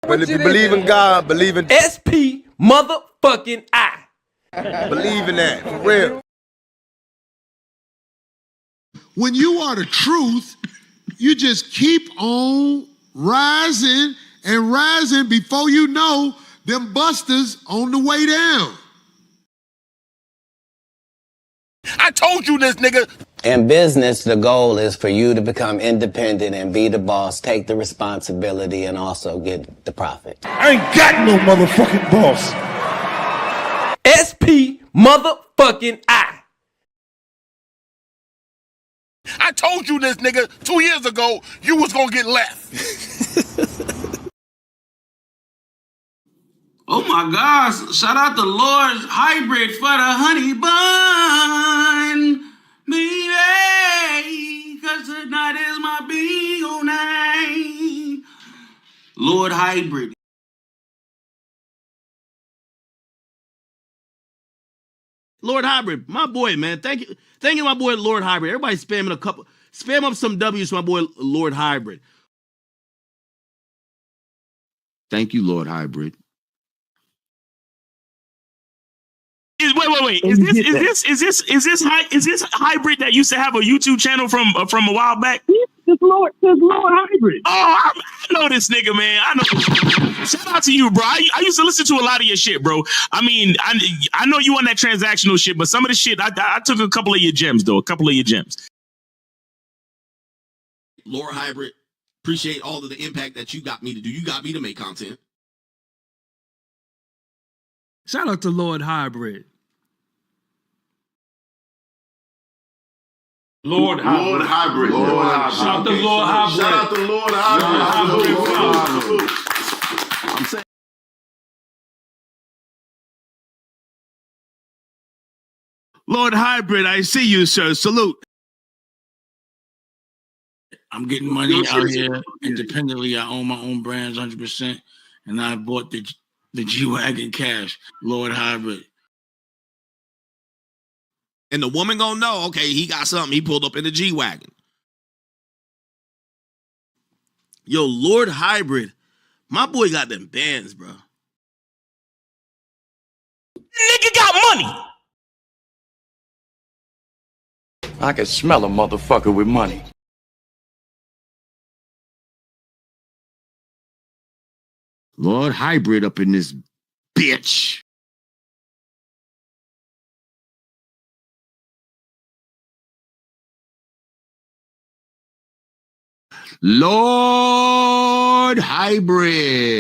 Believe in God, believe in SP motherfucking I. believe in that, for real. When you are the truth, you just keep on rising and rising. Before you know, them busters on the way down. I told you this, nigga. In business, the goal is for you to become independent and be the boss, take the responsibility, and also get the profit. I ain't got no motherfucking boss. SP motherfucking I. I told you this, nigga, 2 years ago, you was gonna get left. Oh my gosh, shout out to Lord Hybrid for the honey bun. Baby, cause tonight is my bingo night. Lord Hybrid. Lord Hybrid, my boy, man. Thank you, my boy Lord Hybrid. Everybody spam up some W's for my boy Lord Hybrid. Thank you, Lord Hybrid. Wait. Is this hybrid that used to have a YouTube channel from a while back? This Lord Hybrid. Oh, I know this nigga, man. I know. Shout out to you, bro. I used to listen to a lot of your shit, bro. I mean, I know you on that transactional shit, but some of the shit, I took a couple of your gems, though. A couple of your gems. Lord Hybrid, appreciate all of the impact that you got me to do. You got me to make content. Shout out to Lord Hybrid. Lord Hybrid. Shout out to Lord Hybrid. Shout out to Lord Hybrid. I'm saying. Lord Hybrid, I see you, sir. Salute. I'm getting money out here independently. I own my own brands 100%. And I bought the G-Wagon cash. Lord Hybrid. And the woman gonna know, okay, he got something. He pulled up in the G-Wagon. Yo, Lord Hybrid. My boy got them bands, bro. Nigga got money. I can smell a motherfucker with money. Lord Hybrid up in this bitch. Lord Hybrid.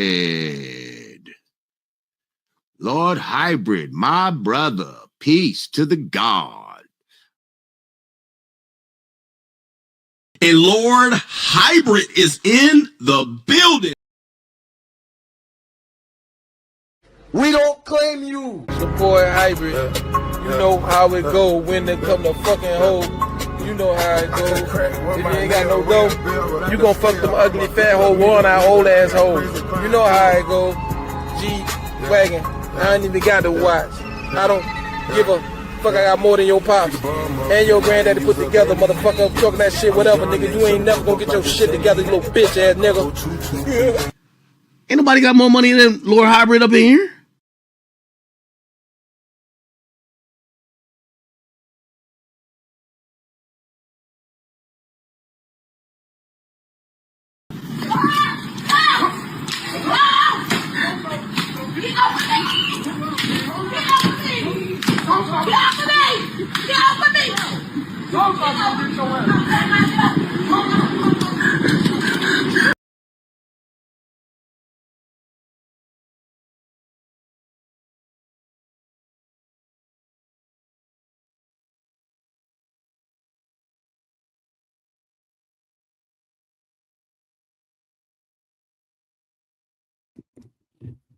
Lord Hybrid, my brother. Peace to the God. And Lord Hybrid is in the building. We don't claim you. It's the boy Hybrid. You know how it go when they come to fucking hoe. You know how it go. If you ain't got no dough, you gon' fuck them ugly fat hoe, worn-out old ass hoes. You know how it go. G-Wagon. I ain't even got to watch. I don't give a fuck. I got more than your pops and your granddaddy put together, motherfucker. Talking that shit, whatever, nigga. You ain't never gonna get your shit together, you little bitch ass nigga. Ain't nobody got more money than Lord Hybrid up in here?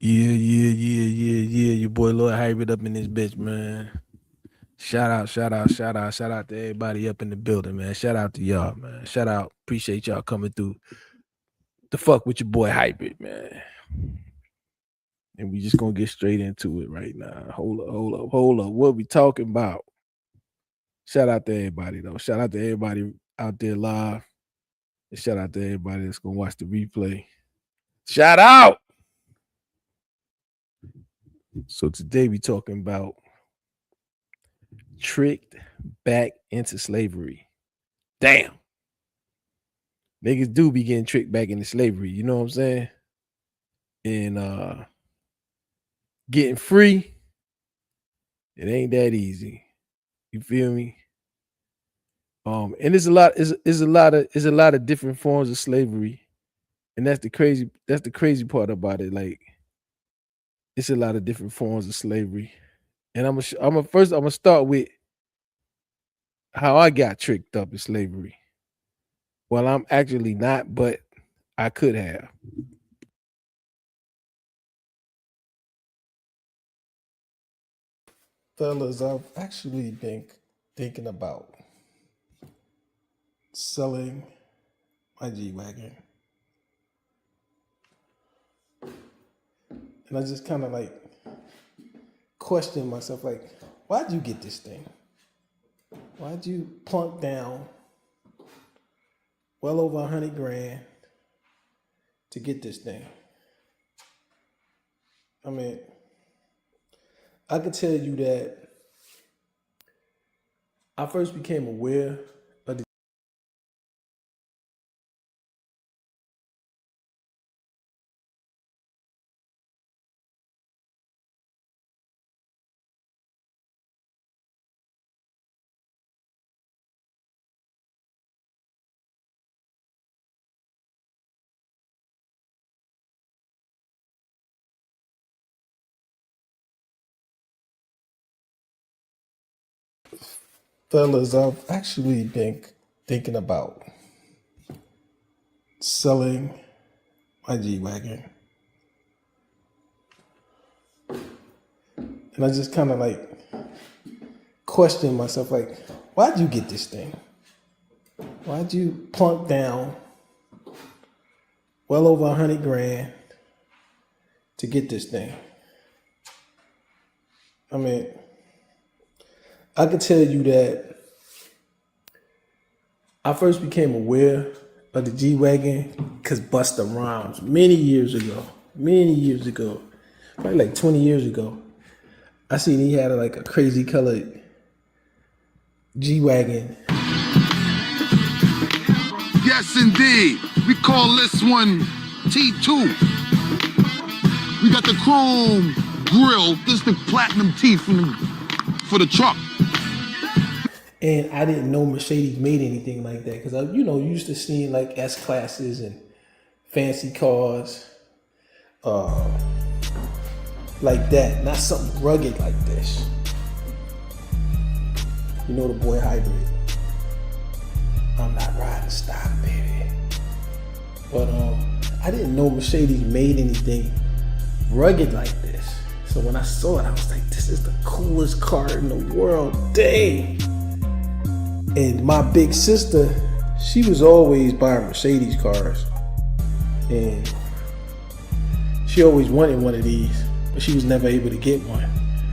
Yeah. Your boy Lord Hybrid up in this bitch, man. Shout out to everybody up in the building, man. Shout out to y'all, man. Shout out. Appreciate y'all coming through to fuck with your boy Hybrid, man. And we just gonna get straight into it right now. Hold up. What we talking about? Shout out to everybody, though. Shout out to everybody out there live. And shout out to everybody that's gonna watch the replay. Shout out. So today we talking about tricked back into slavery. Damn. Niggas do be getting tricked back into slavery, you know what I'm saying? And getting free, it ain't that easy. You feel me? And there's a lot of different forms of slavery. And that's the crazy part about it. Like, it's a lot of different forms of slavery. And I'm gonna start with how I got tricked up in slavery. Well, I'm actually not, but I could have. Fellas, I've actually been thinking about selling my G-Wagon. And I just kind of like question myself, like, why'd you get this thing? Why'd you plunk down well over $100,000 to get this thing? I mean, I could tell you that I first became aware of the Fellas, I've actually been thinking about selling my G-Wagon. And I just kind of like question myself, like, why'd you get this thing? Why'd you plunk down well over $100,000 to get this thing? I mean, I could tell you that I first became aware of the G-Wagon because Busta Rhymes many years ago, probably like 20 years ago, I seen he had like a crazy colored G-Wagon. Yes, indeed. We call this one T2. We got the chrome grill. This is the platinum teeth for the truck. And I didn't know Mercedes made anything like that because I, used to seeing like S-classes and fancy cars, like that. Not something rugged like this. You know the boy Hybrid. I'm not riding stock, baby. But I didn't know Mercedes made anything rugged like this. So when I saw it, I was like, this is the coolest car in the world. Dang. And my big sister, she was always buying Mercedes cars. And she always wanted one of these, but she was never able to get one.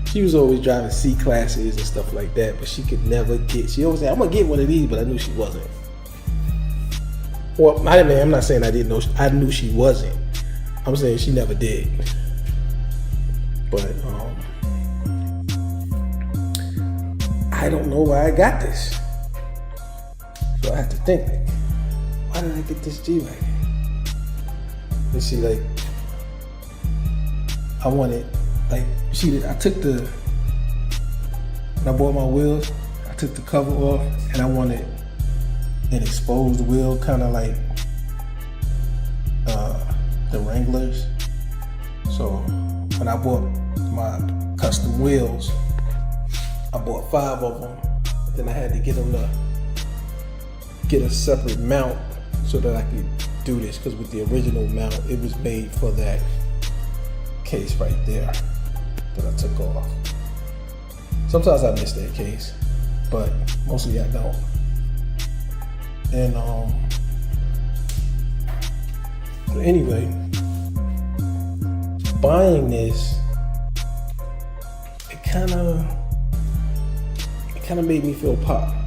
She was always driving C-classes and stuff like that, but she could never get, she always said, I'm gonna get one of these, but I knew she wasn't. Well, I'm not saying I didn't know, I knew she wasn't. I'm saying she never did. But I don't know why I got this. So I had to think, like, why did I get this G-Wagon? And she like, I wanted, like, I took when I bought my wheels, I took the cover off and I wanted an exposed wheel, kind of like the Wranglers. So when I bought my custom wheels, I bought 5 of them. Then I had to get them to get a separate mount so that I could do this, because with the original mount, it was made for that case right there that I took off. Sometimes I miss that case, but mostly I don't. And but anyway, buying this, it kind of made me feel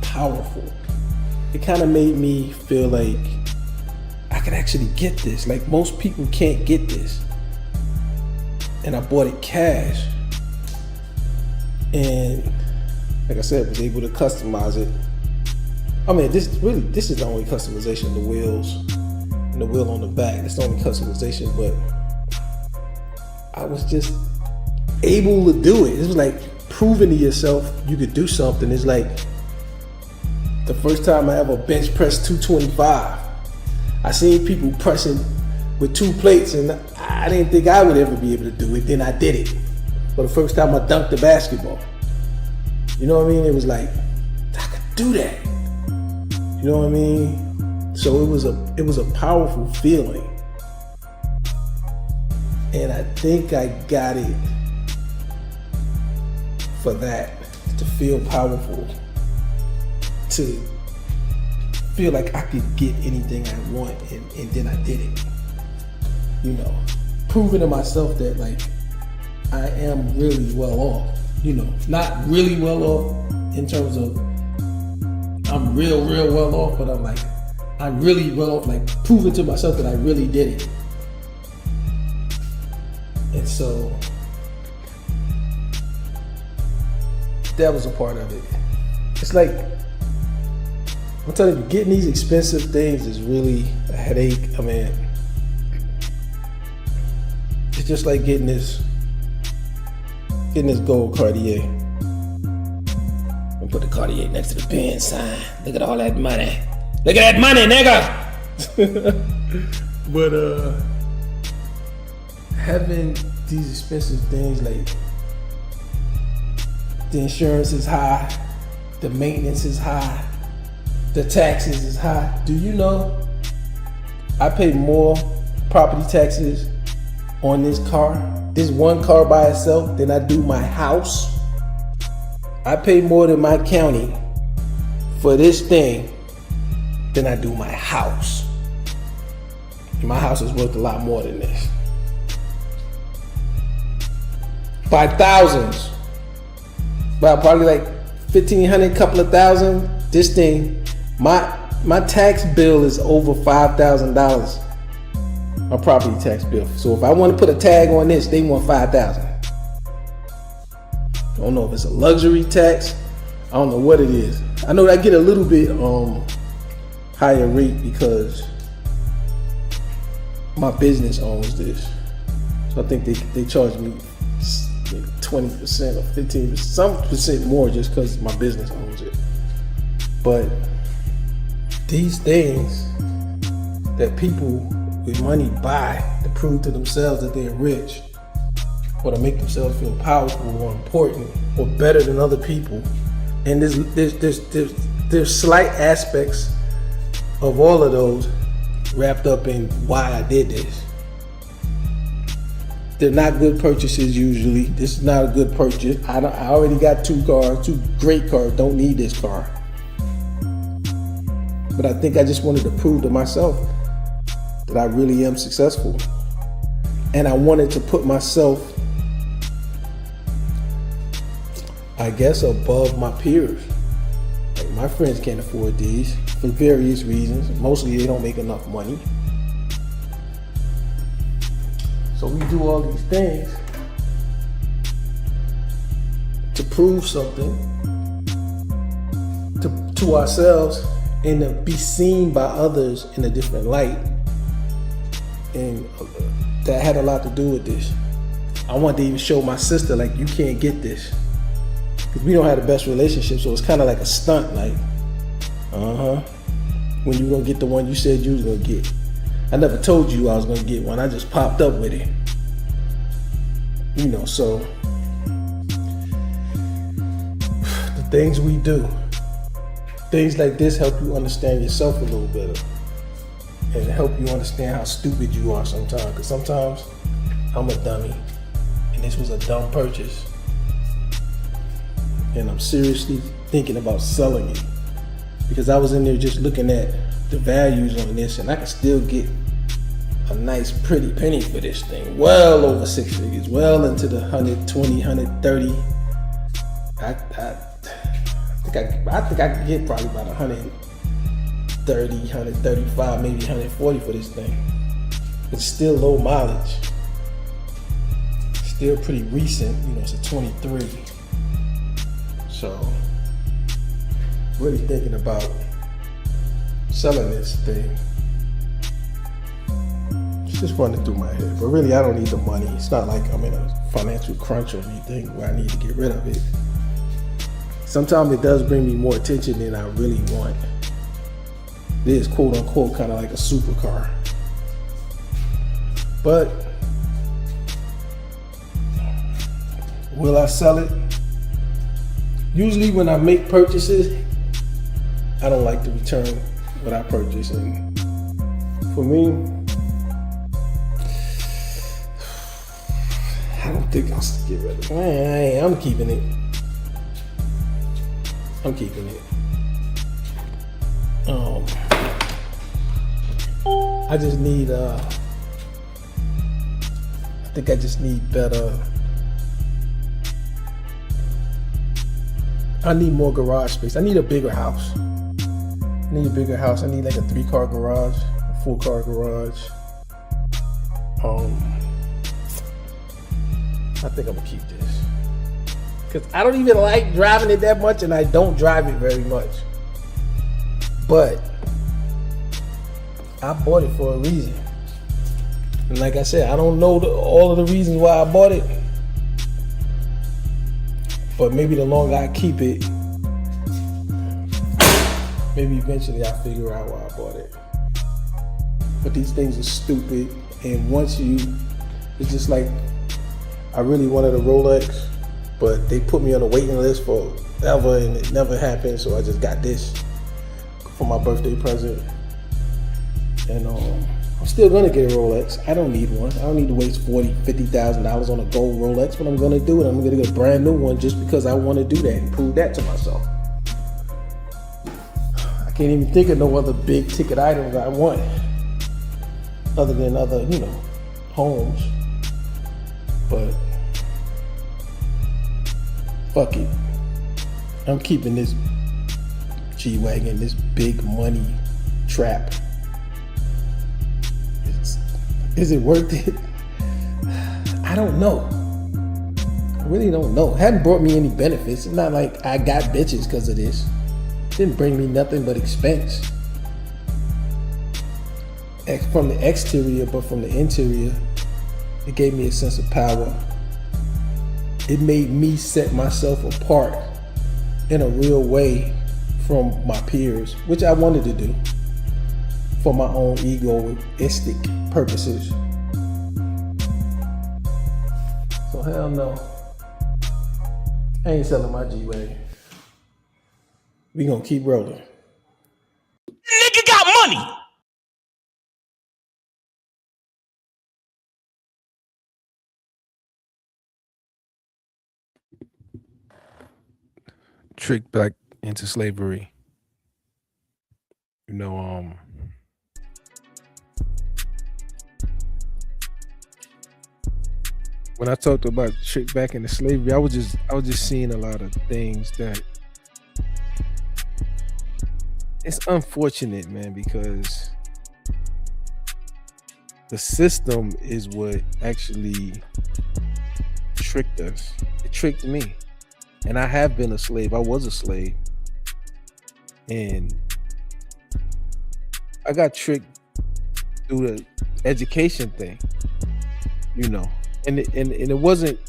powerful. It kind of made me feel like I could actually get this. Like, most people can't get this. And I bought it cash And like I said, was able to customize it. I mean, this is the only customization, the wheels and the wheel on the back. It's the only customization, but I was just able to do it. It was like proving to yourself you could do something. It's like the first time I ever bench pressed 225. I seen people pressing with 2 plates and I didn't think I would ever be able to do it. Then I did it. For the first time I dunked the basketball. You know what I mean? It was like, I could do that. You know what I mean? So it was a powerful feeling. And I think I got it for that, to feel powerful, to feel like I could get anything I want, and then I did it. You know, proving to myself that like I am really well off. You know, not really well off in terms of I'm real well off, but I'm really well off, like proving to myself that I really did it. And so that was a part of it. It's like, I'm telling you, getting these expensive things is really a headache. I mean, it's just like getting this gold Cartier. And put the Cartier next to the Benz sign. Look at all that money. Look at that money, nigga! But having these expensive things, like the insurance is high, the maintenance is high, the taxes is high. Do you know I pay more property taxes on this car, this one car by itself, than I do my house? I pay more than my county for this thing than I do my house. And my house is worth a lot more than this. By thousands. By probably like 1,500, couple of thousand. This thing, my tax bill is over $5,000. My property tax bill. So if I want to put a tag on this, they want $5,000. I don't know if it's a luxury tax. I don't know what it is. I know I get a little bit higher rate because my business owns this. So I think they charge me 20% or 15%, some percent more just because my business owns it. But these things that people with money buy to prove to themselves that they're rich, or to make themselves feel powerful or important or better than other people. And there's slight aspects of all of those wrapped up in why I did this. They're not good purchases usually. This is not a good purchase. I already got 2 cars, 2 great cars. Don't need this car. But I think I just wanted to prove to myself that I really am successful. And I wanted to put myself, I guess, above my peers. Like, my friends can't afford these for various reasons. Mostly they don't make enough money. So we do all these things to prove something to ourselves and to be seen by others in a different light. And that had a lot to do with this. I wanted to even show my sister, like, you can't get this. Because we don't have the best relationship, so it's kind of like a stunt, like, when you gonna get the one you said you was gonna get. I never told you I was gonna get one, I just popped up with it. You know, so the things we do, things like this help you understand yourself a little better. And help you understand how stupid you are sometimes. Because sometimes I'm a dummy. And this was a dumb purchase. And I'm seriously thinking about selling it. Because I was in there just looking at the values on this, and I could still get a nice pretty penny for this thing. Well over 6 figures. Well into the 120, 130. I think I could get probably about 130, 135, maybe 140 for this thing. It's still low mileage. Still pretty recent, you know, it's a 23. So, really thinking about selling this thing. It's just running through my head. But really, I don't need the money. It's not like I'm in a financial crunch or anything where I need to get rid of it. Sometimes it does bring me more attention than I really want. It is quote unquote kind of like a supercar. But will I sell it? Usually when I make purchases, I don't like to return what I purchase. And for me, I don't think I'll get rid of it. I'm keeping it. I'm keeping it. I just need, I think I just need better. I need more garage space. I need a bigger house. I need a bigger house. I need like a 3-car garage, a 4-car garage. I think I'm gonna keep this. Cause I don't even like driving it that much and I don't drive it very much. But I bought it for a reason. And like I said, I don't know all of the reasons why I bought it. But maybe the longer I keep it, maybe eventually I'll figure out why I bought it. But these things are stupid. And once it's just like, I really wanted a Rolex, but they put me on a waiting list forever and it never happened. So I just got this for my birthday present. And I'm still gonna get a Rolex. I don't need one. I don't need to waste $40,000, $50,000 on a gold Rolex, but I'm gonna do it. I'm gonna get a brand new one just because I wanna do that and prove that to myself. I can't even think of no other big ticket items I want other than other, homes. But fuck it. I'm keeping this G-Wagon, this big money trap. Is it worth it? I don't know. I really don't know. It hadn't brought me any benefits. It's not like I got bitches because of this. It didn't bring me nothing but expense. From the exterior, but from the interior, it gave me a sense of power. It made me set myself apart in a real way from my peers, which I wanted to do for my own egoistic purposes. So hell no. I ain't selling my G-Wagon. We gonna keep rolling. Nigga got money. Tricked back into slavery. When I talked about tricked back into slavery, I was just seeing a lot of things that it's unfortunate, man, because the system is what actually tricked us. It tricked me. And I have been a slave. I was a slave. And I got tricked through the education thing, And it wasn't,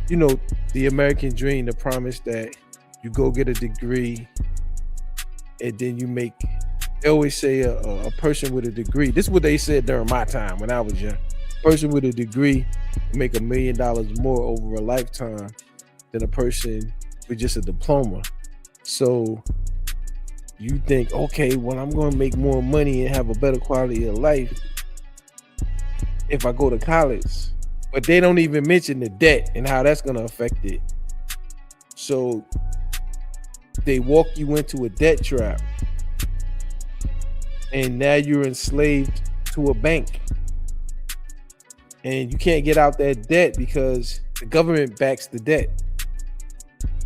the American dream, the promise that you go get a degree and then you make, they always say a person with a degree. This is what they said during my time when I was young. A person with a degree will make $1 million more over a lifetime than a person with just a diploma. So you think, okay, well, I'm going to make more money and have a better quality of life if I go to college. But they don't even mention the debt and how that's going to affect it. So they walk you into a debt trap. And now you're enslaved to a bank. And you can't get out that debt because the government backs the debt.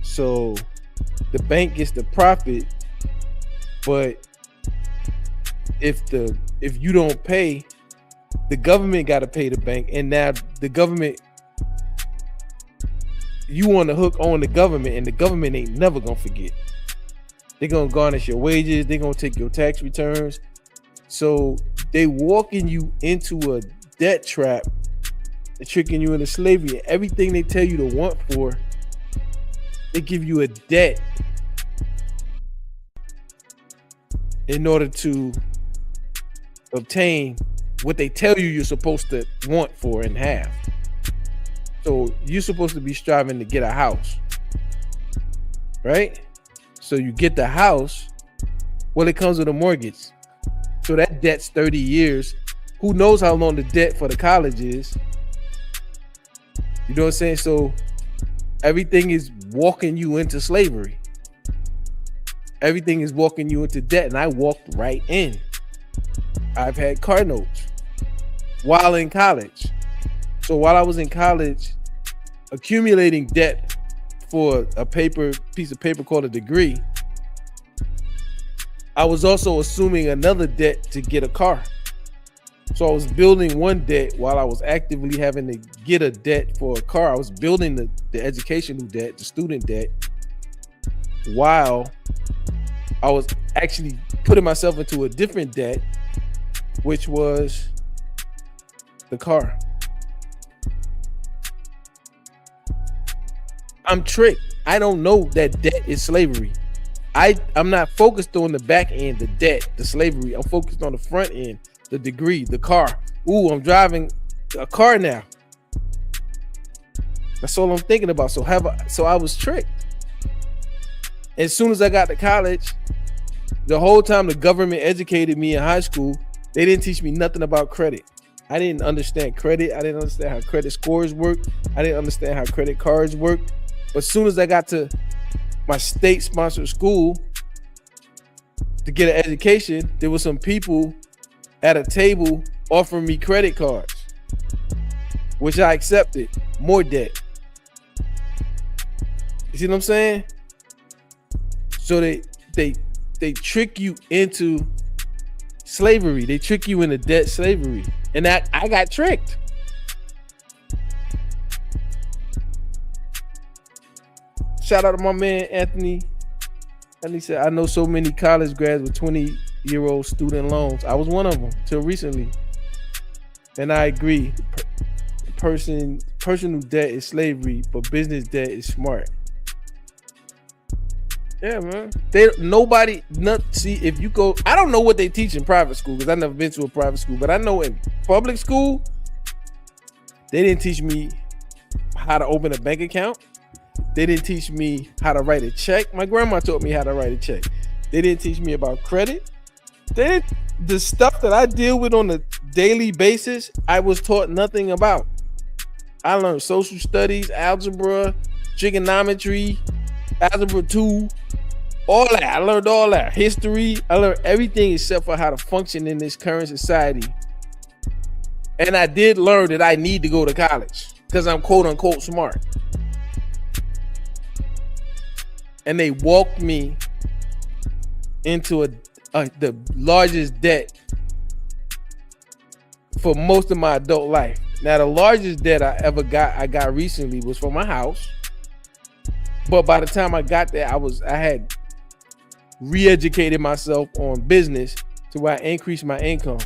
So the bank gets the profit, but if you don't pay, the government got to pay the bank, and now the government you on the hook on the government, and the government ain't never gonna forget. They're gonna garnish your wages, they're gonna take your tax returns. So they walking you into a debt trap and tricking you into slavery. Everything they tell you to want for, they give you a debt in order to obtain what they tell you you're supposed to want for and have. So you're supposed to be striving to get a house, right? So you get the house, well, it comes with a mortgage. So that debt's 30 years. Who knows how long the debt for the college is? You know what I'm saying? So everything is walking you into slavery. Everything is walking you into debt, and I walked right in. I've had car notes while in college. So while I was in college, accumulating debt for a piece of paper called a degree, I was also assuming another debt to get a car. So I was building one debt while I was actively having to get a debt for a car. I was building the educational debt, the student debt, while I was actually putting myself into a different debt, which was the car. I'm tricked. I don't know that debt is slavery. I'm not focused on the back end, the debt, the slavery. I'm focused on the front end, the degree, the car. Ooh, I'm driving a car now. That's all I'm thinking about. So I was tricked. As soon as I got to college, the whole time the government educated me in high school, they didn't teach me nothing about credit. I didn't understand credit. I didn't understand how credit scores work. I didn't understand how credit cards work. But as soon as I got to my state-sponsored school to get an education, there were some people at a table offering me credit cards, which I accepted. More debt. You see what I'm saying? So they trick you into slavery. They trick you into debt slavery. And I got tricked. Shout out to my man Anthony. And he said, I know so many college grads with 20-year-old student loans. I was one of them till recently. And I agree. Personal debt is slavery, but business debt is smart. Yeah, man. See, if you go, I don't know what they teach in private school because I've never been to a private school, but I know in public school, they didn't teach me how to open a bank account. They didn't teach me how to write a check. My grandma taught me how to write a check. They didn't teach me about credit. The stuff that I deal with on a daily basis, I was taught nothing about. I learned social studies, algebra, trigonometry, algebra 2, all that. I learned all that. History. I learned everything except for how to function in this current society. And I did learn that I need to go to college because I'm quote unquote smart. And they walked me into the largest debt for most of my adult life. Now, the largest debt I got recently was for my house. But by the time I got there, I had re-educated myself on business to where I increased my income.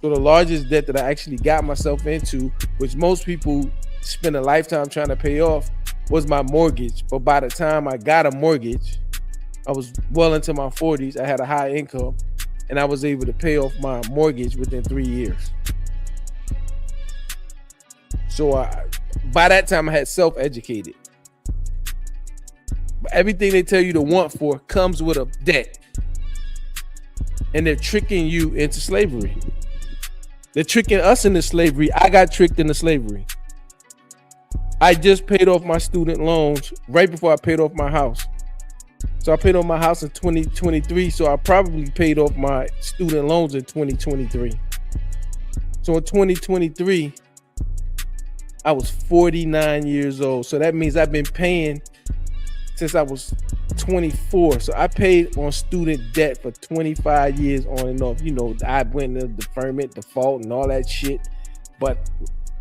So the largest debt that I actually got myself into, which most people spend a lifetime trying to pay off, was my mortgage. But by the time I got a mortgage, I was well into my 40s. I had a high income and I was able to pay off my mortgage within 3 years. So by that time I had self-educated. But everything they tell you to want for comes with a debt. And they're tricking you into slavery. They're tricking us into slavery. I got tricked into slavery. I just paid off my student loans right before I paid off my house. So I paid off my house in 2023. So I probably paid off my student loans in 2023. So in 2023, I was 49 years old. So that means I've been paying since I was 24. So I paid on student debt for 25 years on and off. You know, I went into deferment, default, and all that shit. But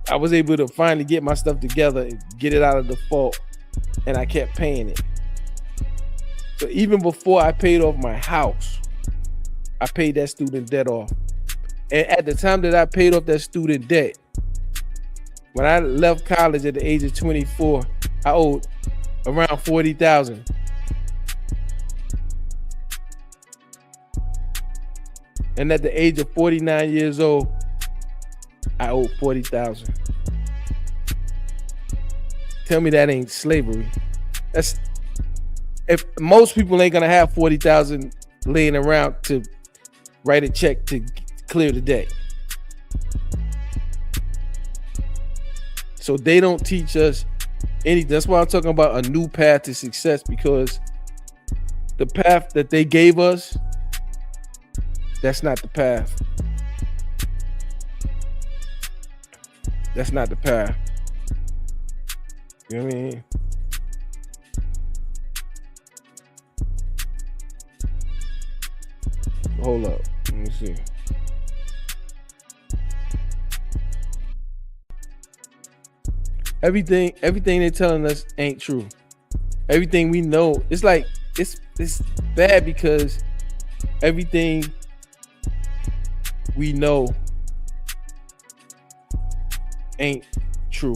I was able to finally get my stuff together and get it out of default and I kept paying it. So even before I paid off my house, I paid that student debt off. And at the time that I paid off that student debt, when I left college at the age of 24, I owed around $40,000. And at the age of 49 years old, I owed $40,000. Tell me that ain't slavery. That's if most people ain't gonna have $40,000 laying around to write a check to clear the debt. So they don't teach us anything. That's why I'm talking about a new path to success, because the path that they gave us, that's not the path. That's not the path. You know what I mean? Hold up. Let me see. Everything they're telling us ain't true. Everything we know, it's like it's bad because everything we know ain't true.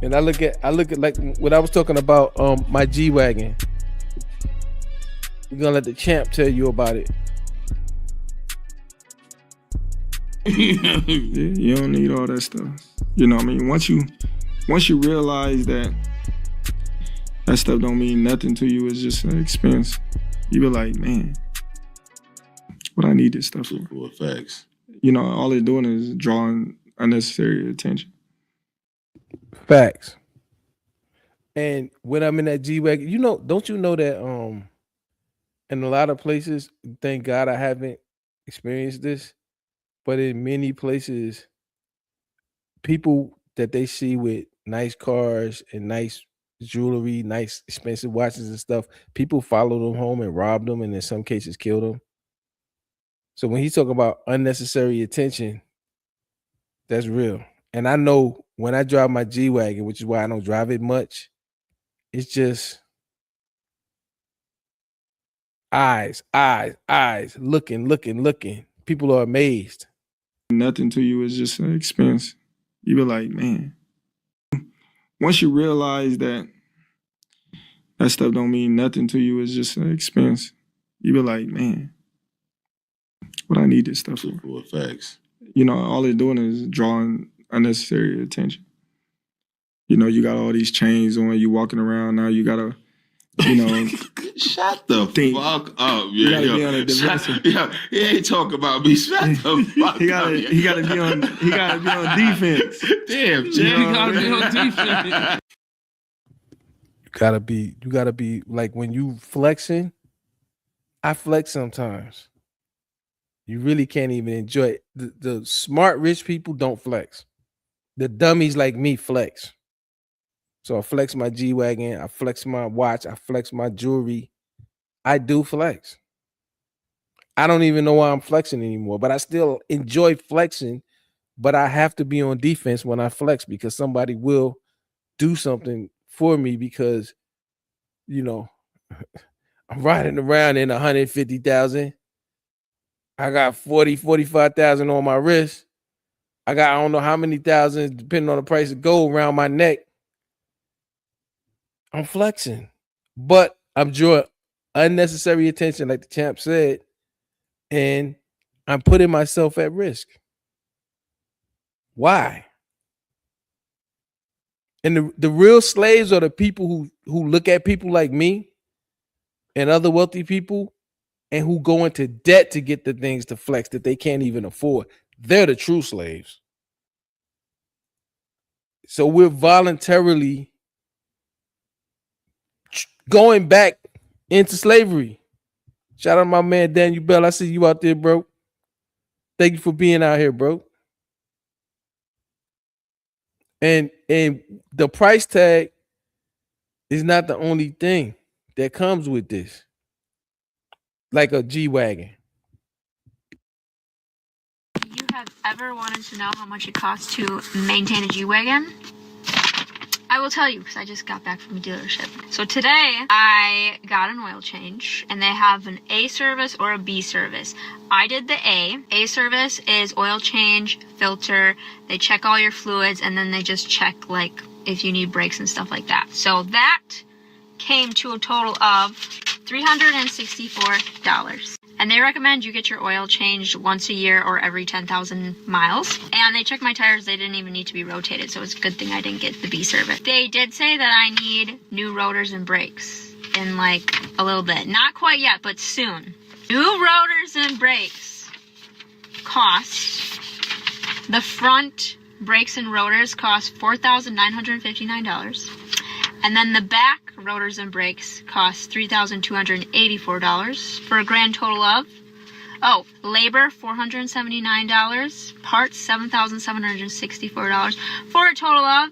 And I look at like what I was talking about, my G-Wagon. We're gonna let the champ tell you about it. You don't need all that stuff. You know what I mean? Once you realize that stuff don't mean nothing to you, it's just an expense, you be like, man, what I need this stuff for? What facts? You know, all they're doing is drawing unnecessary attention. Facts. And when I'm in that G-Wagon, you know, don't you know that in a lot of places, thank God I haven't experienced this, but in many places, people that they see with nice cars and nice jewelry, nice expensive watches and stuff, people follow them home and rob them, and in some cases kill them. So when he's talking about unnecessary attention, that's real. And I know when I drive my G-Wagon, which is why I don't drive it much, it's just eyes, looking. People are amazed. Nothing to you is just an expense. You be like, man. Once you realize that stuff don't mean nothing to you, it's just an expense, you be like, man, what I need this stuff for? What facts? You know, all they're doing is drawing unnecessary attention. You know, you got all these chains on, you walking around, now you gotta, you know. Shut the fuck up, You yeah. gotta be on a defensive. Yeah, he ain't talking about me. Shut the fuck He up. gotta be on defense. Damn, Jay. You gotta be on defense. You gotta be like when you flexing. I flex sometimes. You really can't even enjoy it. The smart rich people don't flex. The dummies like me flex. So I flex my G-Wagon, I flex my watch, I flex my jewelry. I do flex. I don't even know why I'm flexing anymore, but I still enjoy flexing, but I have to be on defense when I flex because somebody will do something for me because, you know, I'm riding around in 150,000. I got 45,000 on my wrist. I don't know how many thousands, depending on the price of gold, around my neck. I'm flexing, but I'm drawing unnecessary attention, like the champ said, and I'm putting myself at risk. Why? And the real slaves are the people who look at people like me and other wealthy people and who go into debt to get the things to flex that they can't even afford. They're the true slaves. So we're voluntarily going back into slavery. Shout out to my man Daniel Bell. I see you out there, bro. Thank you for being out here, bro. And the price tag is not the only thing that comes with this. Like a G-Wagon. You have ever wanted to know how much it costs to maintain a G-Wagon? I will tell you because I just got back from a dealership. So today I got an oil change and they have an A service or a B service. I did the A. A service is oil change, filter, they check all your fluids and then they just check like if you need brakes and stuff like that. So that came to a total of $364. And they recommend you get your oil changed once a year or every 10,000 miles. And they checked my tires. They didn't even need to be rotated. So it's a good thing I didn't get the B service. They did say that I need new rotors and brakes in like a little bit. Not quite yet, but soon. New rotors and brakes cost, the front brakes and rotors cost $4,959. And then the back rotors and brakes cost $3,284 for a grand total of, labor $479, parts $7,764 for a total of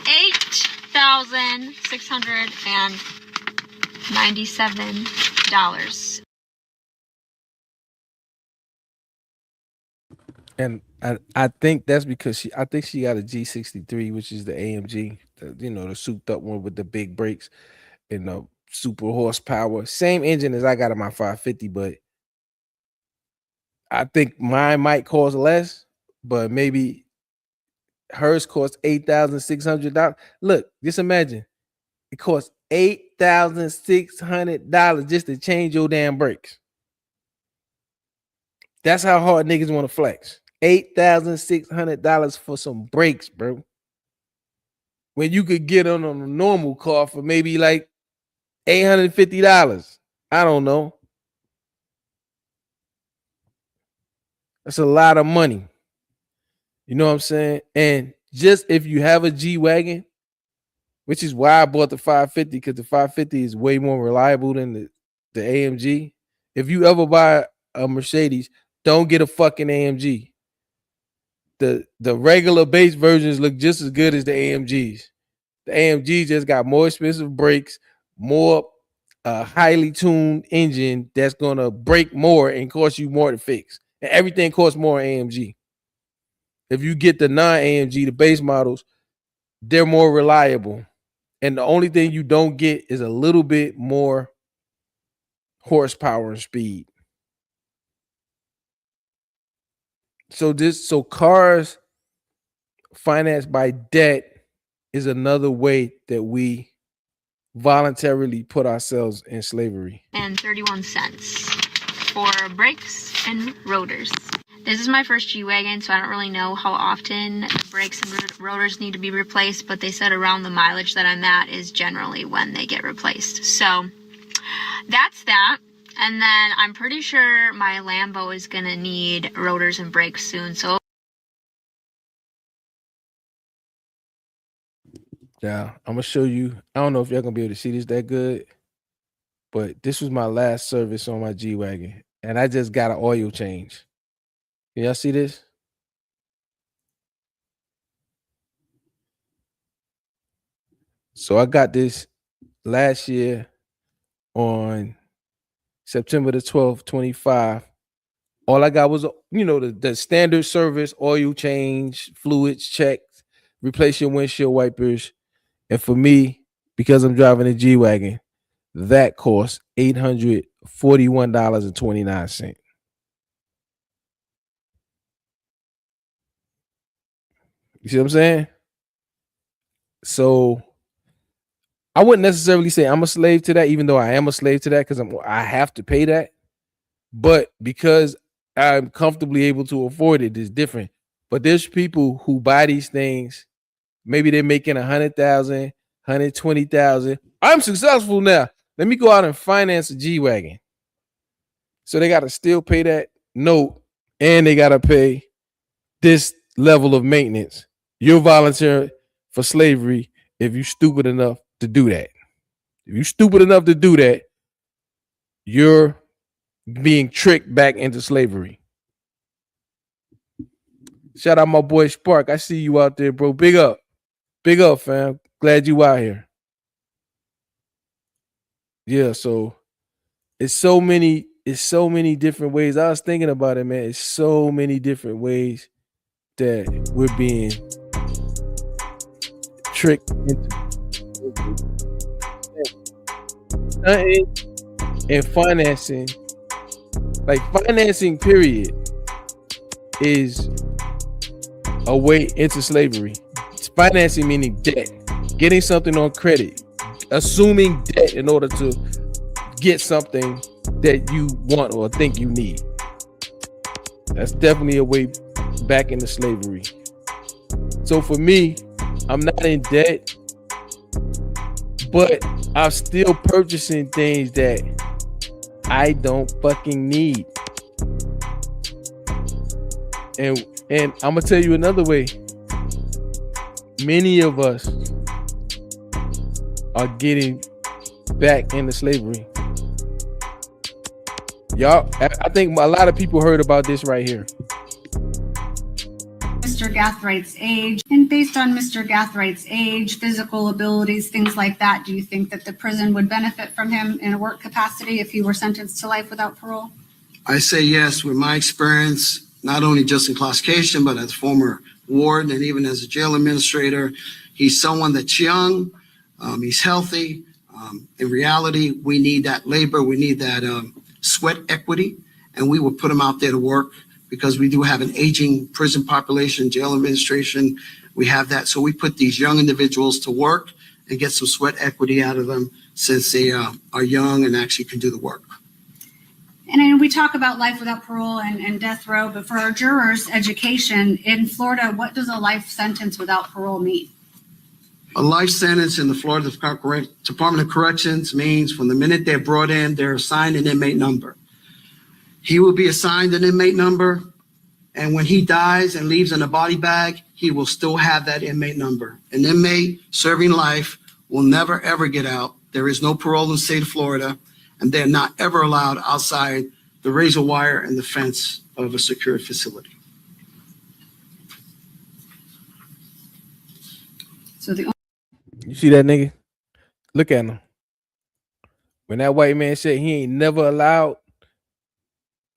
$8,697. And I think that's because she got a G63, which is the AMG, the souped up one with the big brakes and the super horsepower. Same engine as I got in my 550, but I think mine might cost less, but maybe hers costs $8,600. Look, just imagine it costs $8,600 just to change your damn brakes. That's how hard niggas want to flex. $8,600 for some brakes, bro. When you could get on a normal car for maybe like $850. I don't know. That's a lot of money. You know what I'm saying? And just if you have a G-Wagon, which is why I bought the 550, because the 550 is way more reliable than the AMG. If you ever buy a Mercedes, don't get a fucking AMG. The regular base versions look just as good as the AMGs. The AMG just got more expensive brakes, more highly tuned engine that's gonna break more and cost you more to fix. And everything costs more AMG. If you get the non-AMG, the base models, they're more reliable. And the only thing you don't get is a little bit more horsepower and speed. So cars financed by debt is another way that we voluntarily put ourselves in slavery. And 31 cents for brakes and rotors. This is my first G-Wagon, so I don't really know how often the brakes and rotors need to be replaced, but they said around the mileage that I'm at is generally when they get replaced. So that's that. And then I'm pretty sure my Lambo is going to need rotors and brakes soon. So yeah, I'm going to show you. I don't know if y'all going to be able to see this that good, but this was my last service on my G-Wagon. And I just got an oil change. Can y'all see this? So I got this last year on September the 12th, 25. All I got was, the standard service, oil change, fluids checked, replace your windshield wipers. And for me, because I'm driving a G-Wagon, that costs $841.29. You see what I'm saying? So I wouldn't necessarily say I'm a slave to that, even though I am a slave to that because I have to pay that. But because I'm comfortably able to afford it, it's different. But there's people who buy these things. Maybe they're making 100,000, 120,000. I'm successful now. Let me go out and finance a G-Wagon. So they got to still pay that note and they got to pay this level of maintenance. You're volunteering for slavery if you're stupid enough to do that. If you're stupid enough to do that, you're being tricked back into slavery. Shout out my boy Spark. I see you out there, bro. Big up. Big up, fam. Glad you out here. Yeah, so it's so many different ways. I was thinking about it, man. It's so many different ways that we're being tricked into stunting and financing. Like financing, period, is a way into slavery. It's financing meaning debt, getting something on credit, assuming debt in order to get something that you want or think you need. That's definitely a way back into slavery. So for me, I'm not in debt, but I'm still purchasing things that I don't fucking need. And I'm gonna tell you another way. Many of us are getting back into slavery. Y'all, I think a lot of people heard about this right here. Mr. Gathwright's age, and based on Mr. Gathwright's age, physical abilities, things like that, do you think that the prison would benefit from him in a work capacity if he were sentenced to life without parole? I say yes. With my experience, not only just in classification, but as former warden and even as a jail administrator, he's someone that's young, he's healthy. In reality, we need that labor, we need that sweat equity, and we will put him out there to work because we do have an aging prison population, jail administration, we have that. So we put these young individuals to work and get some sweat equity out of them since they are young and actually can do the work. And I know we talk about life without parole and death row, but for our jurors' education, in Florida, what does a life sentence without parole mean? A life sentence in the Florida Department of Corrections means from the minute they're brought in, they're assigned an inmate number. He will be assigned an inmate number, and when he dies and leaves in a body bag, he will still have that inmate number. An inmate serving life will never, ever get out. There is no parole in the state of Florida, and they're not ever allowed outside the razor wire and the fence of a secured facility. So the You see that nigga? Look at him. When that white man said he ain't never allowed,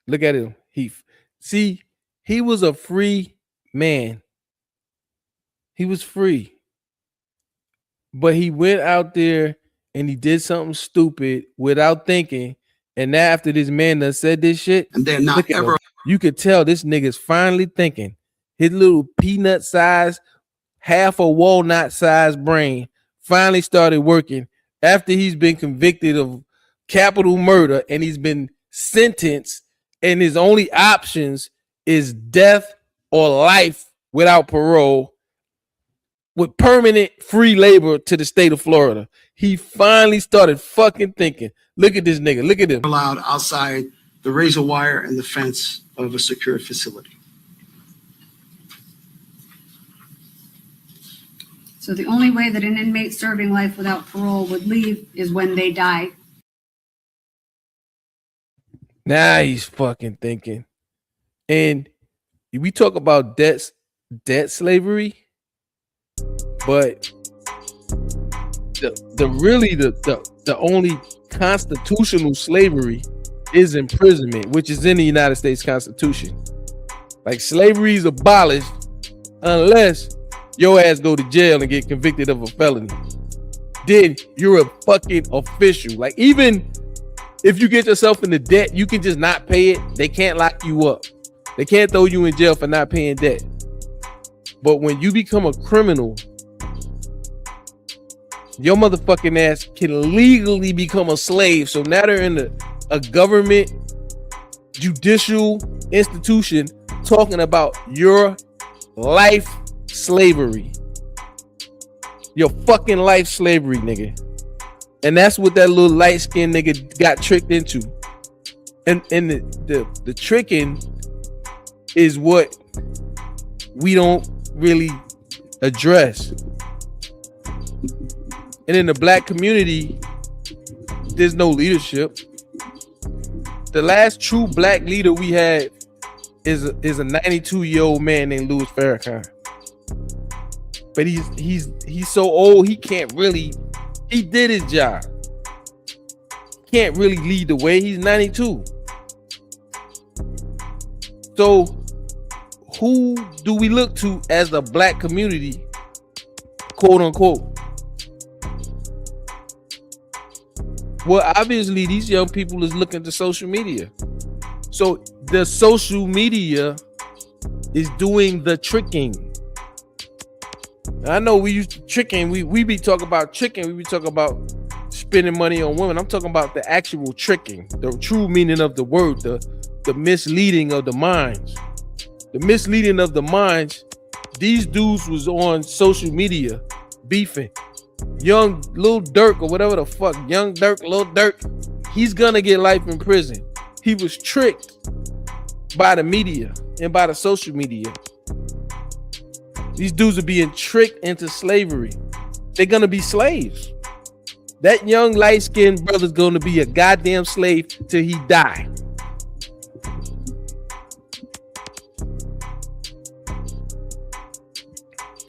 look at him. He was a free man. He was free. But he went out there and he did something stupid without thinking. And now after this man done said this shit, and they're not ever. You could tell this nigga's finally thinking. His little peanut size, half a walnut sized brain finally started working after he's been convicted of capital murder and he's been sentenced, and his only options is death or life without parole with permanent free labor to the state of Florida. He finally started fucking thinking. Look at this nigga. Look at him. Allowed outside the razor wire and the fence of a secured facility. So the only way that an inmate serving life without parole would leave is when they die. Now he's fucking thinking. And we talk about debt slavery, but the only constitutional slavery is imprisonment, which is in the United States Constitution. Like, slavery is abolished unless your ass go to jail and get convicted of a felony. Then you're a fucking official. Like, even if you get yourself into debt, you can just not pay it. They can't lock you up. They can't throw you in jail for not paying debt. But when you become a criminal, your motherfucking ass can legally become a slave. So now they're in a government judicial institution talking about your life slavery. Your fucking life slavery, nigga. And that's what that little light-skinned nigga got tricked into. And the tricking is what we don't really address. And in the black community, there's no leadership. The last true black leader we had is a 92-year-old man named Louis Farrakhan. But he's so old he can't really. He did his job. Can't really lead the way. He's 92. So who do we look to as the black community quote unquote. Well, obviously, these young people is looking to social media. So the social media is doing the tricking. I know we used to tricking. We be talking about tricking. We be talking about spending money on women. I'm talking about the actual tricking, the true meaning of the word, the misleading of the minds. The misleading of the minds. These dudes was on social media beefing. Young Lil Durk or whatever the fuck, Young Durk, Lil Durk, he's gonna get life in prison. He was tricked by the media and by the social media. These dudes are being tricked into slavery. They're gonna be slaves. That young light-skinned brother's gonna be a goddamn slave till he die.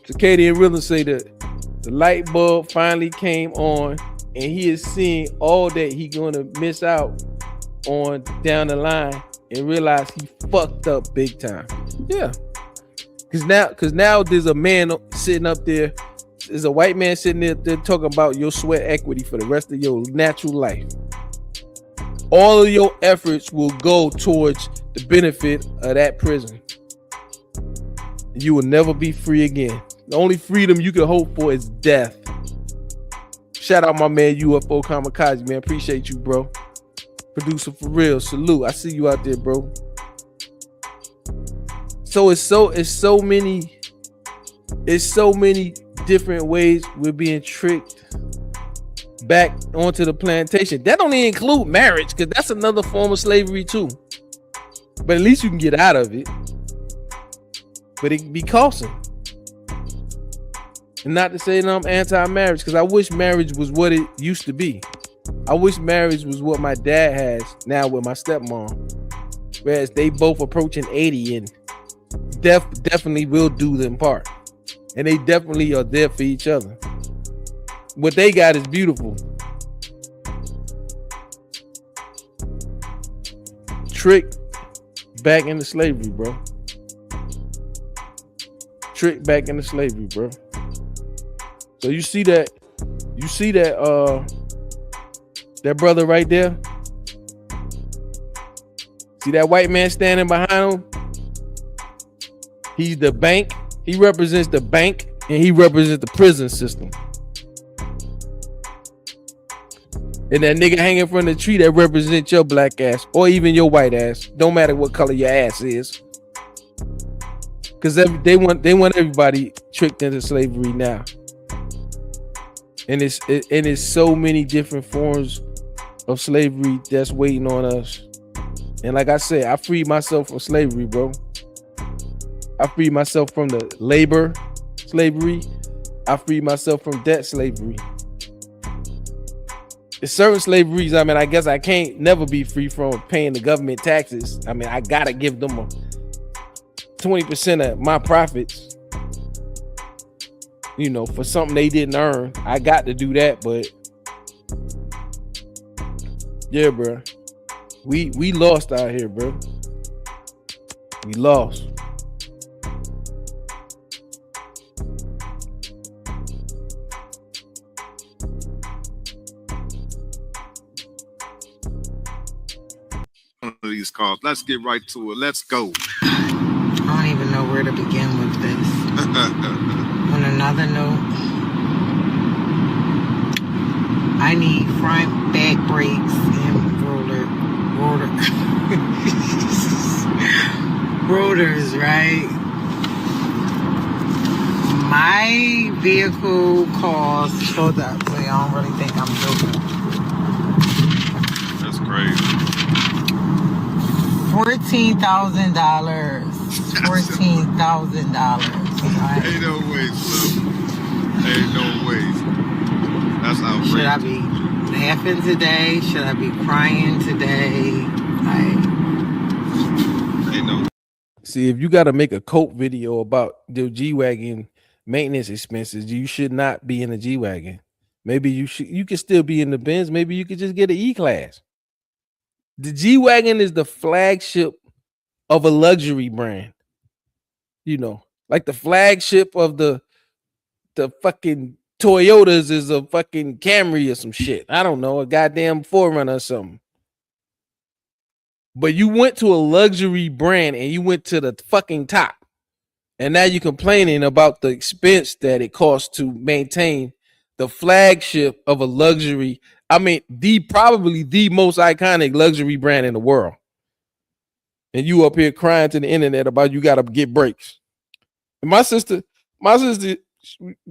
Circadian Rhythm say that the light bulb finally came on and he is seeing all that he gonna miss out on down the line and realize he fucked up big time. Yeah. Cause now there's a man sitting up there, there's a white man sitting there talking about your sweat equity for the rest of your natural life. All of your efforts will go towards the benefit of that prison. You will never be free again. The only freedom you can hope for is death. Shout out my man UFO Kamikaze, man. Appreciate you, bro. Producer for real. Salute. I see you out there, bro. So it's so many different ways we're being tricked back onto the plantation. That don't even include marriage, because that's another form of slavery too. But at least you can get out of it. But it can be costly. And not to say that I'm anti-marriage, because I wish marriage was what it used to be. I wish marriage was what my dad has now with my stepmom. Whereas they both approaching 80 and definitely will do them part. And they definitely are there for each other. What they got is beautiful. Trick back into slavery, bro. Trick back into slavery, bro. So you see that that brother right there? See that white man standing behind him? He's the bank. He represents the bank and he represents the prison system. And that nigga hanging from the tree that represents your black ass or even your white ass. Don't matter what color your ass is. Because they want everybody tricked into slavery now. And it's so many different forms of slavery that's waiting on us. And like I said, I freed myself from slavery, bro. I freed myself from the labor slavery. I freed myself from debt slavery. There's certain slaveries, I mean, I guess I can't never be free from paying the government taxes. I mean, I gotta give them 20% of my profits. You know, for something they didn't earn. I got to do that, but yeah, bro. We lost out here, bro. We lost. One of these calls. Let's get right to it. Let's go. I don't even know where to begin with this. On another note, I need front back brakes and rotors, right? My vehicle costs, hold up, wait, I don't really think I'm joking. That's crazy. $14,000. Right? Ain't no way, son. Ain't no way. That's outrageous. Should I be laughing today? Should I be crying today? Ain't no. See, if you got to make a cope video about the G-Wagon maintenance expenses, you should not be in the G-Wagon. Maybe you could still be in the Benz. Maybe you could just get an E-Class. The G-Wagon is the flagship of a luxury brand. You know, like the flagship of the the fucking Toyotas is a fucking Camry or some shit. I don't know, a goddamn 4Runner or something. But you went to a luxury brand and you went to the fucking top. And now you're complaining about the expense that it costs to maintain the flagship of a luxury. I mean, probably the most iconic luxury brand in the world. And you up here crying to the internet about you got to get brakes. And my sister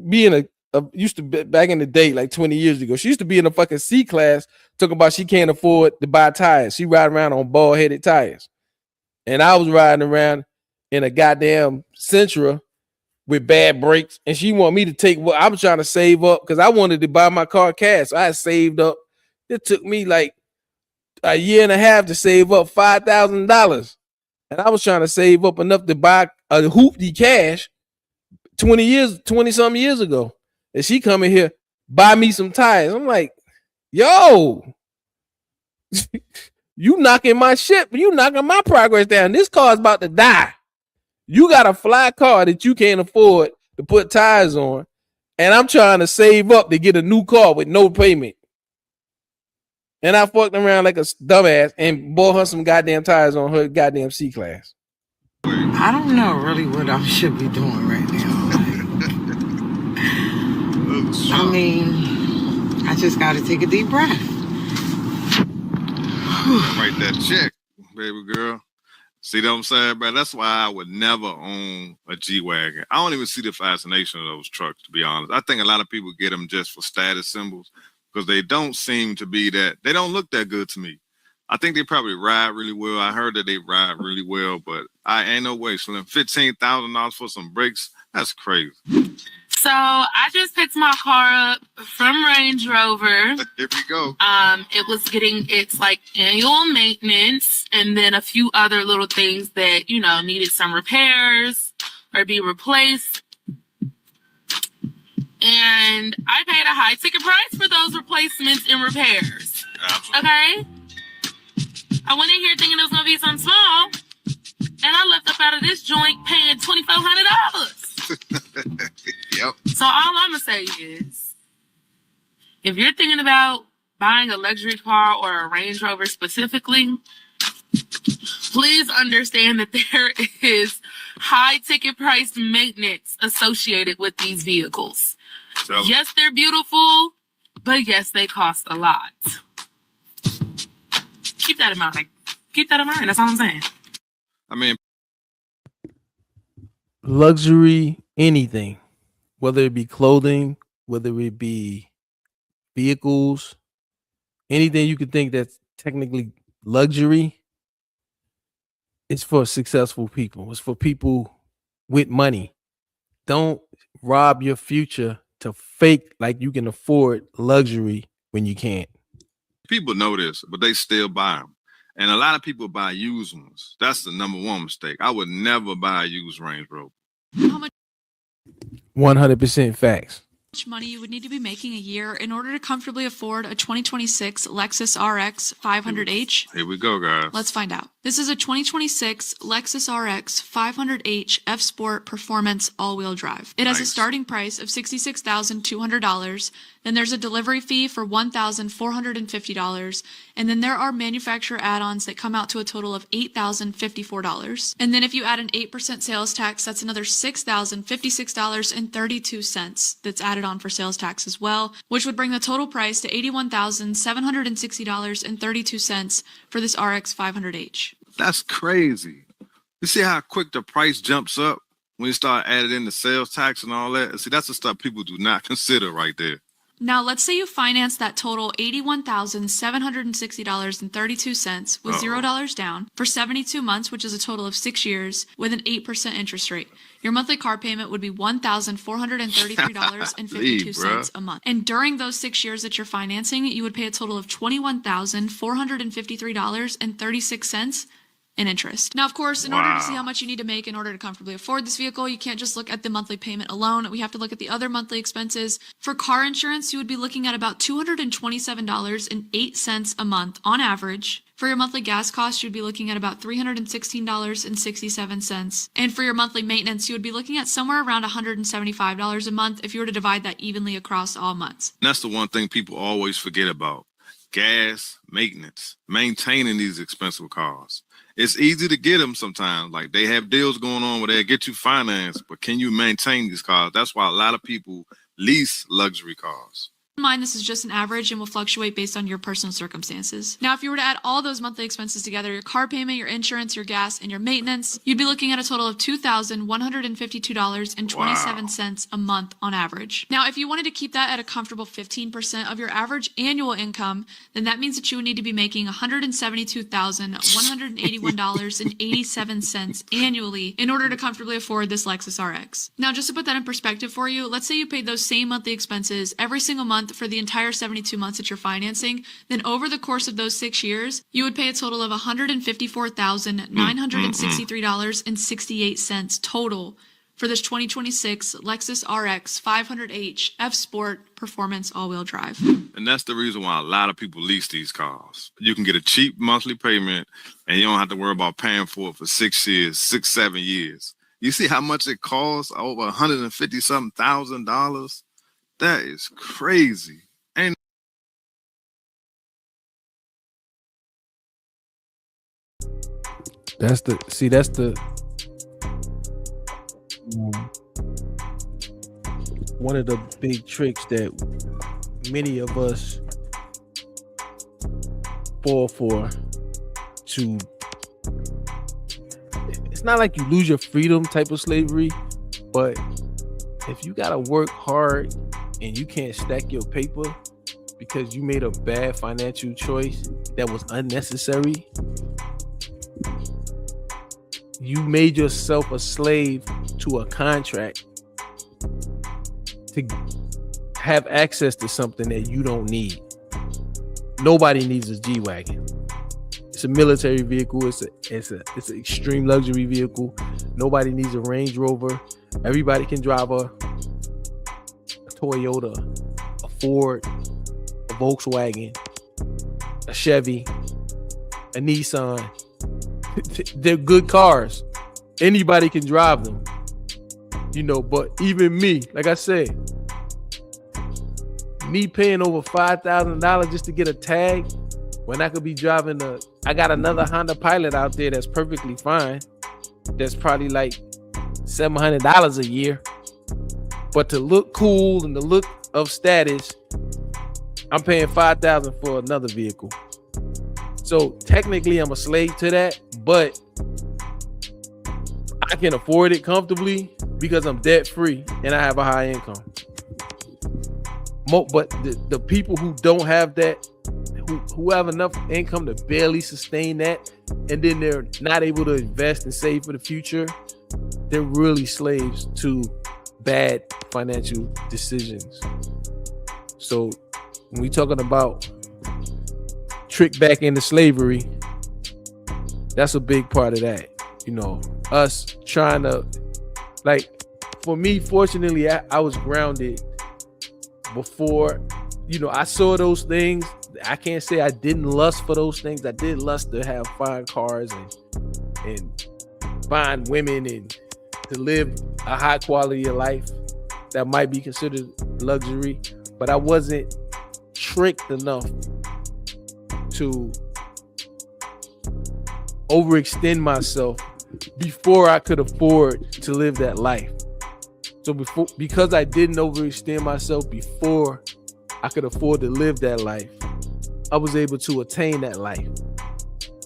being used to be, back in the day, like 20 years ago, she used to be in a fucking C class talking about she can't afford to buy tires. She riding around on bald headed tires. And I was riding around in a goddamn Sentra with bad brakes. And she wanted me to take what I was trying to save up because I wanted to buy my car cash. So I had saved up. It took me like a year and a half to save up $5,000. And I was trying to save up enough to buy a hoopty cash 20 something years ago. And she come in here, buy me some tires. I'm like, yo, you knocking my shit, but you knocking my progress down. This car's about to die. You got a fly car that you can't afford to put tires on. And I'm trying to save up to get a new car with no payment. And I fucked around like a dumbass and bought her some goddamn tires on her goddamn C class. I don't know really what I should be doing right now. I mean, I just got to take a deep breath. Write that check, baby girl. See what I'm saying, bro? That's why I would never own a G-Wagon. I don't even see the fascination of those trucks, to be honest. I think a lot of people get them just for status symbols because they don't seem to be that, they don't look that good to me. I think they probably ride really well. I heard that they ride really well, but I ain't no way, Slim. $15,000 for some brakes, that's crazy. So I just picked my car up from Range Rover. Here we go. It was getting its like annual maintenance and then a few other little things that, you know, needed some repairs or be replaced. And I paid a high ticket price for those replacements and repairs. Absolutely. Okay? I went in here thinking it was going to be something small. And I left up out of this joint paying $2,400. Yep. So all I'm going to say is, if you're thinking about buying a luxury car or a Range Rover specifically, please understand that there is high ticket price maintenance associated with these vehicles. So, yes, they're beautiful, but yes, they cost a lot. Keep that in mind. Keep that in mind. That's all I'm saying. I mean, luxury anything, whether it be clothing, whether it be vehicles, anything you could think that's technically luxury, it's for successful people. It's for people with money. Don't rob your future to fake like you can afford luxury when you can't. people know this, but they still buy them. And a lot of people buy used ones. That's the number one mistake. I would never buy a used Range Rover. How much 100% facts. money you would need to be making a year in order to comfortably afford a 2026 Lexus RX 500H? Here we go, guys. Let's find out. This is a 2026 Lexus RX 500H F Sport Performance all-wheel drive. It has a starting price of $66,200. Then there's a delivery fee for $1,450. And then there are manufacturer add-ons that come out to a total of $8,054. And then if you add an 8% sales tax, that's another $6,056.32 that's added on for sales tax as well, which would bring the total price to $81,760.32 for this RX 500H. That's crazy. You see how quick the price jumps up when you start adding in the sales tax and all that? See, that's the stuff people do not consider right there. Now, let's say you finance that total $81,760.32 with $0 down for 72 months, which is a total of 6 years, with an 8% interest rate. Your monthly car payment would be $1,433.52 a month. And during those 6 years that you're financing, you would pay a total of $21,453.36 in interest. Now, of course, in order to see how much you need to make in order to comfortably afford this vehicle, you can't just look at the monthly payment alone. We have to look at the other monthly expenses. For car insurance, you would be looking at about $227.08 a month on average. For your monthly gas costs, you'd be looking at about $316.67. And for your monthly maintenance, you would be looking at somewhere around $175 a month if you were to divide that evenly across all months. And that's the one thing people always forget about. Gas, maintenance, maintaining these expensive cars. It's easy to get them sometimes. Like they have deals going on where they get you financed, but can you maintain these cars? That's why a lot of people lease luxury cars. Keep in mind, this is just an average and will fluctuate based on your personal circumstances. Now, if you were to add all those monthly expenses together, your car payment, your insurance, your gas, and your maintenance, you'd be looking at a total of $2,152.27 a month on average. Now, if you wanted to keep that at a comfortable 15% of your average annual income, then that means that you would need to be making $172,181.87 annually in order to comfortably afford this Lexus RX. Now, just to put that in perspective for you, let's say you paid those same monthly expenses every single month for the entire 72 months that you're financing, then over the course of those 6 years, you would pay a total of $154,963.68 total for this 2026 Lexus RX 500H F Sport Performance All-Wheel Drive. And that's the reason why a lot of people lease these cars. You can get a cheap monthly payment and you don't have to worry about paying for it for 6 years, 7 years. You see how much it costs? Over $150-something thousand. That is crazy. Ain't that's the one of the big tricks that many of us fall for. To it's not like you lose your freedom type of slavery, but if you gotta work hard and you can't stack your paper because you made a bad financial choice that was unnecessary, you made yourself a slave to a contract to have access to something that you don't need. Nobody needs a G-Wagon. It's a military vehicle. It's an extreme luxury vehicle. Nobody needs a Range Rover. Everybody can drive a Toyota, a Ford, a Volkswagen, a Chevy, a Nissan. They're good cars. Anybody can drive them, but even me, like I said, me paying over $5,000 just to get a tag when I could be driving I got another Honda Pilot out there that's perfectly fine. That's probably like $700 a year. But to look cool and the look of status, I'm paying $5,000 for another vehicle. So technically I'm a slave to that, but I can afford it comfortably because I'm debt free and I have a high income. But the people who don't have that, who have enough income to barely sustain that, and then they're not able to invest and save for the future, they're really slaves to bad financial decisions. So when we talking about trick back into slavery, that's a big part of that. Us trying to, like, for me, fortunately, I was grounded before. I saw those things. I can't say I didn't lust for those things. I did lust to have fine cars and fine women and to live a high quality of life that might be considered luxury, but I wasn't tricked enough to overextend myself before I could afford to live that life. So because I didn't overextend myself before I could afford to live that life, I was able to attain that life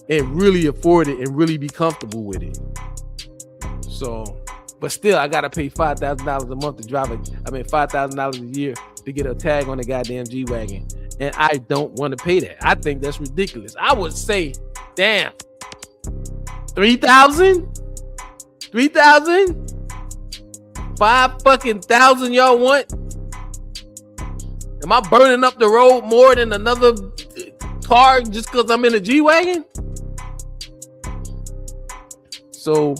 and really afford it and really be comfortable with it. So, but still, I gotta pay $5,000 a month to drive $5,000 a year to get a tag on the goddamn G-Wagon. And I don't want to pay that. I think that's ridiculous. I would say, damn, $3,000? $3,000? $5,000 y'all want? Am I burning up the road more than another car just because I'm in a G-Wagon? So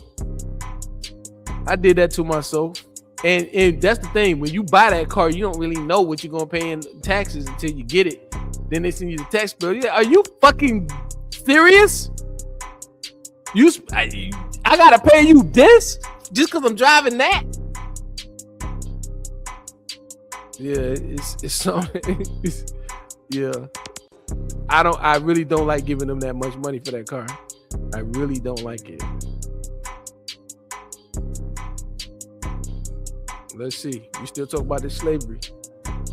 I did that to myself. And that's the thing. When you buy that car, you don't really know what you're gonna pay in taxes until you get it. Then they send you the tax bill. Yeah, are you fucking serious? I gotta pay you this just because I'm driving that? Yeah, it's something. Yeah, I really don't like giving them that much money for that car. I really don't like it. Let's see. You still talking about this slavery?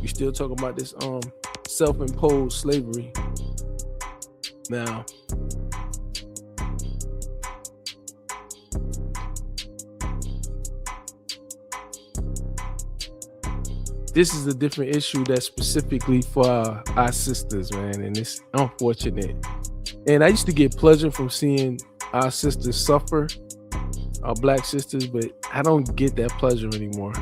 You still talking about this self-imposed slavery? Now, this is a different issue that's specifically for our sisters, man, and it's unfortunate. And I used to get pleasure from seeing our sisters suffer, our black sisters, but I don't get that pleasure anymore.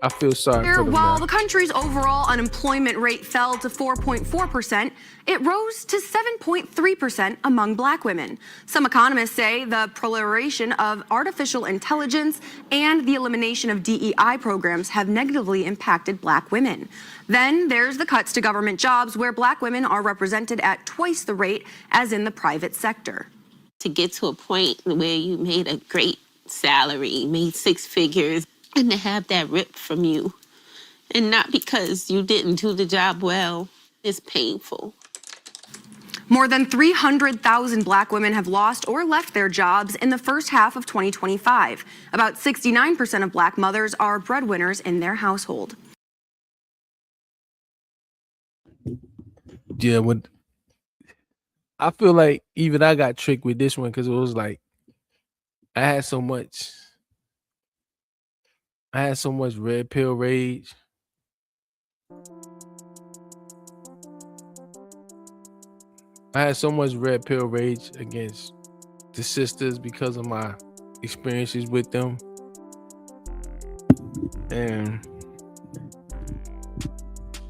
I feel sorry for them While now. the country's overall unemployment rate fell to 4.4%, it rose to 7.3% among black women. Some economists say the proliferation of artificial intelligence and the elimination of DEI programs have negatively impacted black women. Then there's the cuts to government jobs where black women are represented at twice the rate as in the private sector. To get to a point where you made a great salary, made six figures, and to have that ripped from you, and not because you didn't do the job well, is painful. More than 300,000 black women have lost or left their jobs in the first half of 2025. About 69% of black mothers are breadwinners in their household. Yeah, I feel like even I got tricked with this one because it was like I had so much red pill rage. I had so much red pill rage against the sisters because of my experiences with them. And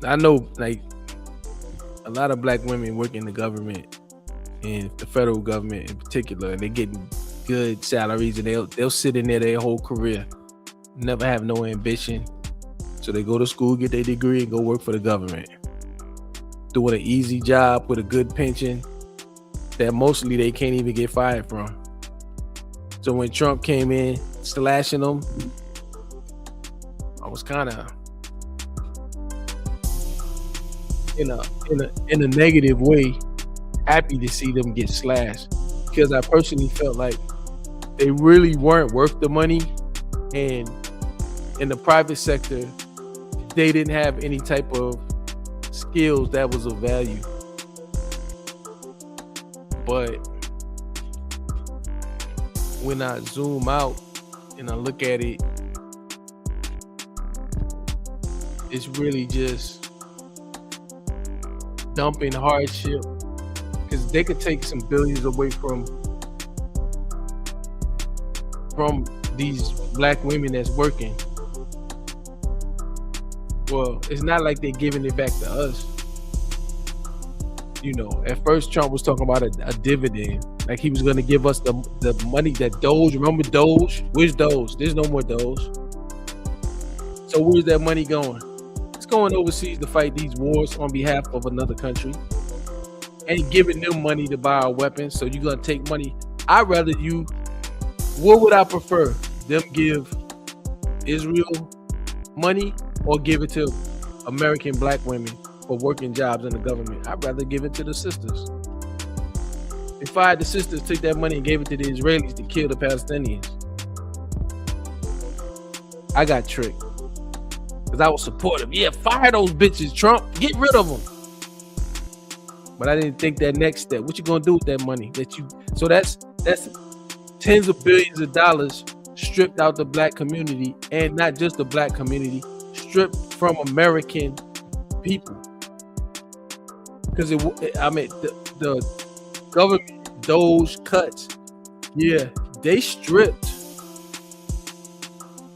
I know like a lot of black women work in the government, and the federal government in particular, and they're getting good salaries, and they'll sit in there their whole career, never have no ambition. So they go to school, get their degree, and go work for the government, doing an easy job with a good pension that mostly they can't even get fired from. So when Trump came in slashing them, I was kind of in a negative way happy to see them get slashed, because I personally felt like they really weren't worth the money, and in the private sector they didn't have any type of skills that was of value. But when I zoom out and I look at it, it's really just dumping hardship, because they could take some billions away from these black women that's working. Well, it's not like they're giving it back to us. You know, at first Trump was talking about a dividend, like he was going to give us the money that Doge. Remember Doge? Where's Doge? There's no more Doge. So where's that money going? It's going overseas to fight these wars on behalf of another country, and giving them money to buy our weapons. So you're going to take money. What would I prefer? Them give Israel money or give it to American black women for working jobs in the government? I'd rather give it to the sisters. If I had the sisters take that money and gave it to the Israelis to kill the Palestinians, I got tricked. Because I was supportive. Yeah, fire those bitches, Trump. Get rid of them. But I didn't think that next step. What you gonna do with that money? So that's tens of billions of dollars stripped out the black community, and not just the black community, stripped from American people. Because the government, those cuts, yeah, they stripped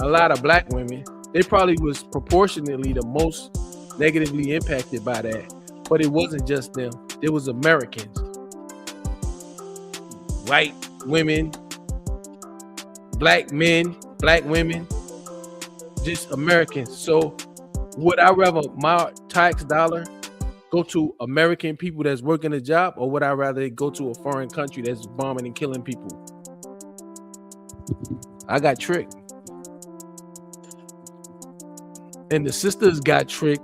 a lot of black women. They probably was proportionately the most negatively impacted by that. But it wasn't just them. It was Americans. White women, black men, black women, just Americans. So would I rather my tax dollar go to American people that's working a job, or would I rather it go to a foreign country that's bombing and killing people? I got tricked. And the sisters got tricked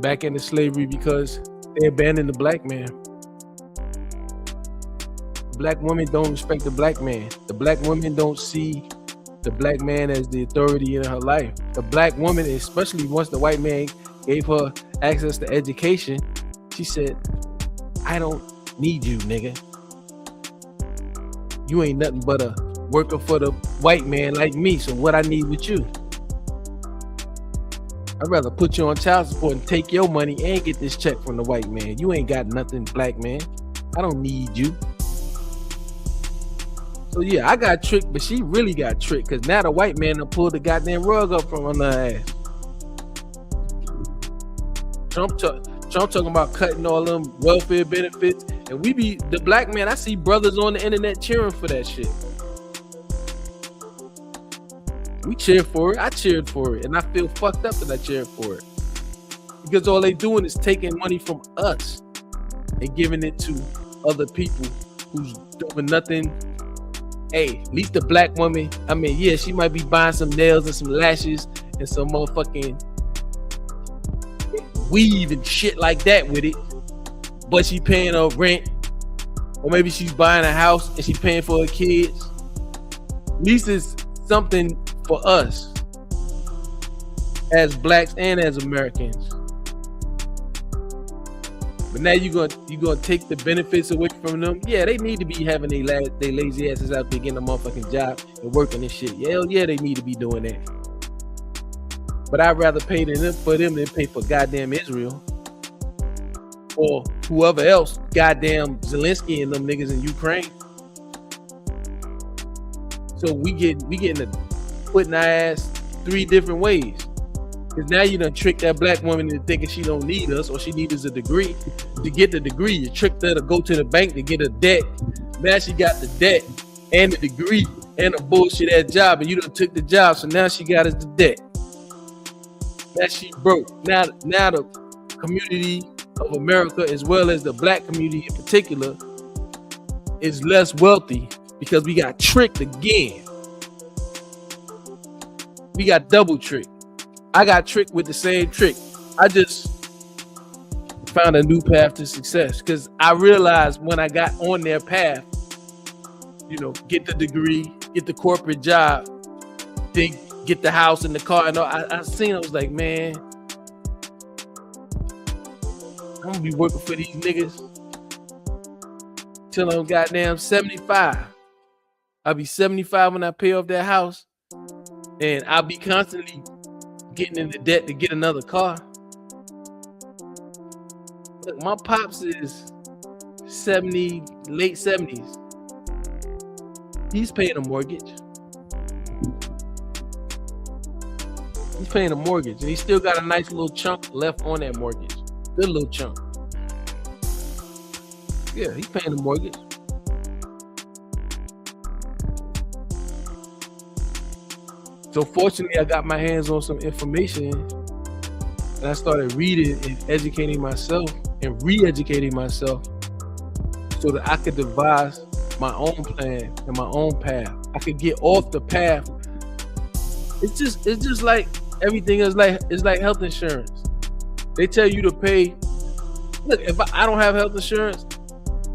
back into slavery because they abandoned the black man. Black women don't respect the black man. The black women don't see the black man as the authority in her life. The black woman, especially once the white man gave her access to education, she said, I don't need you, nigga. You ain't nothing but a worker for the white man like me, so what I need with you? I'd rather put you on child support and take your money and get this check from the white man. You ain't got nothing, black man. I don't need you. So yeah, I got tricked, but she really got tricked because now the white man done pulled the goddamn rug up from under her ass. Trump talking about cutting all them welfare benefits, and we be the black man. I see brothers on the internet cheering for that shit. We cheered for it. I cheered for it, and I feel fucked up that I cheered for it because all they doing is taking money from us and giving it to other people who's doing nothing. Hey, at least the black woman, I mean, yeah, she might be buying some nails and some lashes and some motherfucking weave and shit like that with it, but she paying her rent, or maybe she's buying a house and she's paying for her kids. At least it's something for us as blacks and as Americans. But now you're gonna take the benefits away from them. Yeah, they need to be having they lazy asses out there getting a motherfucking job and working and shit. Hell yeah, they need to be doing that. But I'd rather pay for them than pay for goddamn Israel or whoever else, goddamn Zelensky and them niggas in Ukraine. So we getting putting our ass 3 different ways. Because now you done tricked that black woman into thinking she don't need us, or she needs a degree. To get the degree, you tricked her to go to the bank to get a debt. Now she got the debt and the degree and a bullshit ass job, and you done took the job, so now she got us the debt. Now she broke. Now the community of America, as well as the black community in particular, is less wealthy because we got tricked again. We got double tricked. I got tricked with the same trick. I just found a new path to success because I realized when I got on their path, get the degree, get the corporate job, then get the house and the car. And I seen, I was like, man, I'm gonna be working for these niggas till I'm goddamn 75. I'll be 75 when I pay off that house, and I'll be constantly getting into debt to get another car. Look, my pops is 70, late 70s. He's paying a mortgage. He's paying a mortgage, and he still got a nice little chunk left on that mortgage. Good little chunk. Yeah, he's paying the mortgage. So fortunately, I got my hands on some information, and I started reading and educating myself and re-educating myself so that I could devise my own plan and my own path. I could get off the path. It's just like everything is it's like health insurance. They tell you to pay. Look, if I don't have health insurance,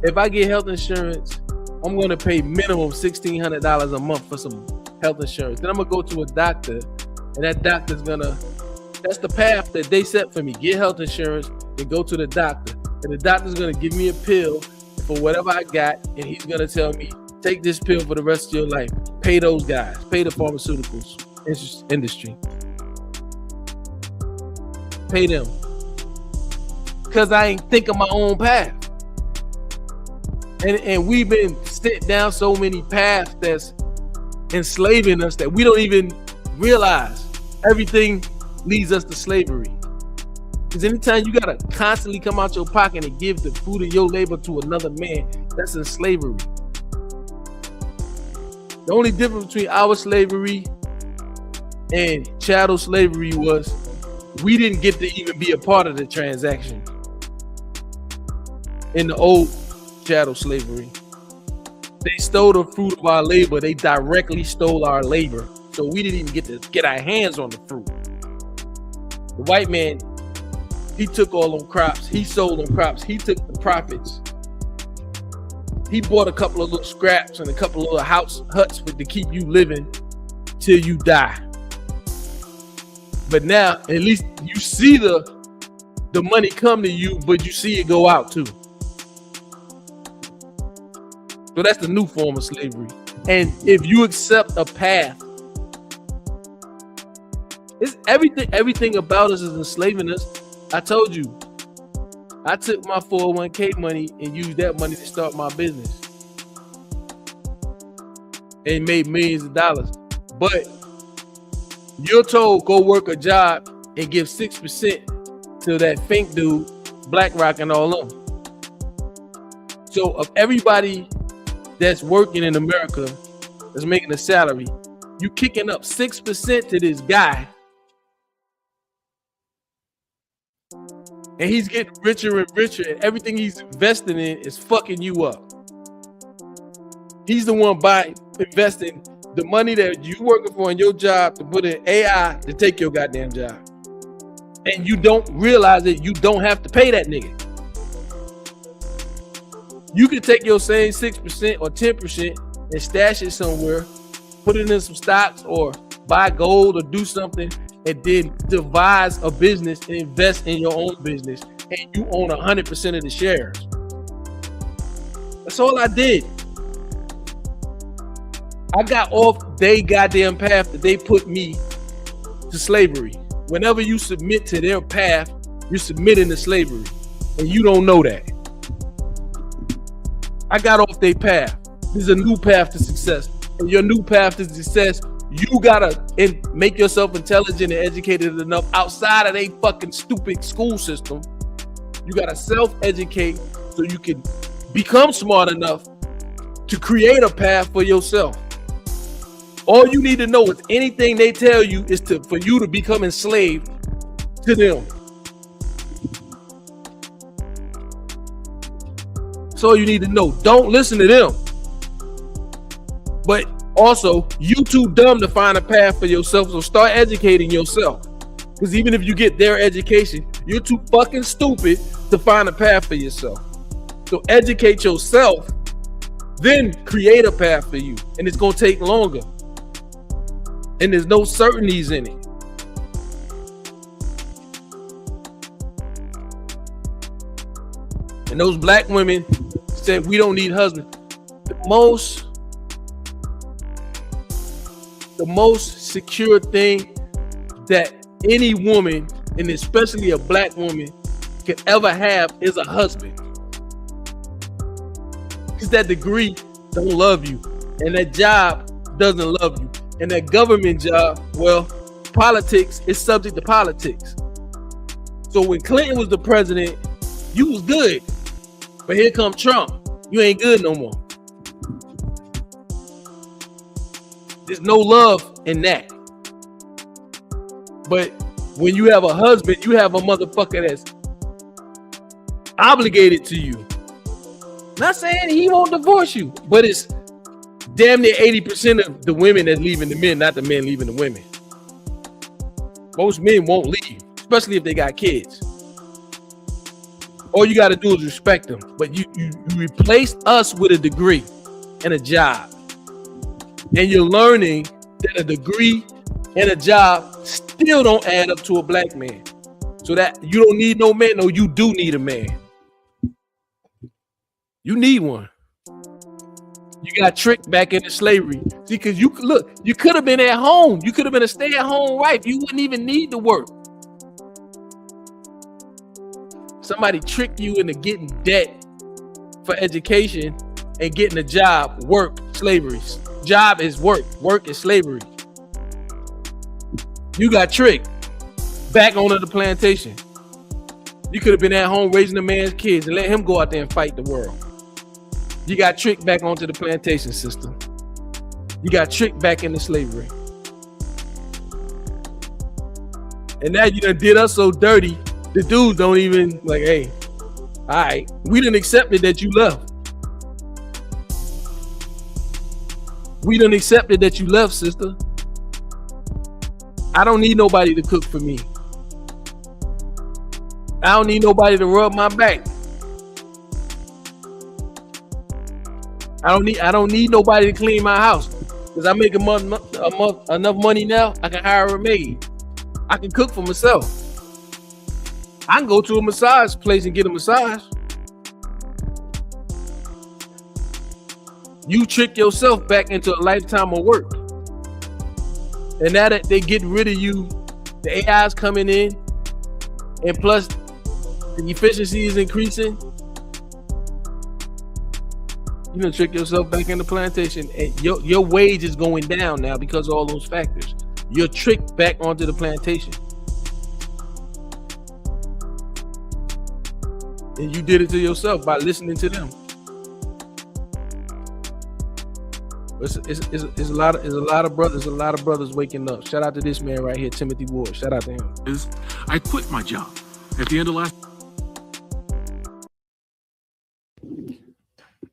if I get health insurance, I'm going to pay minimum $1,600 a month for some health insurance. Then I'm gonna go to a doctor, and that doctor's that's the path that they set for me. Get health insurance, then go to the doctor, and the doctor's gonna give me a pill for whatever I got, and he's gonna tell me, take this pill for the rest of your life. Pay those guys, pay the pharmaceuticals industry, pay them, because I ain't think of my own path. And we've been sent down so many paths that's enslaving us that we don't even realize everything leads us to slavery. Because anytime you gotta constantly come out your pocket and give the fruit of your labor to another man, that's in slavery. The only difference between our slavery and chattel slavery was we didn't get to even be a part of the transaction. In the old chattel slavery, they stole the fruit of our labor. They directly stole our labor. So we didn't even get to get our hands on the fruit. The white man, he took all them crops. He sold them crops. He took the profits. He bought a couple of little scraps and a couple of little huts to keep you living till you die. But now, at least you see the money come to you, but you see it go out too. So that's the new form of slavery. And if you accept a path, it's everything about us is enslaving us. I told you, I took my 401k money and used that money to start my business and made millions of dollars. But you're told go work a job and give 6% to that Fink dude, BlackRock and all of them. So of everybody that's working in America, that's making a salary, you kicking up 6% to this guy, and he's getting richer and richer, and everything he's investing in is fucking you up. He's the one investing the money that you working for in your job to put in AI to take your goddamn job. And you don't realize that you don't have to pay that nigga. You can take your same 6% or 10% and stash it somewhere, put it in some stocks or buy gold or do something, and then devise a business and invest in your own business, and you own 100% of the shares. That's all I did. I got off their goddamn path that they put me to slavery. Whenever you submit to their path, you're submitting to slavery, and you don't know that. I got off their path. There's a new path to success. And your new path to success, you gotta make yourself intelligent and educated enough outside of a fucking stupid school system. You gotta self-educate so you can become smart enough to create a path for yourself. All you need to know is anything they tell you is for you to become enslaved to them. That's all you need to know. Don't listen to them. But also, you too dumb to find a path for yourself, so start educating yourself. Because even if you get their education, you're too fucking stupid to find a path for yourself. So educate yourself, then create a path for you. And it's gonna take longer. And there's no certainties in it. And those black women said we don't need husbands. The most secure thing that any woman, and especially a black woman, can ever have is a husband. Because that degree don't love you, and that job doesn't love you, and that government job, well, politics is subject to politics. So when Clinton was the president, you was good, but here come Trump, you ain't good no more. There's no love in that. But when you have a husband, you have a motherfucker that's obligated to you. Not saying he won't divorce you, but it's damn near 80% of the women that's leaving the men, not the men leaving the women. Most men won't leave, especially if they got kids. All you got to do is respect them. But you replace us with a degree and a job. And you're learning that a degree and a job still don't add up to a black man. So that you don't need no man. No, you do need a man. You need one. You got tricked back into slavery. See, because you could have been at home. You could have been a stay-at-home wife. You wouldn't even need to work. Somebody tricked you into getting debt for education and getting a job. Work, slavery. Job is work. Work is slavery. You got tricked back onto the plantation. You could have been at home raising a man's kids and let him go out there and fight the world. You got tricked back onto the plantation system. You got tricked back into slavery. And now you done did us so dirty, the dudes don't even like, hey, all right, we done accepted that you left. We done accepted that you left, sister. I don't need nobody to cook for me. I don't need nobody to rub my back. I don't need nobody to clean my house. Because I make enough money now, I can hire a maid. I can cook for myself. I can go to a massage place and get a massage. You trick yourself back into a lifetime of work. And now that they get rid of you, the AI is coming in, and plus the efficiency is increasing. You done trick yourself back in the plantation, and your wage is going down now because of all those factors. You're tricked back onto the plantation. And you did it to yourself by listening to them. It's a lot of brothers waking up. Shout out to this man right here, Timothy Ward. Shout out to him. I quit my job at the end of last.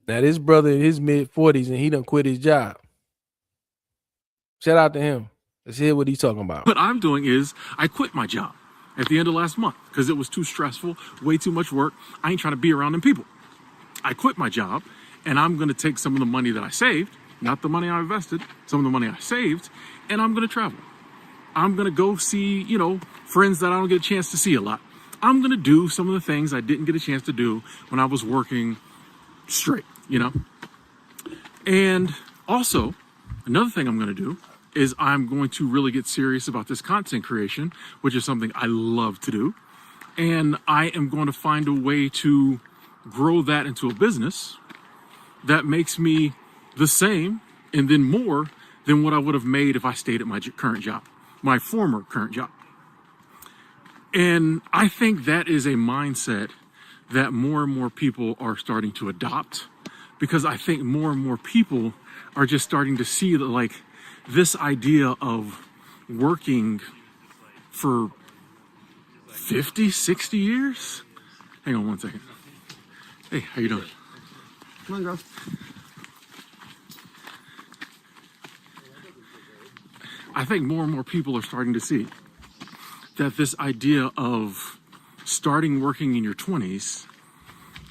Now this brother in his mid-40s and he done quit his job. Shout out to him. Let's hear what he's talking about. What I'm doing is I quit my job at the end of last month because it was too stressful, way too much work. I ain't trying to be around them people. I quit my job and I'm going to take some of the money that I saved, not the money I invested, some of the money I saved, and I'm going to travel. I'm going to go see, friends that I don't get a chance to see a lot. I'm going to do some of the things I didn't get a chance to do when I was working straight, And also, another thing I'm going to do is I'm going to really get serious about this content creation, which is something I love to do. And I am going to find a way to grow that into a business that makes me the same and then more than what I would have made if I stayed at my current job, my former current job. And I think that is a mindset that more and more people are starting to adopt, because I think more and more people are just starting to see that, like, this idea of working for 50, 60 years. Hang on one second. Hey, how you doing? Come on, girl. I think more and more people are starting to see that this idea of starting working in your 20s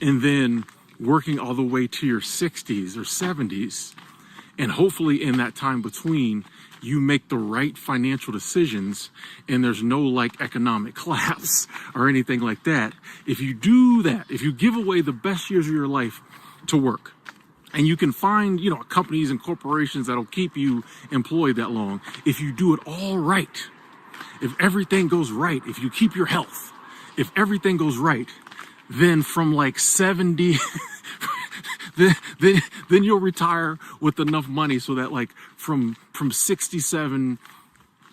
and then working all the way to your 60s or 70s, and hopefully in that time between, you make the right financial decisions and there's no like economic collapse or anything like that. If you do that, if you give away the best years of your life to work, and you can find, companies and corporations that'll keep you employed that long, if you do it all right, if everything goes right, if you keep your health, if everything goes right, then from like 70, then you'll retire with enough money so that like from 67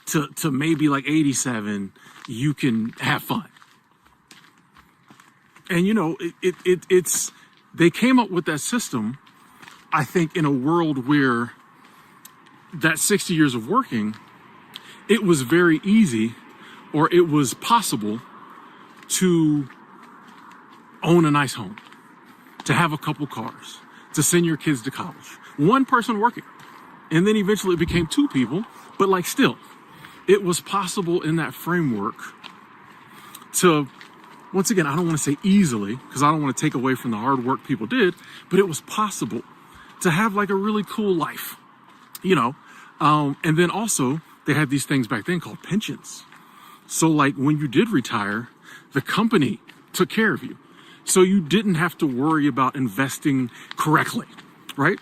to maybe like 87, you can have fun. And it's they came up with that system, I think, in a world where that 60 years of working, it was very easy, or it was possible to own a nice home, to have a couple cars, to send your kids to college. One person working. And then eventually it became two people, but like still, it was possible in that framework to, once again, I don't want to say easily, because I don't want to take away from the hard work people did, but it was possible to have like a really cool life, and then also they had these things back then called pensions. So like when you did retire, the company took care of you. So you didn't have to worry about investing correctly, right?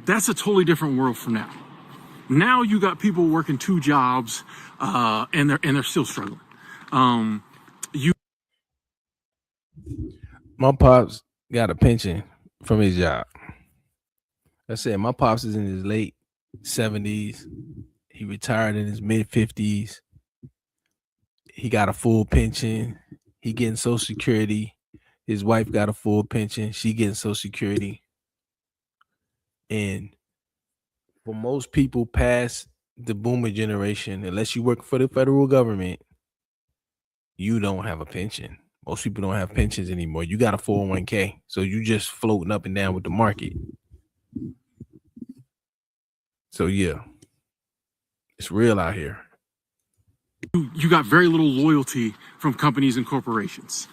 That's a totally different world from now. Now you got people working two jobs, and they're still struggling. My pops got a pension from his job. I said my pops is in his late 70s. He retired in his mid 50s. He got a full pension. He getting Social Security. His wife got a full pension. She getting Social Security. And for most people past the boomer generation, unless you work for the federal government, you don't have a pension. Most people don't have pensions anymore. You got a 401k, so you just floating up and down with the market. So yeah, it's real out here. You got very little loyalty from companies and corporations.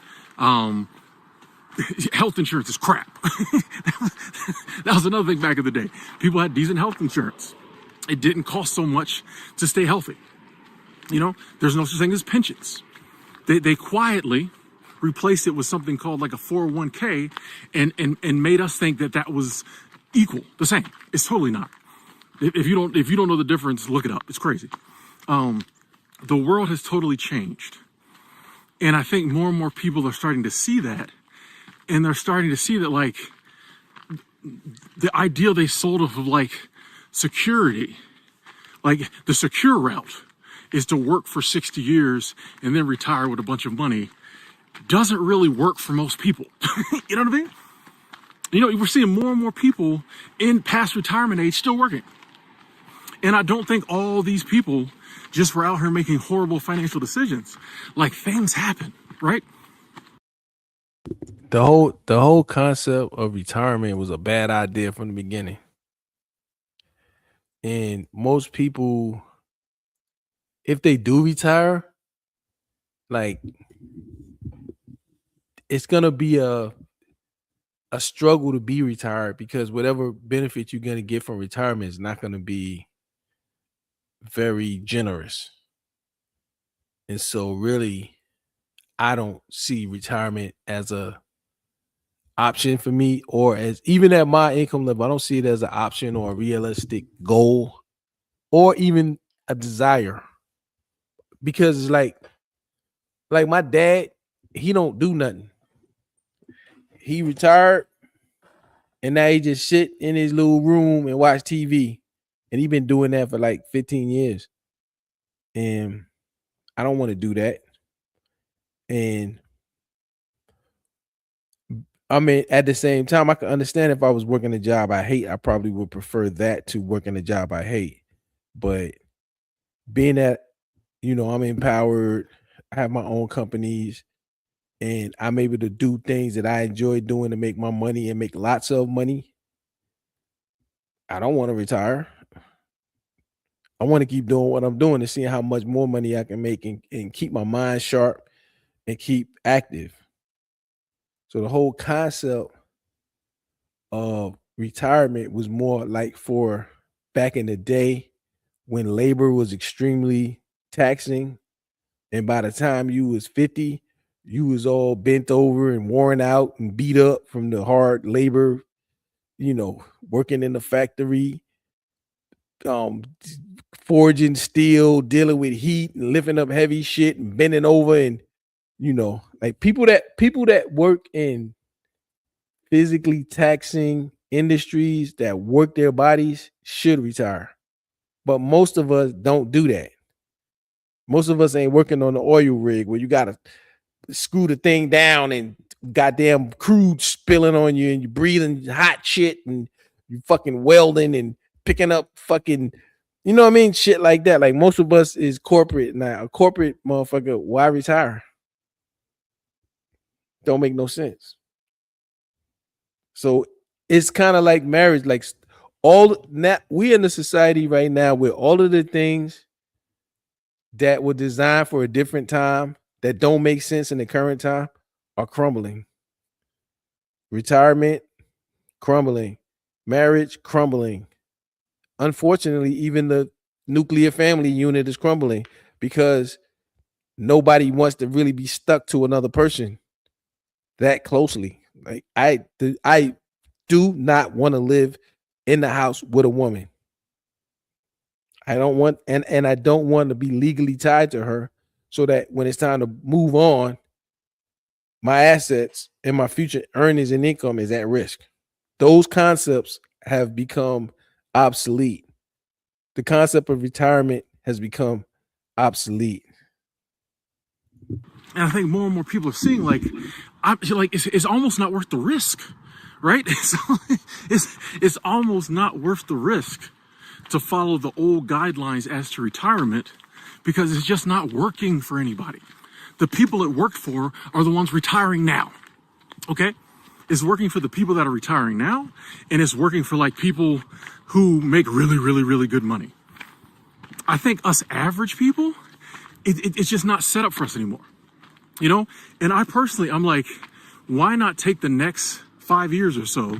Health insurance is crap. That was another thing back in the day. People had decent health insurance. It didn't cost so much to stay healthy. You know, there's no such thing as pensions. They quietly replaced it with something called like a 401k and made us think that that was equal, the same. It's totally not. If you don't know the difference, look it up. It's crazy. The world has totally changed. And I think more and more people are starting to see that. And they're starting to see that, like, the ideal they sold of like security, like the secure route is to work for 60 years and then retire with a bunch of money, doesn't really work for most people. You know what I mean? You know, we're seeing more and more people in past retirement age still working. And I don't think all these people just were out here making horrible financial decisions. Like, things happen, right? The whole concept of retirement was a bad idea from the beginning. And most people, if they do retire, like, it's gonna be a struggle to be retired, because whatever benefit you're gonna get from retirement is not gonna be very generous. And so really, I don't see retirement as a option for me, or as even at my income level, I don't see it as an option or a realistic goal or even a desire. Because it's like my dad, he don't do nothing. He retired and now he just sit in his little room and watch TV. And he been doing that for like 15 years. And I don't want to do that. And I mean, at the same time, I can understand if I was working a job I hate, I probably would prefer that to working a job I hate. But being that, you know, I'm empowered, I have my own companies, and I'm able to do things that I enjoy doing to make my money and make lots of money, I don't want to retire. I want to keep doing what I'm doing and seeing how much more money I can make and keep my mind sharp and keep active. So the whole concept of retirement was more like for back in the day when labor was extremely taxing. And by the time you was 50, you was all bent over and worn out and beat up from the hard labor, you know, working in the factory, forging steel, dealing with heat and lifting up heavy shit and bending over. And, you know, like people that work in physically taxing industries that work their bodies should retire. But most of us don't do that. Most of us ain't working on the oil rig where you got to screw the thing down and goddamn crude spilling on you and you breathing hot shit and you fucking welding and picking up fucking, you know what I mean? Shit like that. Like most of us is corporate now. A corporate motherfucker, why retire? Don't make no sense. So it's kind of like marriage. Like we in the society right now where all of the things that were designed for a different time that don't make sense in the current time are crumbling. Retirement, crumbling. Marriage, crumbling. Unfortunately, even the nuclear family unit is crumbling because nobody wants to really be stuck to another person that closely. Like I do not want to live in the house with a woman. I don't want, and I don't want to be legally tied to her so that when it's time to move on, my assets and my future earnings and income is at risk. Those concepts have become obsolete. The concept of retirement has become obsolete. And I think more and more people are seeing it's almost not worth the risk, right? It's almost not worth the risk to follow the old guidelines as to retirement because it's just not working for anybody. The people it worked for are the ones retiring now. Okay? It's working for the people that are retiring now, and it's working for like people who make really, really, really good money. I think us average people, it's just not set up for us anymore. You know? And I personally, I'm like, why not take the next 5 years or so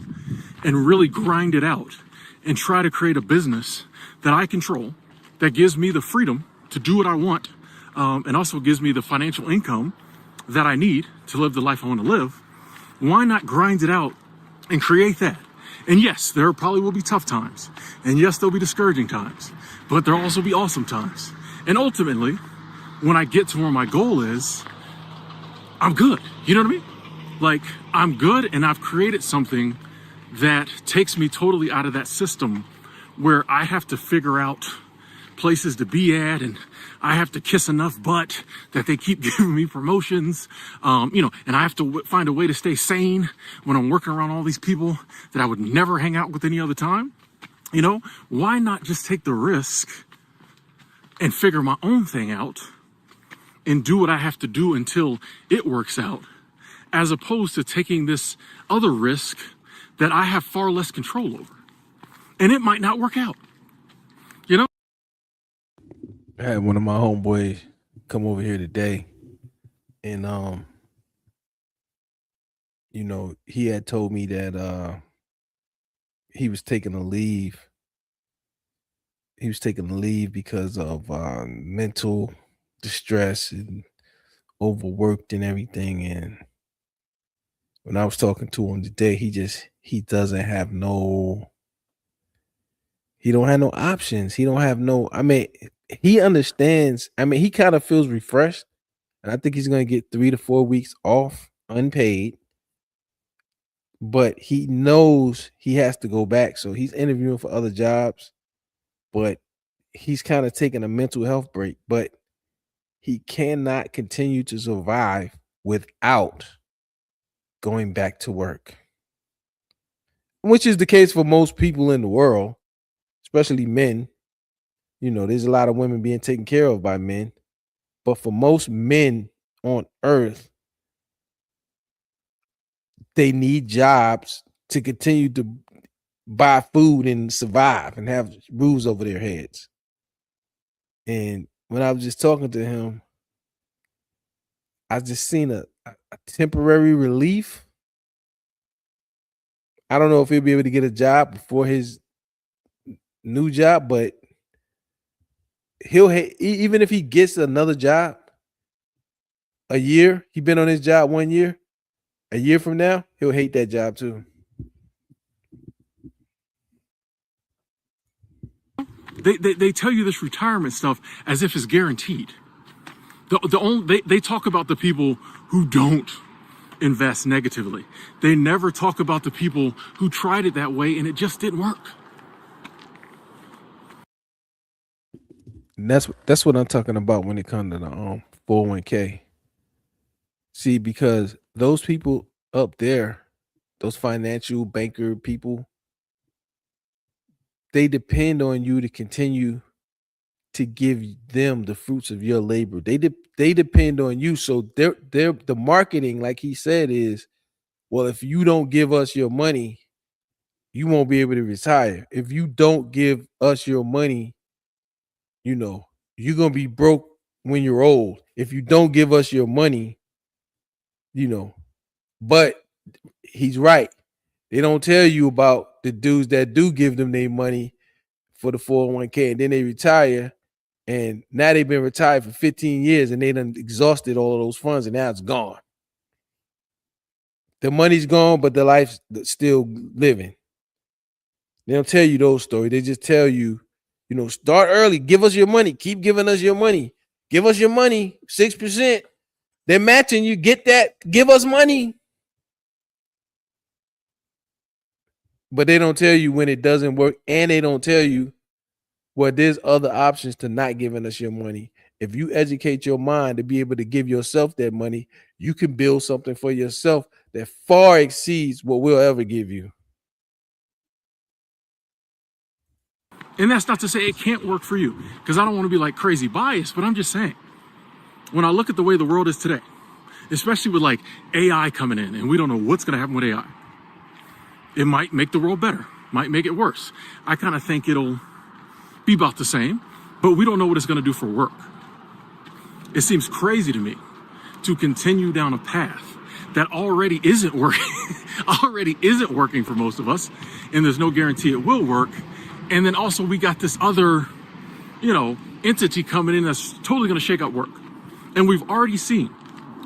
and really grind it out and try to create a business that I control, that gives me the freedom to do what I want, and also gives me the financial income that I need to live the life I want to live. Why not grind it out and create that? And yes, there probably will be tough times. And yes, there'll be discouraging times. But there'll also be awesome times. And ultimately, when I get to where my goal is, I'm good. You know what I mean? Like, I'm good, and I've created something that takes me totally out of that system where I have to figure out places to be at, and I have to kiss enough butt that they keep giving me promotions, you know, and I have to find a way to stay sane when I'm working around all these people that I would never hang out with any other time. You know, why not just take the risk and figure my own thing out and do what I have to do until it works out, as opposed to taking this other risk that I have far less control over, and it might not work out. You know? I had one of my homeboys come over here today, and you know, he had told me that he was taking a leave. He was taking a leave because of mental distress and overworked and everything. And when I was talking to him today, he don't have no options. He don't have no, I mean, he understands. I mean, he kind of feels refreshed, and I think he's going to get 3 to 4 weeks off unpaid, but he knows he has to go back. So he's interviewing for other jobs, but he's kind of taking a mental health break, but he cannot continue to survive without going back to work, which is the case for most people in the world, especially men. You know, there's a lot of women being taken care of by men, but for most men on earth, they need jobs to continue to buy food and survive and have roofs over their heads. And when I was just talking to him, I just seen a temporary relief. I don't know if he'll be able to get a job before his new job, but even if he gets another job a year, he been on his job 1 year, a year from now, he'll hate that job too. They tell you this retirement stuff as if it's guaranteed. They talk about the people who don't invest negatively. They never talk about the people who tried it that way and it just didn't work. And that's what I'm talking about when it comes to the 401k. See, because those people up there, those financial banker people, they depend on you to continue to give them the fruits of your labor. They depend on you. So they're the marketing, like he said, is, well, if you don't give us your money, you won't be able to retire. If you don't give us your money, you know, you're going to be broke when you're old. If you don't give us your money, you know, but he's right. They don't tell you about the dudes that do give them their money for the 401k, and then they retire, and now they've been retired for 15 years and they done exhausted all of those funds, and now it's gone. The money's gone, but the life's still living. They don't tell you those stories. They just tell you, you know, start early, give us your money, keep giving us your money, give us your money, 6%. They're matching you, get that, give us money. But they don't tell you when it doesn't work, and they don't tell you, well, there's other options to not giving us your money. If you educate your mind to be able to give yourself that money, you can build something for yourself that far exceeds what we'll ever give you. And that's not to say it can't work for you, because I don't want to be like crazy biased, but I'm just saying, when I look at the way the world is today, especially with like AI coming in, and we don't know what's going to happen with AI, it might make the world better, might make it worse. I kind of think it'll be about the same, but we don't know what it's going to do for work. It seems crazy to me to continue down a path that already isn't working for most of us, and there's no guarantee it will work. And then also we got this other, entity coming in that's totally going to shake up work. And we've already seen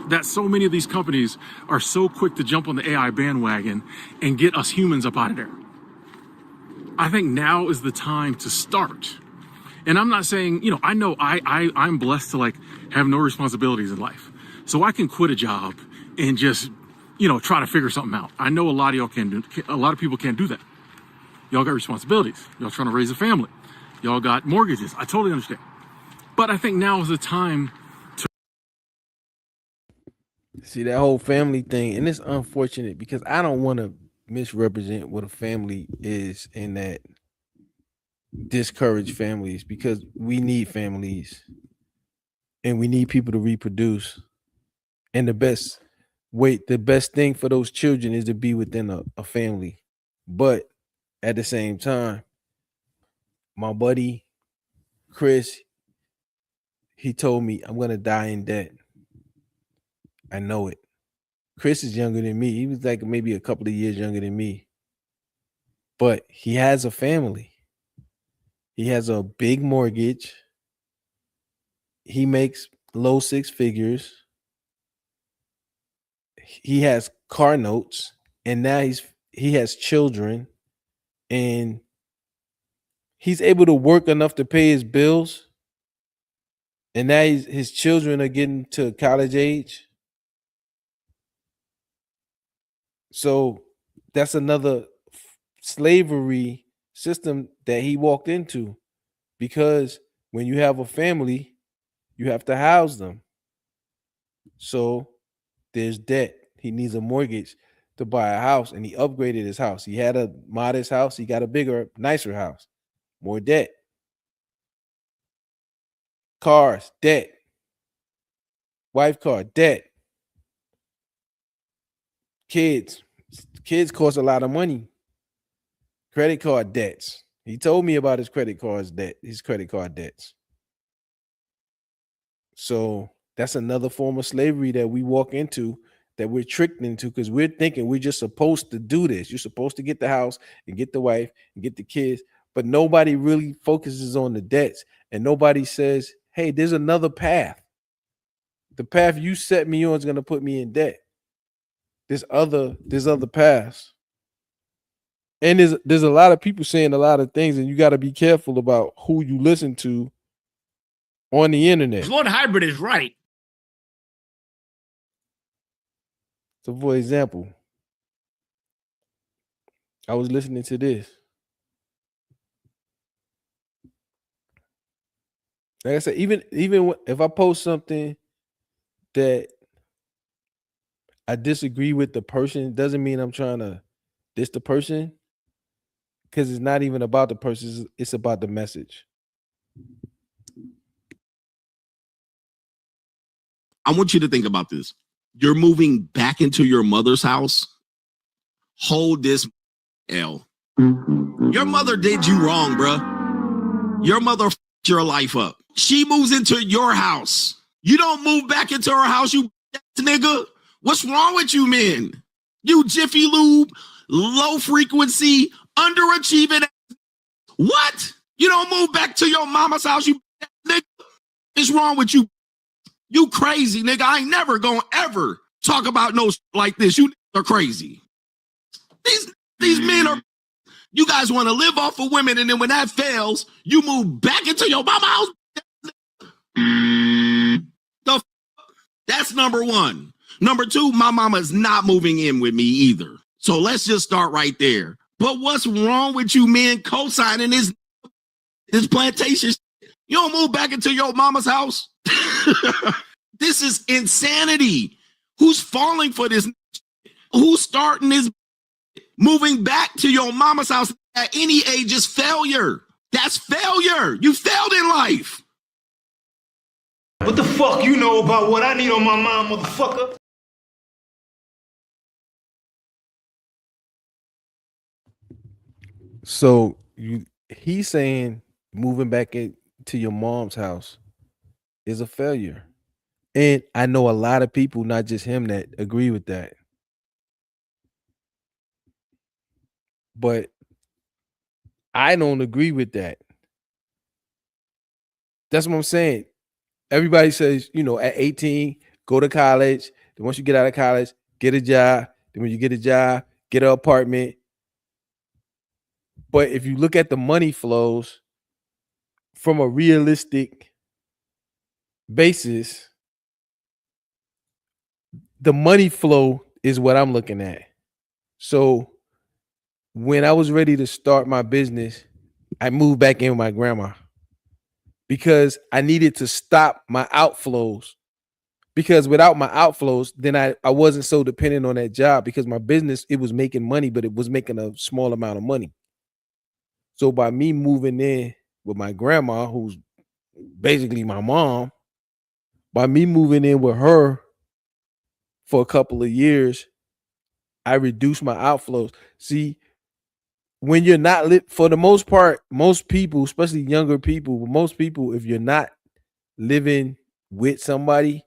that so many of these companies are so quick to jump on the AI bandwagon and get us humans up out of there. I think now is the time to start. And I'm not saying, I know I'm blessed to like have no responsibilities in life. So I can quit a job and just, try to figure something out. I know a lot of y'all a lot of people can't do that. Y'all got responsibilities. Y'all trying to raise a family. Y'all got mortgages. I totally understand. But I think now is the time to see that whole family thing. And it's unfortunate because I don't want to misrepresent what a family is and that discourage families, because we need families and we need people to reproduce. And the best thing for those children is to be within a family. But at the same time, my buddy Chris, he told me I'm gonna die in debt. I know it. Chris is younger than me. He was like maybe a couple of years younger than me. But he has a family. He has a big mortgage. He makes low six figures. He has car notes, and now he has children, and he's able to work enough to pay his bills. And now his children are getting to college age. So that's another slavery system that he walked into, because when you have a family, you have to house them. So there's debt. He needs a mortgage to buy a house, and he upgraded his house. He had a modest house. He got a bigger, nicer house. More debt. Cars, debt. Wife car, debt. Kids cost a lot of money. Credit card debts. He told me about his credit card debts. So that's another form of slavery that we walk into, that we're tricked into, because we're thinking we're just supposed to do this. You're supposed to get the house and get the wife and get the kids, but nobody really focuses on the debts, and nobody says, hey, there's another path. The path you set me on is going to put me in debt. There's other paths. And there's a lot of people saying a lot of things, and you got to be careful about who you listen to on the internet. Lord Hybrid is right. So, for example, I was listening to this. Like I said, even if I post something that I disagree with the person, doesn't mean I'm trying to diss the person, because it's not even about the person, it's about the message. I want you to think about this. You're moving back into your mother's house. Hold this L. Your mother did you wrong, bruh. Your mother f***ed your life up. She moves into your house. You don't move back into her house, you nigga. What's wrong with you, men? You Jiffy Lube, low frequency, underachieving. What? You don't move back to your mama's house, you nigga. What's wrong with you? You crazy, nigga. I ain't never gonna ever talk about no like this. You are crazy. These men are, you guys want to live off of women, and then when that fails, you move back into your mama's house. That's number one. Number two, my mama is not moving in with me either. So let's just start right there. But what's wrong with you men co-signing this plantation? You don't move back into your mama's house. This is insanity. Who's falling for this? Who's starting this? Moving back to your mama's house at any age is failure. That's failure. You failed in life. What the fuck you know about what I need on my mind, motherfucker? So he's saying moving back into your mom's house is a failure. And I know a lot of people, not just him, that agree with that. But I don't agree with that. That's what I'm saying. Everybody says, at 18, go to college. Then once you get out of college, get a job. Then when you get a job, get an apartment. But if you look at the money flows from a realistic basis, the money flow is what I'm looking at. So when I was ready to start my business, I moved back in with my grandma because I needed to stop my outflows. Because without my outflows, then I wasn't so dependent on that job because my business, it was making money, but it was making a small amount of money. So by me moving in with my grandma, who's basically my mom, by me moving in with her for a couple of years, I reduced my outflows. See, when you're not for the most part, most people, especially younger people, most people, if you're not living with somebody,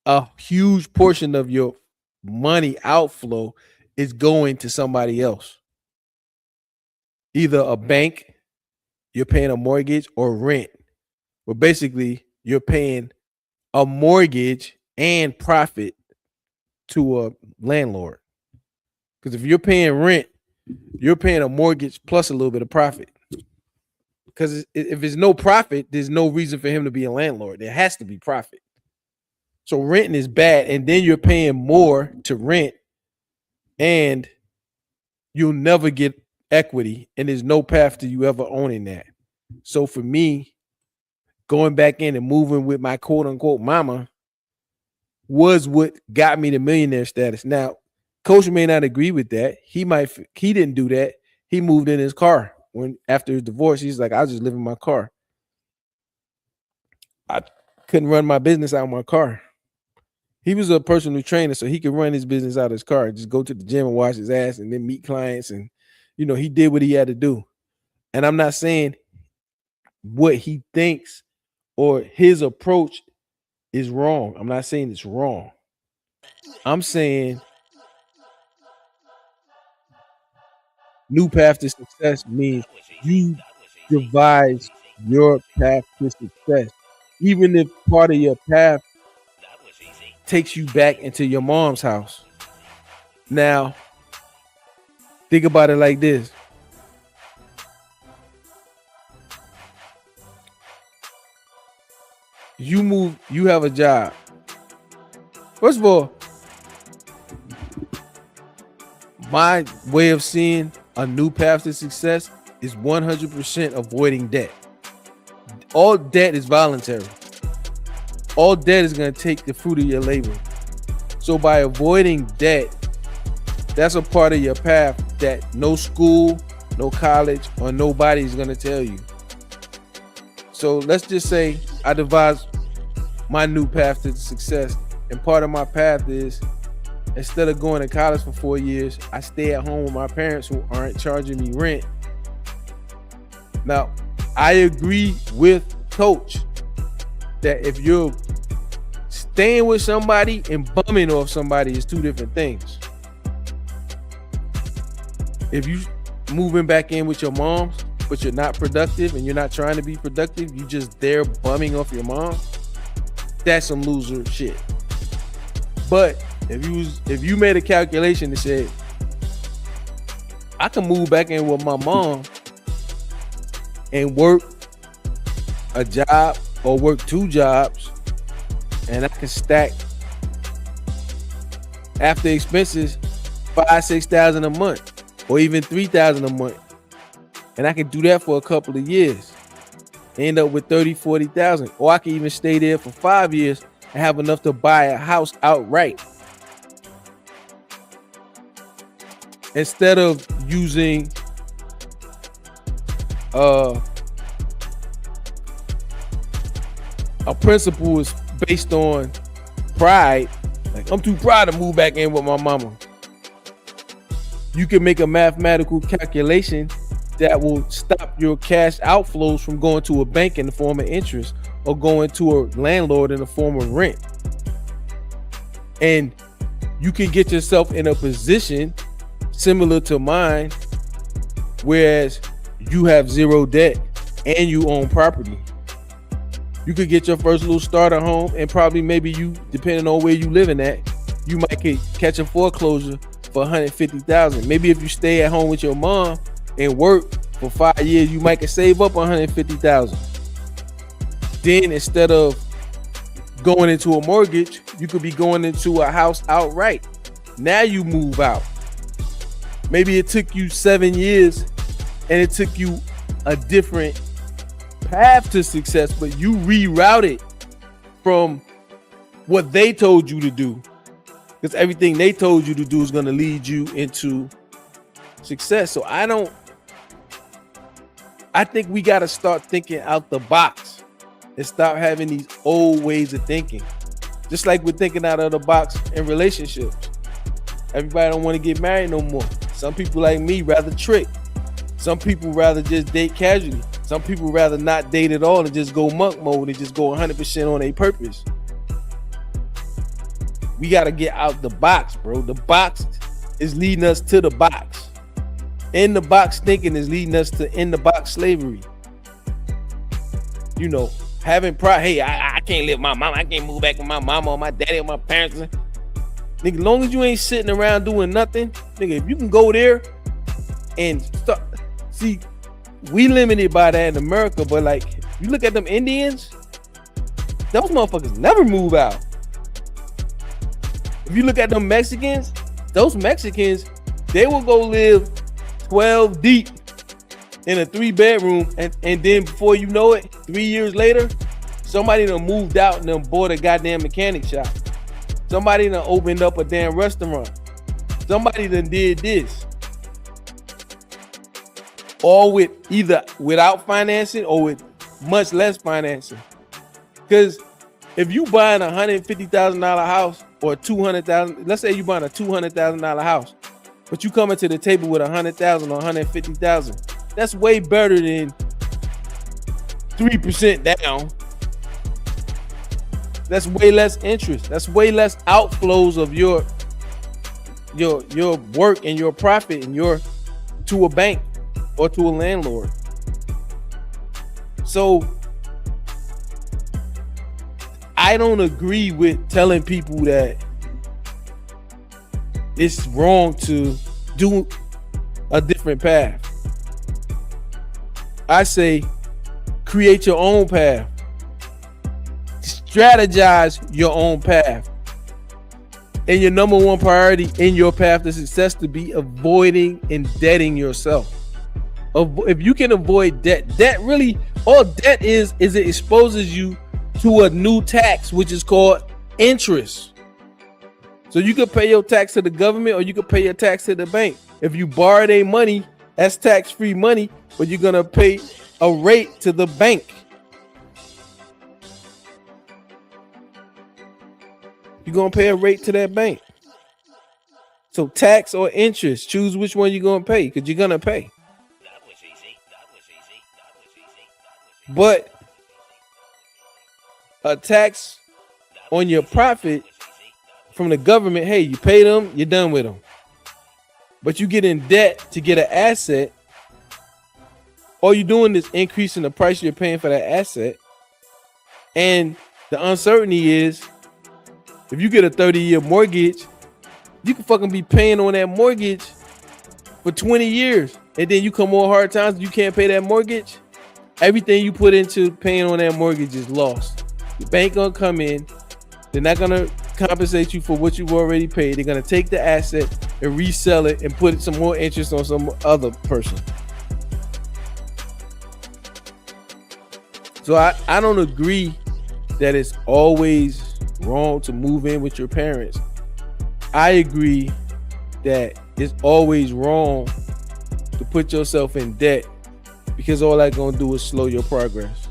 a huge portion of your money outflow is going to somebody else. Either a bank, you're paying a mortgage, or rent. But basically, you're paying a mortgage and profit to a landlord. Because if you're paying rent, you're paying a mortgage plus a little bit of profit. Because if there's no profit, there's no reason for him to be a landlord. There has to be profit. So renting is bad, and then you're paying more to rent, and you'll never get equity, and there's no path to you ever owning that. So for me, going back in and moving with my quote unquote mama was what got me the millionaire status. Now, Coach may not agree with that. He didn't do that. He moved in his car after his divorce. He's like, I just live in my car. I couldn't run my business out of my car. He was a personal trainer, so he could run his business out of his car, just go to the gym and wash his ass and then meet clients. And, he did what he had to do. And I'm not saying what he thinks or his approach is wrong. I'm not saying it's wrong. I'm saying new path to success means you devise your path to success. Even if part of your path takes you back into your mom's house. Now, think about it like this. You have a job. First of all, my way of seeing a new path to success is 100% avoiding debt. All debt is voluntary. All debt is going to take the fruit of your labor. So by avoiding debt, that's a part of your path that no school, no college, or nobody is going to tell you. So let's just say I devised my new path to success. And part of my path is, instead of going to college for 4 years, I stay at home with my parents who aren't charging me rent. Now, I agree with Coach that if you're staying with somebody and bumming off somebody is two different things. If you moving back in with your moms, but you're not productive and you're not trying to be productive, you just there bumming off your mom, that's some loser shit. But if you made a calculation that said, I can move back in with my mom and work a job or work 2 jobs, and I can stack after expenses $5,000-6,000 a month, or even $3,000 a month, and I can do that for a couple of years, end up with $30,000-40,000, or I can even stay there for 5 years and have enough to buy a house outright, instead of using a principle is based on pride, like I'm too proud to move back in with my mama, you can make a mathematical calculation that will stop your cash outflows from going to a bank in the form of interest or going to a landlord in the form of rent. And you can get yourself in a position similar to mine, whereas you have zero debt and you own property. You could get your first little starter home, and probably maybe you, depending on where you living at, you might catch a foreclosure for $150,000. Maybe if you stay at home with your mom and work for 5 years, you might can save up $150,000. Then instead of going into a mortgage, you could be going into a house outright. Now you move out. Maybe it took you 7 years and it took you a different path to success, but you rerouted from what they told you to do, because everything they told you to do is going to lead you into success. So I think we got to start thinking out the box and stop having these old ways of thinking. Just like we're thinking out of the box in relationships. Everybody don't want to get married no more. Some people like me rather trick. Some people rather just date casually. Some people rather not date at all and just go monk mode and just go 100% on a purpose. We got to get out the box, bro. The box is leading us to the box. In the box thinking is leading us to in the box slavery. You know, having pride. Hey, I can't live with my mama. I can't move back with my mama or my daddy or my parents. Nigga, as long as you ain't sitting around doing nothing, nigga, if you can go there and start. See, we limited by that in America, but like, you look at them Indians, those motherfuckers never move out. If you look at them Mexicans, those Mexicans, they will go live 12 deep in a 3-bedroom, and then before you know it, 3 years later, somebody done moved out and done bought a goddamn mechanic shop. Somebody done opened up a damn restaurant. Somebody done did this. All with either without financing or with much less financing. Because if you buying a $150,000 house or $200,000, let's say you buying a $200,000 house, but you coming to the table with $100,000 or $150,000, that's way better than 3% down. That's way less interest. That's way less outflows of your work and your profit and your to a bank or to a landlord. So I don't agree with telling people that it's wrong to do a different path. I say create your own path. Strategize your own path. And your number one priority in your path to success to be avoiding indebting yourself. If you can avoid debt really, all debt is it exposes you to a new tax, which is called interest. So you could pay your tax to the government or you could pay your tax to the bank. If you borrow their money, that's tax-free money, but you're gonna pay a rate to the bank. You're gonna pay a rate to that bank. So tax or interest, choose which one you're gonna pay, because you're gonna pay. But a tax on your profit from the government, hey, you pay them, you're done with them. But you get in debt to get an asset. All you're doing is increasing the price you're paying for that asset. And the uncertainty is, if you get a 30-year mortgage, you can fucking be paying on that mortgage for 20 years. And then you come on hard times, you can't pay that mortgage. Everything you put into paying on that mortgage is lost. The bank gonna come in. They're not gonna compensate you for what you've already paid. They're gonna take the asset and resell it and put some more interest on some other person. So I don't agree that it's always wrong to move in with your parents. I agree that it's always wrong to put yourself in debt because all that gonna do is slow your progress.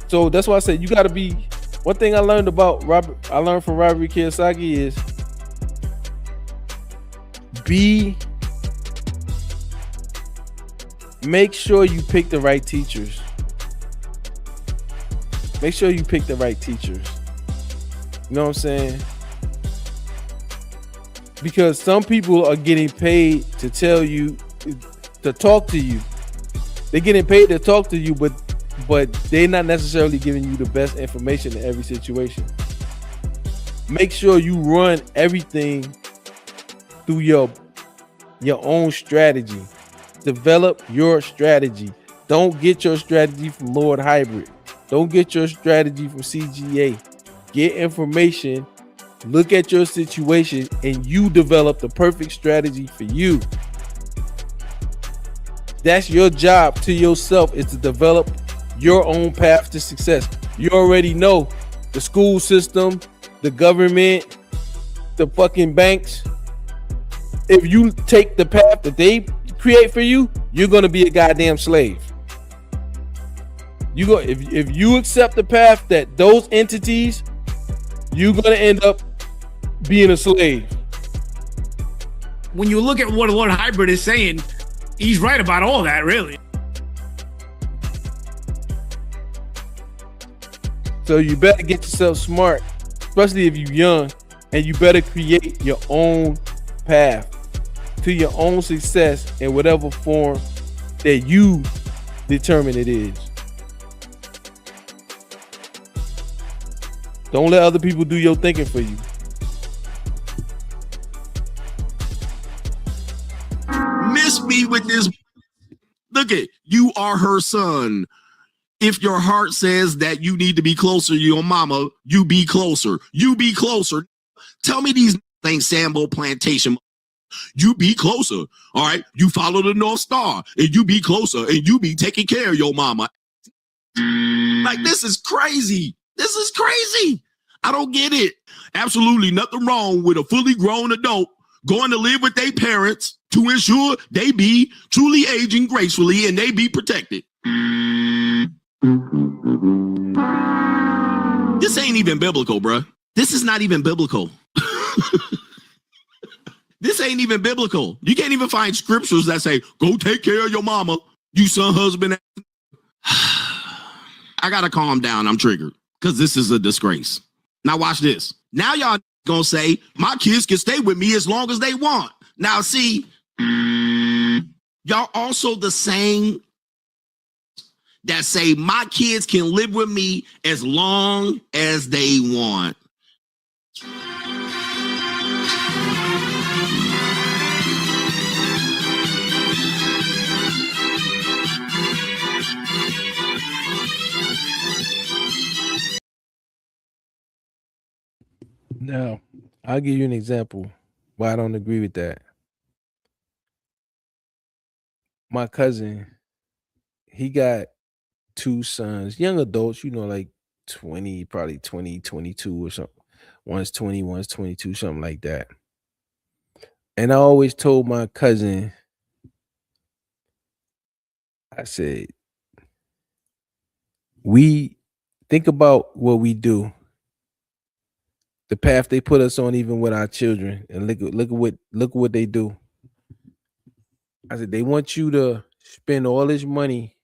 So that's why I said you gotta be. One thing I learned from Robert Kiyosaki is make sure you pick the right teachers. Make sure you pick the right teachers. You know what I'm saying? Because some people are getting paid to tell you, to talk to you. They're getting paid to talk to you, but they're not necessarily giving you the best information in every situation. Make sure you run everything through your own strategy. Develop your strategy. Don't get your strategy from Lord Hybrid. Don't get your strategy from CGA. Get information, look at your situation, and you develop the perfect strategy for you. That's your job to yourself, is to develop your own path to success. You already know the school system, the government, the fucking banks. If you take the path that they create for you, you're gonna be a goddamn slave. If you accept the path that those entities, you're gonna end up being a slave. When you look at what Lord Hybrid is saying, he's right about all that, really. So you better get yourself smart, especially if you're young, and you better create your own path to your own success in whatever form that you determine it is. Don't let other people do your thinking for you. Miss me with this. Look at, you are her son. If your heart says that you need to be closer to your mama, you be closer. You be closer. Tell me these things, Sambo Plantation. You be closer. All right. You follow the North Star and you be closer and you be taking care of your mama. Like, this is crazy. This is crazy. I don't get it. Absolutely nothing wrong with a fully grown adult going to live with their parents to ensure they be truly aging gracefully and they be protected. This ain't even biblical, bruh. This is not even biblical. This ain't even biblical. You can't even find scriptures that say, go take care of your mama, you son, husband. I gotta calm down. I'm triggered because this is a disgrace. Now watch this. Now y'all gonna say, my kids can stay with me as long as they want. Now see, y'all also the same that say my kids can live with me as long as they want. Now, I'll give you an example why I don't agree with that. My cousin, he got two sons, young adults, like 20, probably 20, 22 or something. One's 20, one's 22, something like that. And I always told my cousin, I said, we think about what we do, the path they put us on, even with our children, and look at what they do. I said, they want you to spend all this money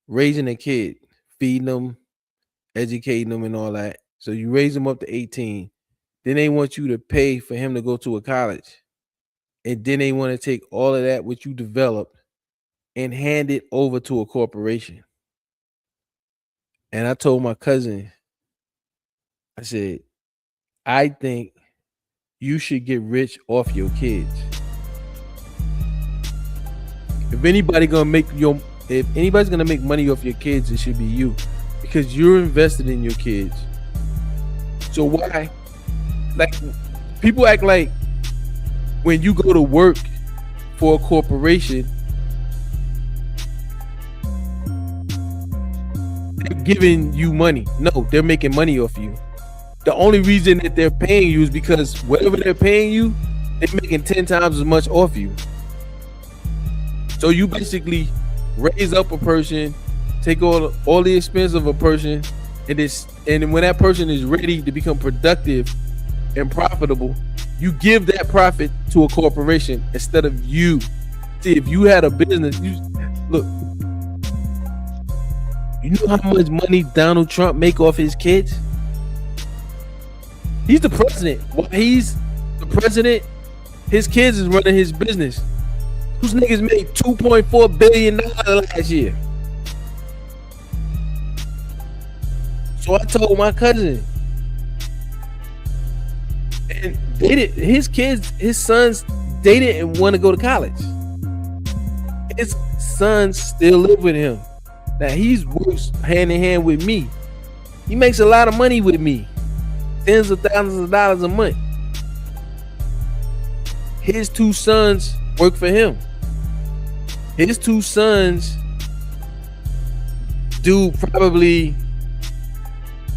raising a kid, feeding them, educating them, and all that. So you raise them up to 18. Then they want you to pay for him to go to a college. And then they want to take all of that, which you developed, and hand it over to a corporation. And I told my cousin, I said, I think you should get rich off your kids. If anybody's gonna make money off your kids, it should be you, because you're invested in your kids. So why, like, people act like when you go to work for a corporation, they're giving you money. No, they're making money off you. The only reason that they're paying you is because whatever they're paying you, they're making 10 times as much off you. So you basically raise up a person, take all the expense of a person, and when that person is ready to become productive and profitable, you give that profit to a corporation instead of you. See, if you had a business, look, you know how much money Donald Trump make off his kids? He's the president. While he's the president, his kids is running his business. Those niggas made $2.4 billion last year. So I told my cousin, and his sons, they didn't want to go to college. His sons still live with him. Now he works hand in hand with me. He makes a lot of money with me. Tens of thousands of dollars a month. His 2 sons work for him. His 2 sons do probably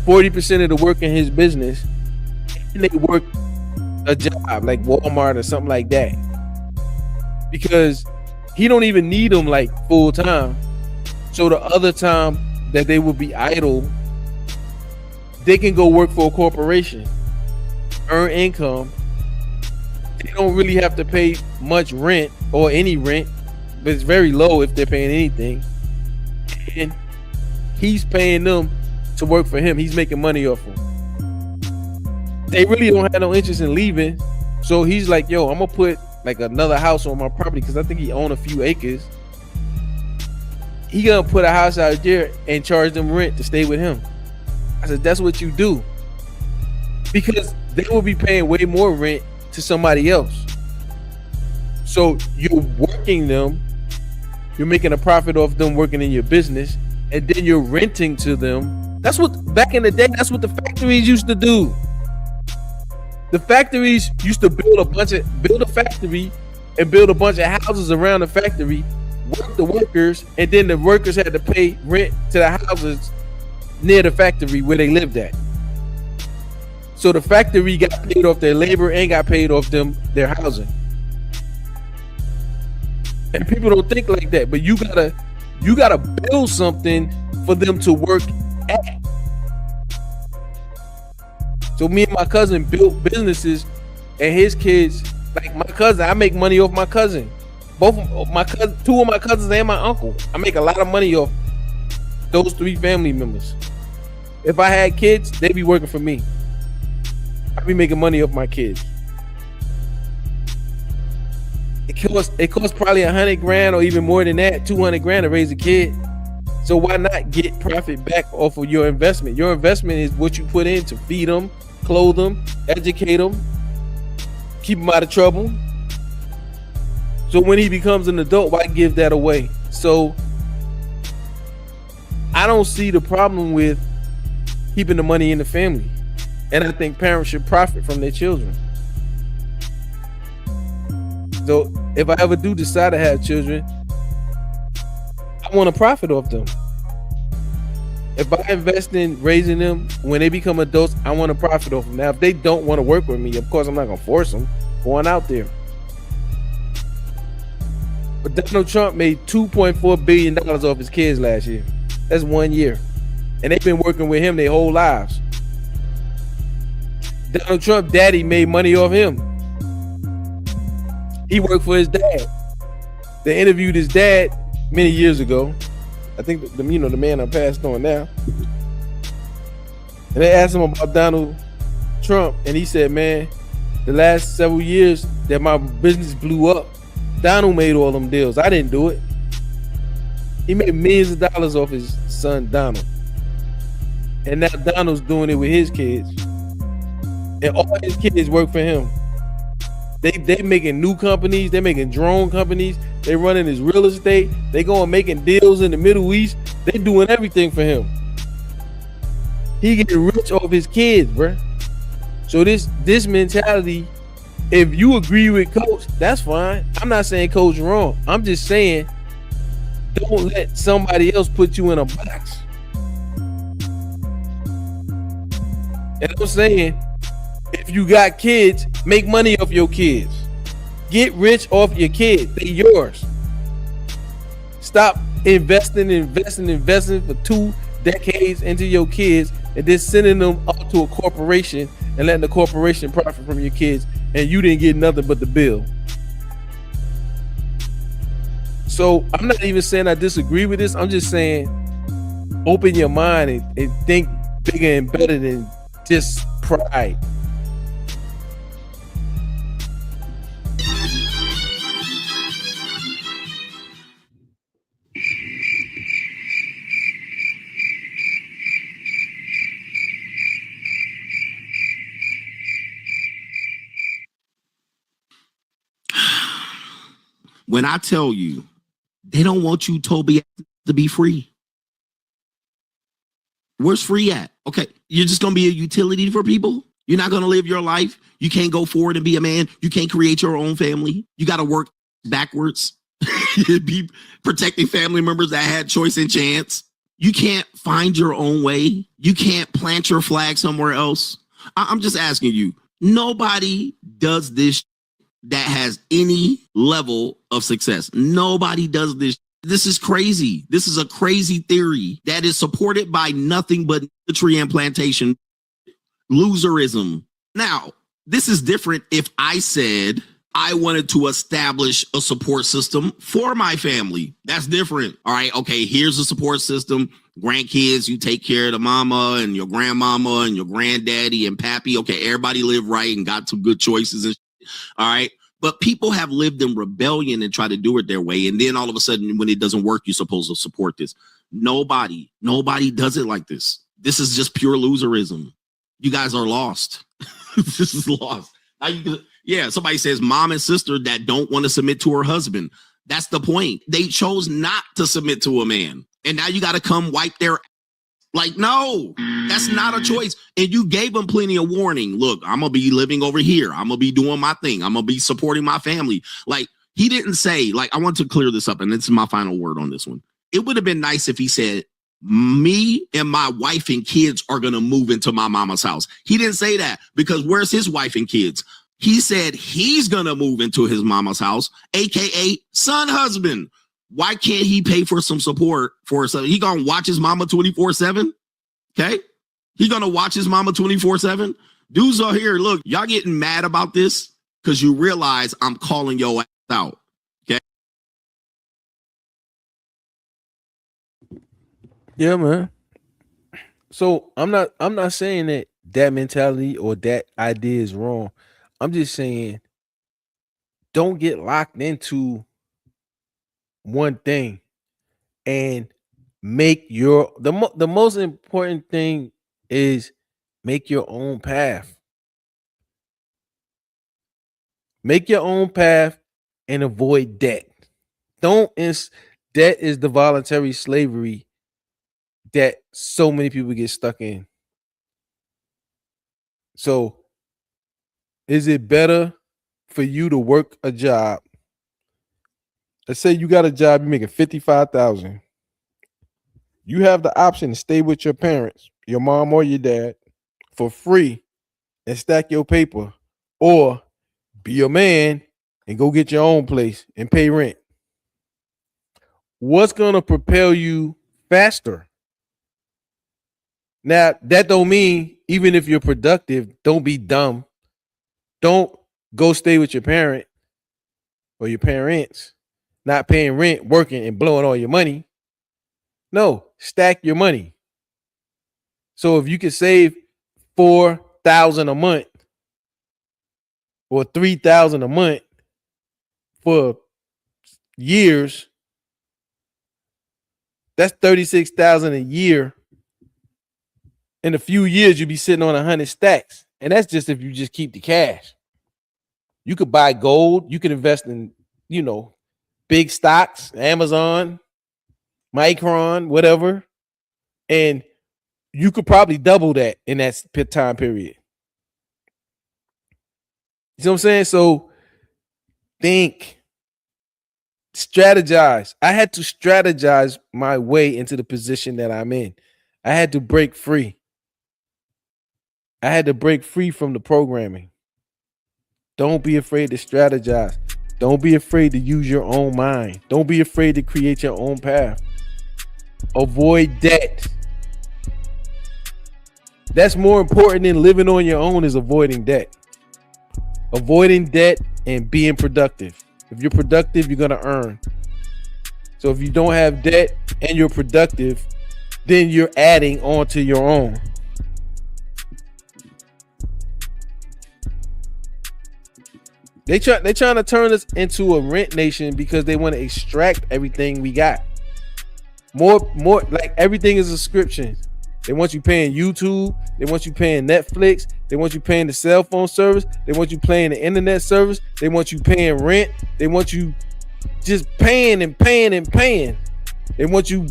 40% of the work in his business, and they work a job like Walmart or something like that, because he don't even need them like full time. So the other time that they will be idle, they can go work for a corporation, earn income. They don't really have to pay much rent or any rent, but it's very low if they're paying anything. And he's paying them to work for him. He's making money off them. They really don't have no interest in leaving. So he's like, yo, I'm gonna put like another house on my property, because I think he owned a few acres. He gonna put a house out there and charge them rent to stay with him. I said, that's what you do, because they will be paying way more rent to somebody else. So you're working them, you're making a profit off them working in your business, and then you're renting to them. That's what, back in the day, that's what the factories used to do. The factories used to build a factory and build a bunch of houses around the factory, work the workers, and then the workers had to pay rent to the houses near the factory where they lived at. So the factory got paid off their labor and got paid off their housing. And people don't think like that, but you gotta build something for them to work at. So me and my cousin built businesses, and his kids, like my cousin, I make money off my cousin. Both of my cousin, 2 of my cousins and my uncle. I make a lot of money off those 3 family members. If I had kids, they'd be working for me. I'd be making money off my kids. It costs probably $100,000 or even more than that, $200,000 to raise a kid. So why not get profit back off of your investment? Your investment is what you put in to feed them, clothe them, educate them, keep them out of trouble. So when he becomes an adult, why give that away? So I don't see the problem with keeping the money in the family. And I think parents should profit from their children. So if I ever do decide to have children, I want to profit off them. If I invest in raising them, when they become adults, I want to profit off them. Now, if they don't want to work with me, of course, I'm not going to force them going out there. But Donald Trump made $2.4 billion off his kids last year. That's 1 year. And they've been working with him their whole lives. Donald Trump daddy made money off him. He worked for his dad. They interviewed his dad many years ago. I think the man I passed on now. And they asked him about Donald Trump, and he said, man, the last several years that my business blew up, Donald made all them deals. I didn't do it. He made millions of dollars off his son Donald. And now Donald's doing it with his kids. And all his kids work for him. They making new companies. They making drone companies. They running his real estate. They going making deals in the Middle East. They doing everything for him. He getting rich off his kids, bruh. So this mentality, if you agree with Coach, that's fine. I'm not saying Coach wrong. I'm just saying don't let somebody else put you in a box. And I'm saying, if you got kids, make money off your kids. Get rich off your kids. They yours. stop investing for 2 decades into your kids and then sending them up to a corporation and letting the corporation profit from your kids, and you didn't get nothing but the bill. So I'm not even saying I disagree with this. I'm just saying open your mind and think bigger and better than just pride. When I tell you, they don't want you, Toby, to be free. Where's free at? Okay, you're just going to be a utility for people? You're not going to live your life? You can't go forward and be a man? You can't create your own family? You got to work backwards? Be protecting family members that had choice and chance? You can't find your own way? You can't plant your flag somewhere else? I'm just asking you, nobody does this that has any level of success. Nobody does this. This is crazy. This is a crazy theory that is supported by nothing but tree and plantation loserism. Now, this is different if I said I wanted to establish a support system for my family. That's different. All right, okay, here's a support system. Grandkids, you take care of the mama and your grandmama and your granddaddy and pappy. Okay, everybody live right and got some good choices and all right. But people have lived in rebellion and try to do it their way. And then all of a sudden, when it doesn't work, you're supposed to support this. Nobody does it like this. This is just pure loserism. You guys are lost. This is lost. Yeah, somebody says mom and sister that don't want to submit to her husband. That's the point. They chose not to submit to a man. And now you got to come wipe their like, no, that's not a choice. And you gave them plenty of warning. Look, I'm going to be living over here. I'm going to be doing my thing. I'm going to be supporting my family. Like, he didn't say, like, I want to clear this up. And this is my final word on this one. It would have been nice if he said, me and my wife and kids are going to move into my mama's house. He didn't say that because where's his wife and kids? He said he's going to move into his mama's house, AKA son husband. Why can't he pay for some support for something? He gonna watch his mama 24/7? Okay, he gonna watch his mama 24/7. Dudes are here. Look, y'all getting mad about this because you realize I'm calling your ass out. Okay. Yeah, man. So I'm not saying that mentality or that idea is wrong. I'm just saying don't get locked into one thing and make your the most important thing is make your own path. Make your own path and avoid debt. Debt is the voluntary slavery that so many people get stuck in. So is it better for you to work a job? Let's say you got a job, you're making $55,000. You have the option to stay with your parents, your mom or your dad, for free and stack your paper, or be a man and go get your own place and pay rent. What's gonna propel you faster? Now, that don't mean even if you're productive, don't be dumb. Don't go stay with your parent or your parents, not paying rent, working and blowing all your money. No, stack your money. So if you can save $4,000 a month or $3,000 a month for years, that's $36,000 a year. In a few years, you'll be sitting on 100 stacks. And that's just if you just keep the cash. You could buy gold. You could invest in, big stocks, Amazon, Micron, whatever. And you could probably double that in that time period. You know what I'm saying? So think, strategize. I had to strategize my way into the position that I'm in. I had to break free. I had to break free from the programming. Don't be afraid to strategize. Don't be afraid to use your own mind. Don't be afraid to create your own path. Avoid debt. That's more important than living on your own, is avoiding debt. Avoiding debt and being productive. If you're productive, you're going to earn. So if you don't have debt and you're productive, then you're adding on to your own. They're trying to turn us into a rent nation because they want to extract everything we got. More like everything is a subscription. They want you paying YouTube. They want you paying Netflix. They want you paying the cell phone service. They want you paying the internet service. They want you paying rent. They want you just paying and paying and paying. They want you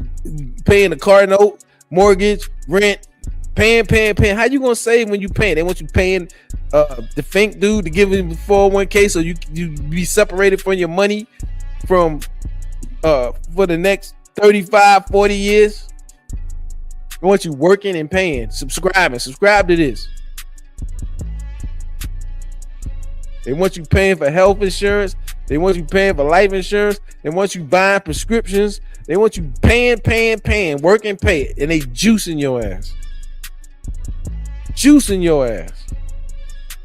paying the car note, mortgage, rent, paying. How you gonna save when you paying? They want you paying the fake dude to give him 401k so you be separated from your money from for the next 35, 40 years. They want you working and paying, subscribe to this. They want you paying for health insurance. They want you paying for life insurance. They want you buying prescriptions. They want you paying, work and pay. And they juicing your ass.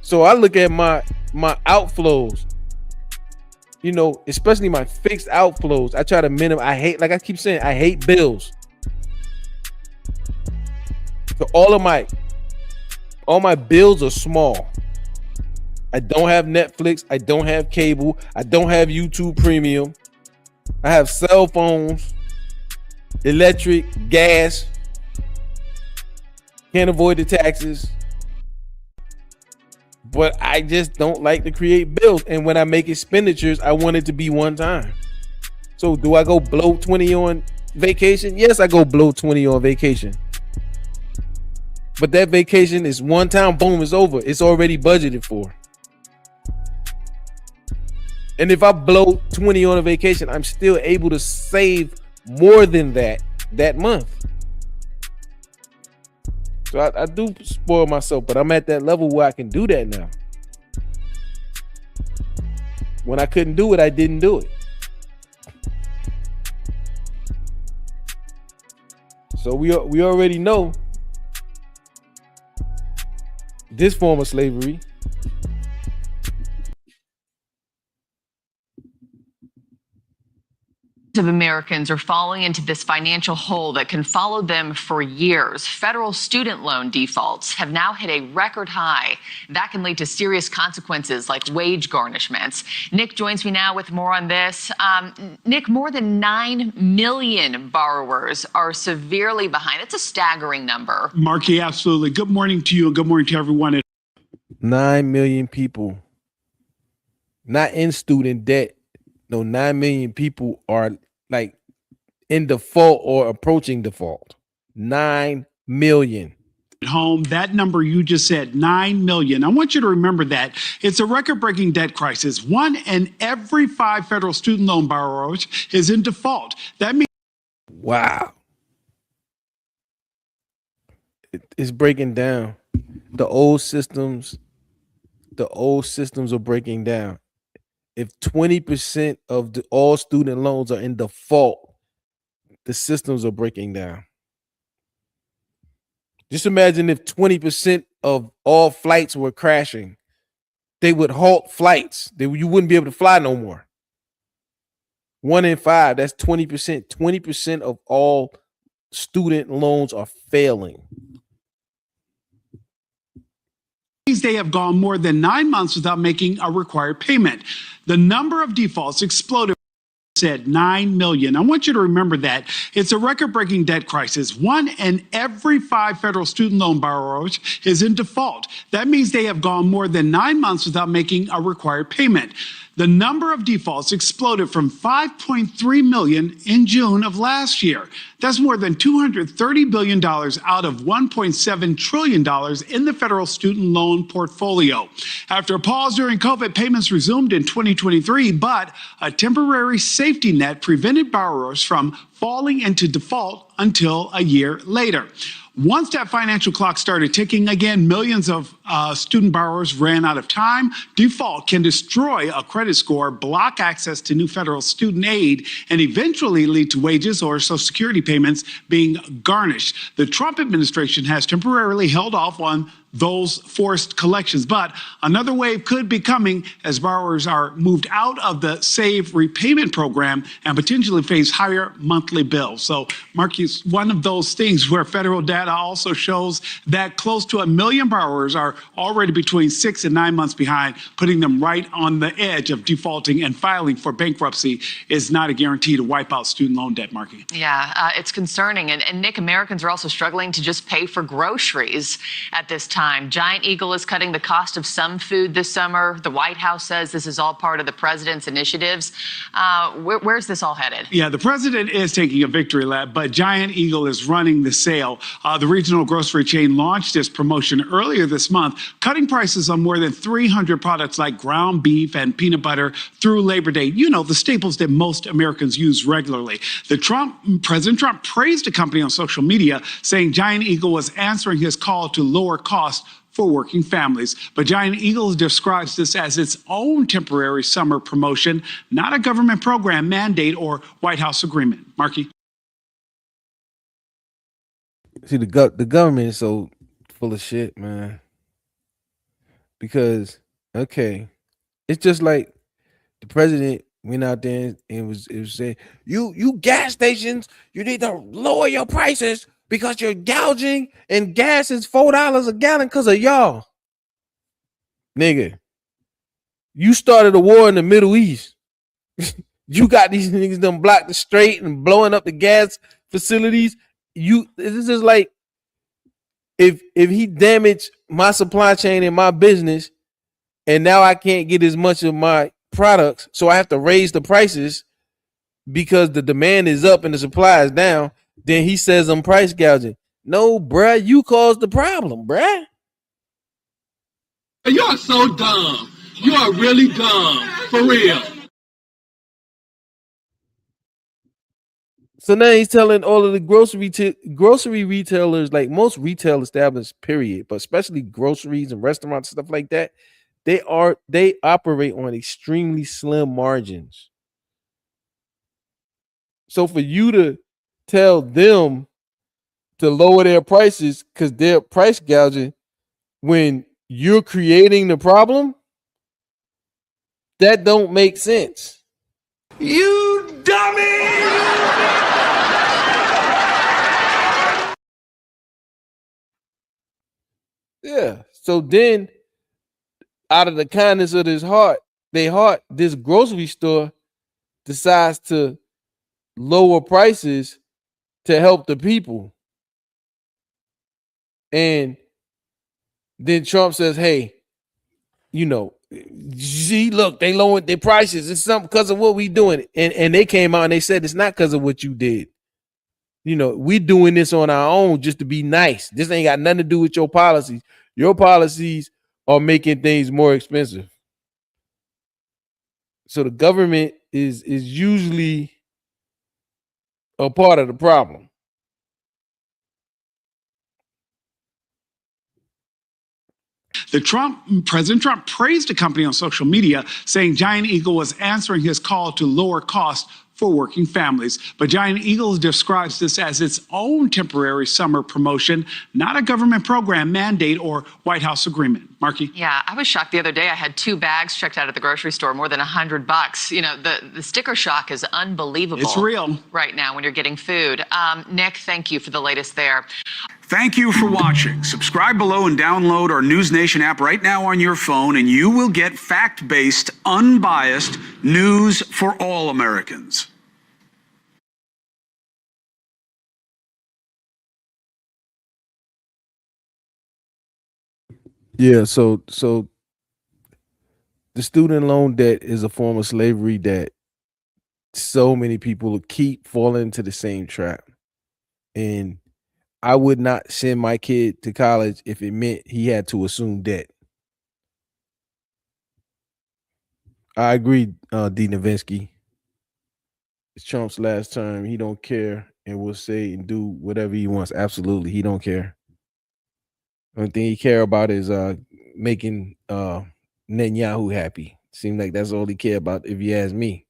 So I look at my outflows, you know, especially my fixed outflows. I try to minimize. I keep saying, I hate bills. So all my bills are small. I don't have Netflix. I don't have cable. I don't have YouTube Premium. I have cell phones, electric, gas. Can't avoid the taxes. But I just don't like to create bills. And when I make expenditures, I want it to be one time. So do I go blow 20 on vacation? Yes, I go blow 20 on vacation. But that vacation is one time, boom, it's over. It's already budgeted for. And if I blow 20 on a vacation, I'm still able to save more than that month. So I do spoil myself, but I'm at that level where I can do that now. When I couldn't do it, I didn't do it. So we already know this form of slavery. Of Americans are falling into this financial hole that can follow them for years. Federal student loan defaults have now hit a record high. That can lead to serious consequences like wage garnishments. Nick joins me now with more on this. Nick, more than 9 million borrowers are severely behind. It's a staggering number. Marky, absolutely. Good morning to you and good morning to everyone. 9 million people not in student debt. No, 9 million people are like in default or approaching default. 9 million. Home, that number you just said, 9 million. I want you to remember that. It's a record-breaking debt crisis. 1 in every 5 federal student loan borrowers is in default. That means... Wow. It's breaking down. The old systems are breaking down. If 20% of all student loans are in default, the systems are breaking down. Just imagine if 20% of all flights were crashing, they would halt flights. You wouldn't be able to fly no more. 1 in 5, that's 20%. 20% of all student loans are failing. They have gone more than 9 months without making a required payment. The number of defaults exploded. Said 9 million. I want you to remember that. It's a record-breaking debt crisis. 1 in every 5 federal student loan borrowers is in default. That means they have gone more than 9 months without making a required payment. The number of defaults exploded from 5.3 million in June of last year. That's more than $230 billion out of $1.7 trillion in the federal student loan portfolio. After a pause during COVID, payments resumed in 2023, but a temporary safety net prevented borrowers from falling into default until a year later. Once that financial clock started ticking again, millions of student borrowers ran out of time. Default can destroy a credit score, block access to new federal student aid, and eventually lead to wages or Social Security payments being garnished. The Trump administration has temporarily held off on those forced collections, but another wave could be coming as borrowers are moved out of the Save Repayment program and potentially face higher monthly bills. So, Marcus, one of those things where federal data also shows that close to 1 million borrowers are already between 6 and 9 months behind, putting them right on the edge of defaulting, and filing for bankruptcy is not a guarantee to wipe out student loan debt, Marky. Yeah, it's concerning. And Nick, Americans are also struggling to just pay for groceries at this time. Giant Eagle is cutting the cost of some food this summer. The White House says this is all part of the president's initiatives. Where's this all headed? Yeah, the president is taking a victory lap, but Giant Eagle is running the sale. The regional grocery chain launched this promotion earlier this month, cutting prices on more than 300 products like ground beef and peanut butter through Labor Day. You know, the staples that most Americans use regularly. President Trump praised the company on social media, saying Giant Eagle was answering his call to lower costs for working families. But Giant Eagle describes this as its own temporary summer promotion, not a government program, mandate, or White House agreement. Marky? See, the government is so full of shit, man. Because, okay, it's just like the president went out there and was saying, you gas stations, you need to lower your prices because you're gouging, and gas is $4 a gallon because of y'all. Nigga, you started a war in the Middle East. You got these niggas done blocked the strait and blowing up the gas facilities. This is like if he damaged my supply chain and my business, and now I can't get as much of my products, so I have to raise the prices because the demand is up and the supply is down. Then he says I'm price gouging. No, bruh, you caused the problem, bruh. You are so dumb. You are really dumb. For real. So now he's telling all of the grocery retailers, like most retail establishments, period, but especially groceries and restaurants, stuff like that, they operate on extremely slim margins. So for you to tell them to lower their prices because they're price gouging when you're creating the problem, that don't make sense. You dummy! Yeah. So then, out of the kindness of this this grocery store decides to lower prices to help the people. And then Trump says, hey, see, look, they lowered their prices. It's something because of what we doing. And they came out and they said it's not because of what you did. We doing this on our own just to be nice. This ain't got nothing to do with your policies. Your policies are making things more expensive. So the government is usually a part of the problem. President Trump praised the company on social media, saying Giant Eagle was answering his call to lower costs for working families. But Giant Eagle describes this as its own temporary summer promotion, not a government program, mandate, or White House agreement. Marky? Yeah, I was shocked the other day. I had 2 bags checked out at the grocery store, more than $100. The sticker shock is unbelievable. It's real. Right now when you're getting food. Nick, thank you for the latest there. Thank you for watching. Subscribe below and download our News Nation app right now on your phone, and you will get fact-based, unbiased news for all Americans. Yeah, so the student loan debt is a form of slavery that so many people keep falling into the same trap. And I would not send my kid to college if it meant he had to assume debt. I agree, D. Novinsky. It's Trump's last term. He don't care and will say and do whatever he wants. Absolutely, he don't care. Only thing he care about is making Netanyahu happy. Seems like that's all he care about, if you ask me.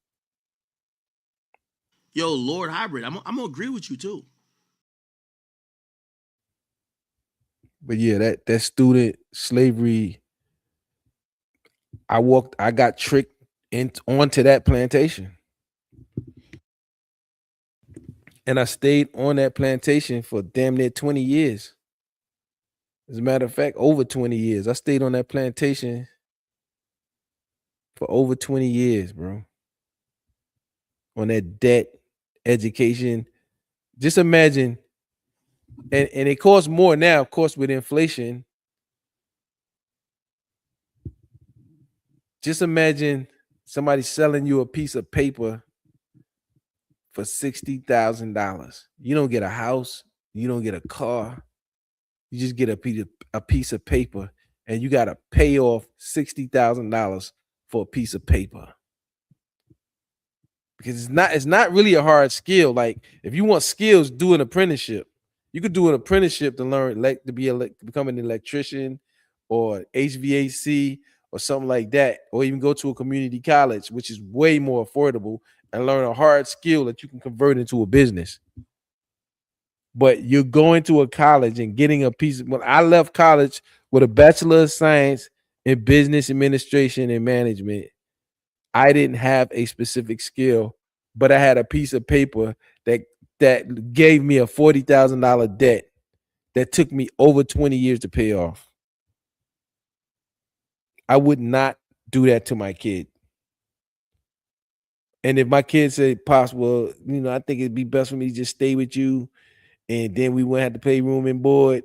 Yo, Lord Hybrid, I'm gonna agree with you too. But yeah, that student slavery, I got tricked onto that plantation. And I stayed on that plantation for damn near 20 years. As a matter of fact, over 20 years. I stayed on that plantation for over 20 years, bro. On that debt, education. Just imagine, and it costs more now, of course, with inflation. Just imagine somebody selling you a piece of paper for $60,000. You don't get a house, you don't get a car, you just get a piece of paper, and you got to pay off $60,000 for a piece of paper. Because it's not really a hard skill. Like, if you want skills, do an apprenticeship. You could do an apprenticeship to learn become an electrician or HVAC or something like that, or even go to a community college, which is way more affordable, and learn a hard skill that you can convert into a business. But you're going to a college and getting a piece of, when I left college with a Bachelor of Science in Business Administration and Management, I didn't have a specific skill, but I had a piece of paper that gave me a $40,000 debt that took me over 20 years to pay off. I would not do that to my kid. And if my kid said, possible, I think it'd be best for me to just stay with you, and then we wouldn't have to pay room and board,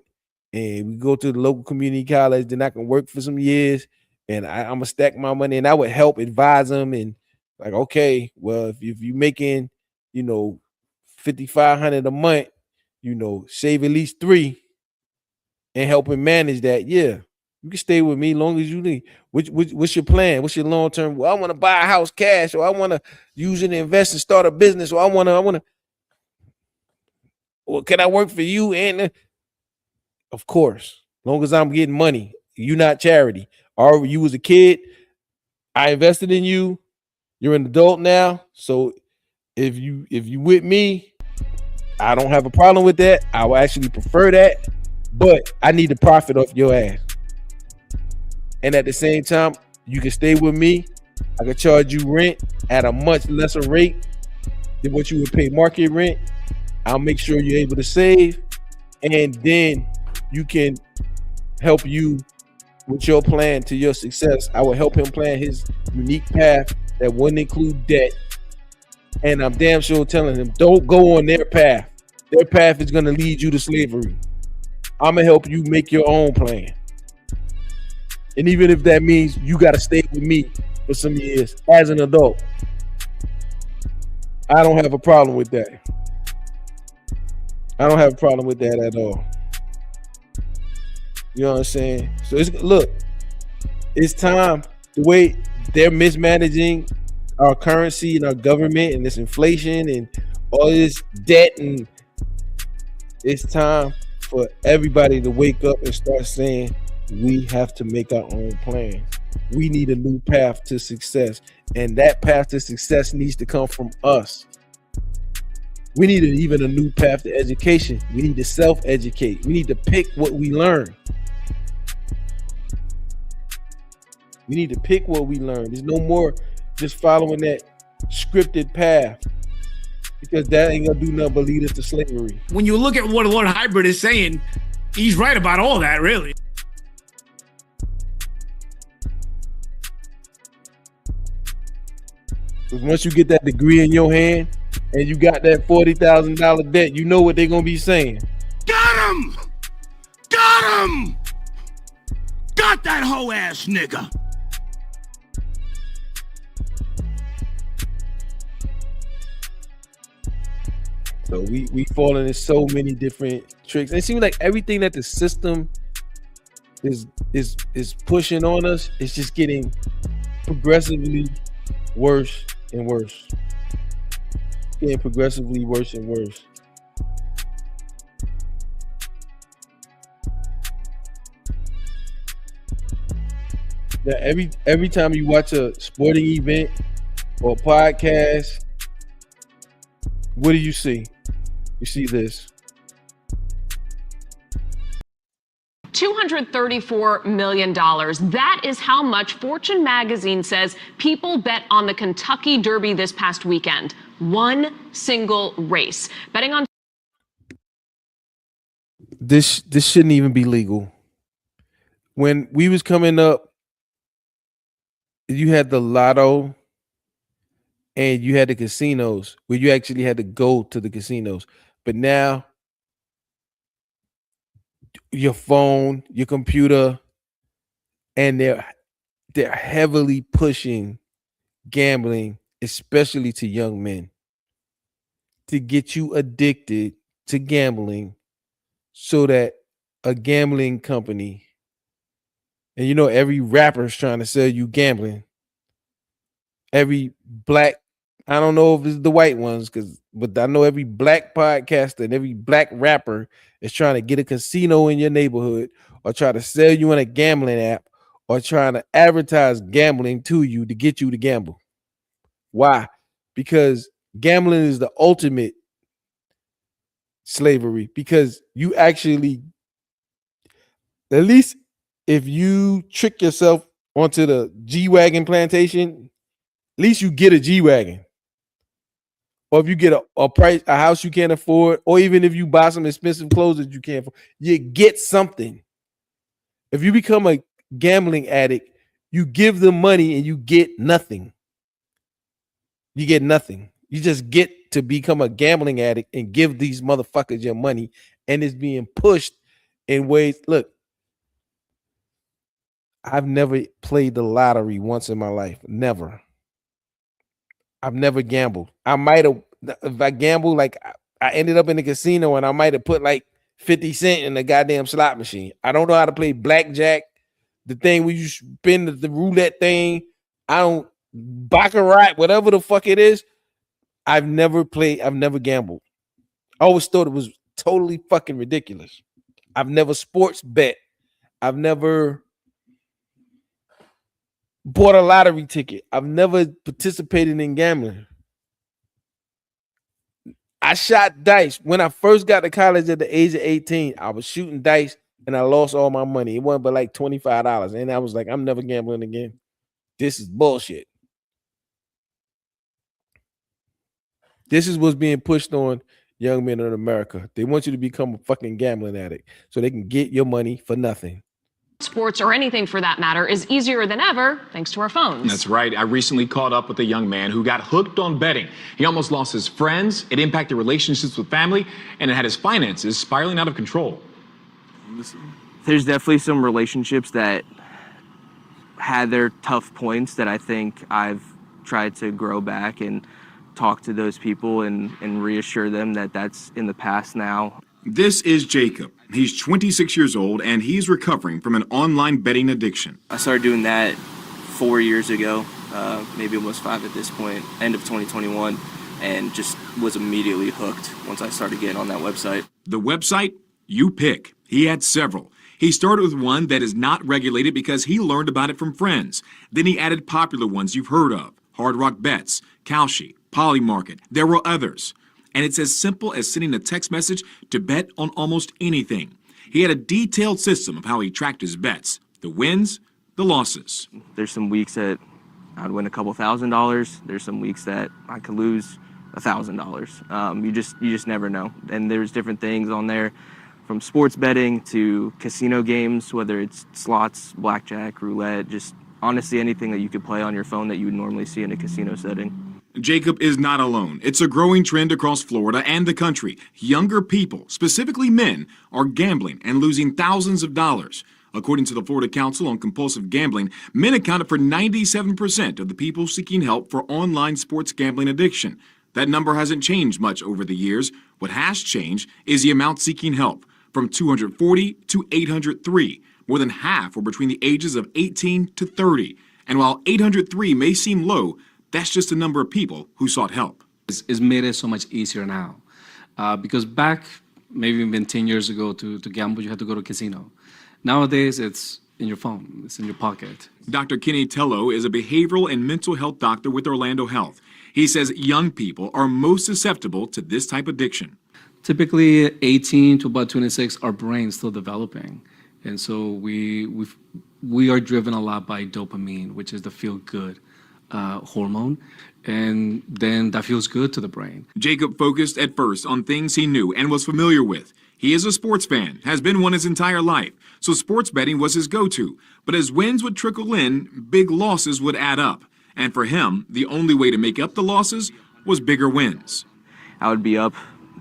and we go to the local community college, then I can work for some years, and I'm gonna stack my money, and I would help advise them, and like, okay, well, if you're making, $5,500 a month, save at least $3 and help him manage that. Yeah, you can stay with me as long as you need. What's your plan? What's your long term? Well, I want to buy a house cash, or I want to use it to invest and start a business, or I want to. Well, can I work for you? And of course, as long as I'm getting money, you're not charity. Or you was a kid, I invested in you. You're an adult now, so if you with me, I don't have a problem with that. I will actually prefer that, but I need to profit off your ass. And at the same time, you can stay with me. I can charge you rent at a much lesser rate than what you would pay market rent. I'll make sure you're able to save, and then you can help you with your plan to your success. I will help him plan his unique path that wouldn't include debt. And I'm damn sure telling him, don't go on their path. Their path is going to lead you to slavery. I'm going to help you make your own plan. And even if that means you got to stay with me for some years as an adult, I don't have a problem with that. I don't have a problem with that at all. You know what I'm saying? So it's time. The way they're mismanaging our currency and our government and this inflation and all this debt, and it's time for everybody to wake up and start saying, we have to make our own plans. We need a new path to success, and that path to success needs to come from us. We need even a new path to education. We need to self-educate. We need to pick what we learn. We need to pick what we learn. There's no more just following that scripted path, because that ain't gonna do nothing but lead us to slavery. When you look at what Lord Hybrid is saying, he's right about all that, really. Because once you get that degree in your hand and you got that $40,000 debt, you know what they're gonna be saying. Got him! Got him! Got that hoe ass nigga! So we fall into so many different tricks. It seems like everything that the system is pushing on us is just getting progressively worse and worse. getting progressively worse and worse. Now, every time you watch a sporting event or a podcast, what do you see? You see this. $234 million. That is how much Fortune magazine says people bet on the Kentucky Derby this past weekend. One single race. Betting on This shouldn't even be legal. When we was coming up, you had the lotto and you had the casinos where you actually had to go to the casinos. But now your phone, your computer, and they're heavily pushing gambling, especially to young men, to get you addicted to gambling so that a gambling company, and you know every rapper is trying to sell you gambling. Every black, I don't know if it's the white ones, but I know every black podcaster and every black rapper is trying to get a casino in your neighborhood or try to sell you in a gambling app or trying to advertise gambling to you to get you to gamble. Why? Because gambling is the ultimate slavery, because you actually, at least if you trick yourself onto the G-Wagon plantation, at least you get a G-Wagon. Or if you get a house you can't afford, or even if you buy some expensive clothes that you can't afford, you get something. If you become a gambling addict, you give them money and you get nothing. You get nothing. You just get to become a gambling addict and give these motherfuckers your money, and it's being pushed in ways. Look, I've never played the lottery once in my life. Never. I've never gambled. I might have, if I gambled, like I ended up in the casino and I might have put like 50 cents in the goddamn slot machine. I don't know how to play blackjack, the thing where you spin the roulette thing. I don't, baccarat, whatever the fuck it is. I've never gambled. I always thought it was totally fucking ridiculous. I've never sports bet. I've never bought a lottery ticket. I've never participated in gambling. I shot dice. When I first got to college at the age of 18, I was shooting dice and I lost all my money. It wasn't but like $25. And I was like, I'm never gambling again. This is bullshit. This is what's being pushed on young men in America. They want you to become a fucking gambling addict so they can get your money for nothing. sports or anything for that matter is easier than ever thanks to our phones. That's right. I recently caught up with a young man who got hooked on betting. He almost lost his friends, it impacted relationships with family, and it had his finances spiraling out of control. There's definitely some relationships that had their tough points that I think I've tried to grow back and talk to those people and reassure them that that's in the past now. This is Jacob. He's 26 years old and he's recovering from an online betting addiction. I started doing that 4 years ago, maybe almost 5 at this point, end of 2021, and just was immediately hooked once I started getting on that website. The website? You pick. He had several. He started with one that is not regulated because he learned about it from friends. Then he added popular ones you've heard of, Hard Rock Bets, Kalshi, Polymarket. There were others. And it's as simple as sending a text message to bet on almost anything. He had a detailed system of how he tracked his bets, the wins, the losses. There's some weeks that I'd win a couple $1,000. There's some weeks that I could lose $1,000. You just never know. And there's different things on there, from sports betting to casino games, whether it's slots, blackjack, roulette, just honestly anything that you could play on your phone that you would normally see in a casino setting. Jacob is not alone. It's a growing trend across Florida and the country. Younger people, specifically men, are gambling and losing thousands of dollars. According to the Florida Council on Compulsive Gambling, men accounted for 97% of the people seeking help for online sports gambling addiction. That number hasn't changed much over the years. What has changed is the amount seeking help, from 240 to 803. More than half were between the ages of 18 to 30. And while 803 may seem low, that's just the number of people who sought help. It's made it so much easier now. Because back, maybe even 10 years ago, to gamble, you had to go to a casino. Nowadays, it's in your phone. It's in your pocket. Dr. Kenny Tello is a behavioral and mental health doctor with Orlando Health. He says young people are most susceptible to this type of addiction. Typically, 18 to about 26, our brain's still developing. And so we are driven a lot by dopamine, which is the feel-good hormone. And then that feels good to the brain. Jacob focused at first on things he knew and was familiar with. He is a sports fan, has been one his entire life, so sports betting was his go-to. But as wins would trickle in, big losses would add up. And for him, the only way to make up the losses was bigger wins. I would be up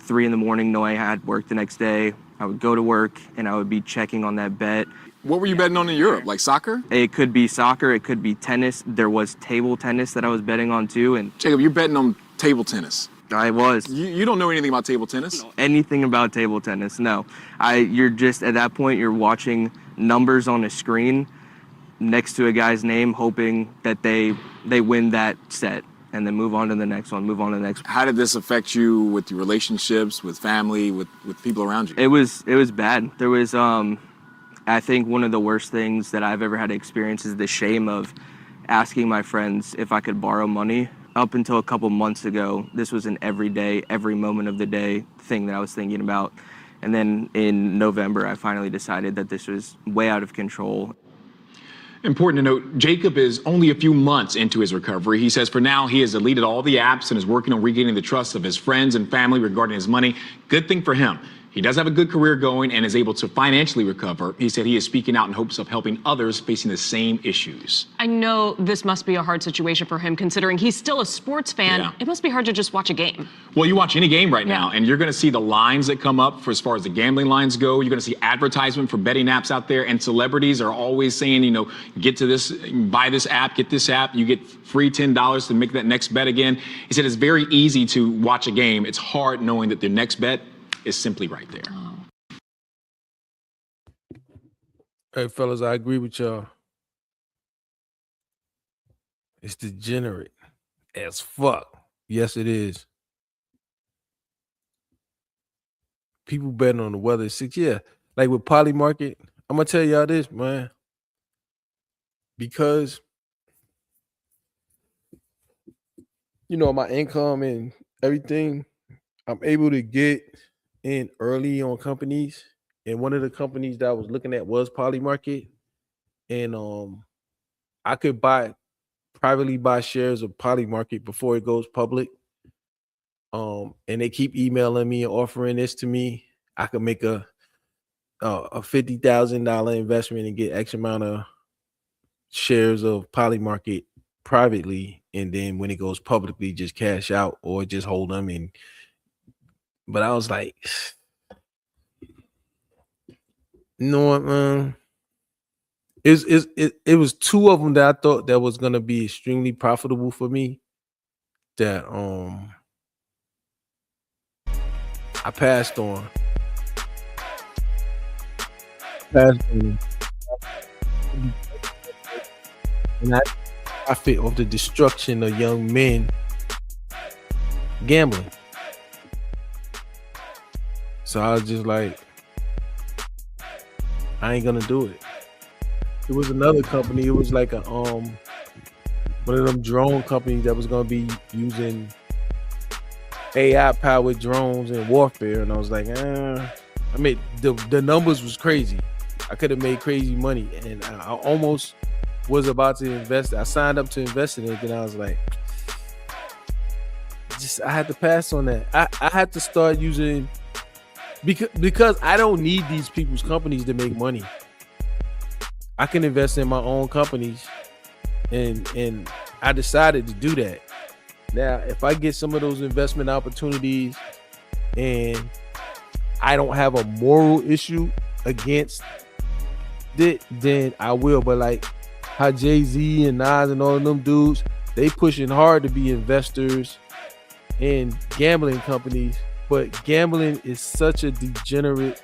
3 in the morning knowing I had work the next day. I would go to work and I would be checking on that bet. What were you betting on in Europe, like soccer? It could be soccer, it could be tennis. There was table tennis that I was betting on too. And Jacob, you're betting on table tennis. I was. You don't know anything about table tennis? Anything about table tennis, no. You're just, at that point, you're watching numbers on a screen next to a guy's name, hoping that they win that set and then move on to the next one, move on to the next one. How did this affect you with your relationships, with family, with people around you? It was bad. There was, I think one of the worst things that I've ever had to experience is the shame of asking my friends if I could borrow money. Up until a couple months ago, this was an everyday, every moment of the day thing that I was thinking about. And then in November, I finally decided that this was way out of control. Important to note, Jacob is only a few months into his recovery. He says for now he has deleted all the apps and is working on regaining the trust of his friends and family regarding his money. Good thing for him. He does have a good career going and is able to financially recover. He said he is speaking out in hopes of helping others facing the same issues. I know this must be a hard situation for him considering he's still a sports fan. Yeah. It must be hard to just watch a game. Well, you watch any game right now and you're going to see the lines that come up for as far as the gambling lines go. You're going to see advertisement for betting apps out there, and celebrities are always saying, you know, get to this, buy this app, get this app, you get free $10 to make that next bet again. He said it's very easy to watch a game. It's hard knowing that the next bet is simply right there. Hey, fellas, I agree with y'all. It's degenerate as fuck. Yes, it is. People betting on the weather at 6. Yeah, like with Polymarket, I'm gonna tell y'all this, man. Because you know my income and everything, I'm able to get in early on companies. And one of the companies that I was looking at was Polymarket. And I could privately buy shares of Polymarket before it goes public. And they keep emailing me and offering this to me. I could make a $50,000 investment and get X amount of shares of Polymarket privately. And then when it goes publicly, just cash out or just hold them. But I was like, you know what, man? It was 2 of them that I thought that was gonna be extremely profitable for me. That I passed on. And I profit of the destruction of young men gambling. So I was just like, I ain't gonna do it. It was another company. It was like a one of them drone companies that was gonna be using AI powered drones in warfare, and I was like, I mean, the numbers was crazy. I could have made crazy money, and I almost was about to invest. I signed up to invest in it, and I was like, I had to pass on that. I had to start using. Because I don't need these people's companies to make money. I can invest in my own companies, and I decided to do that. Now, if I get some of those investment opportunities and I don't have a moral issue against it, then I will. But like how Jay-Z and Nas and all of them dudes, they pushing hard to be investors in gambling companies. But gambling is such a degenerate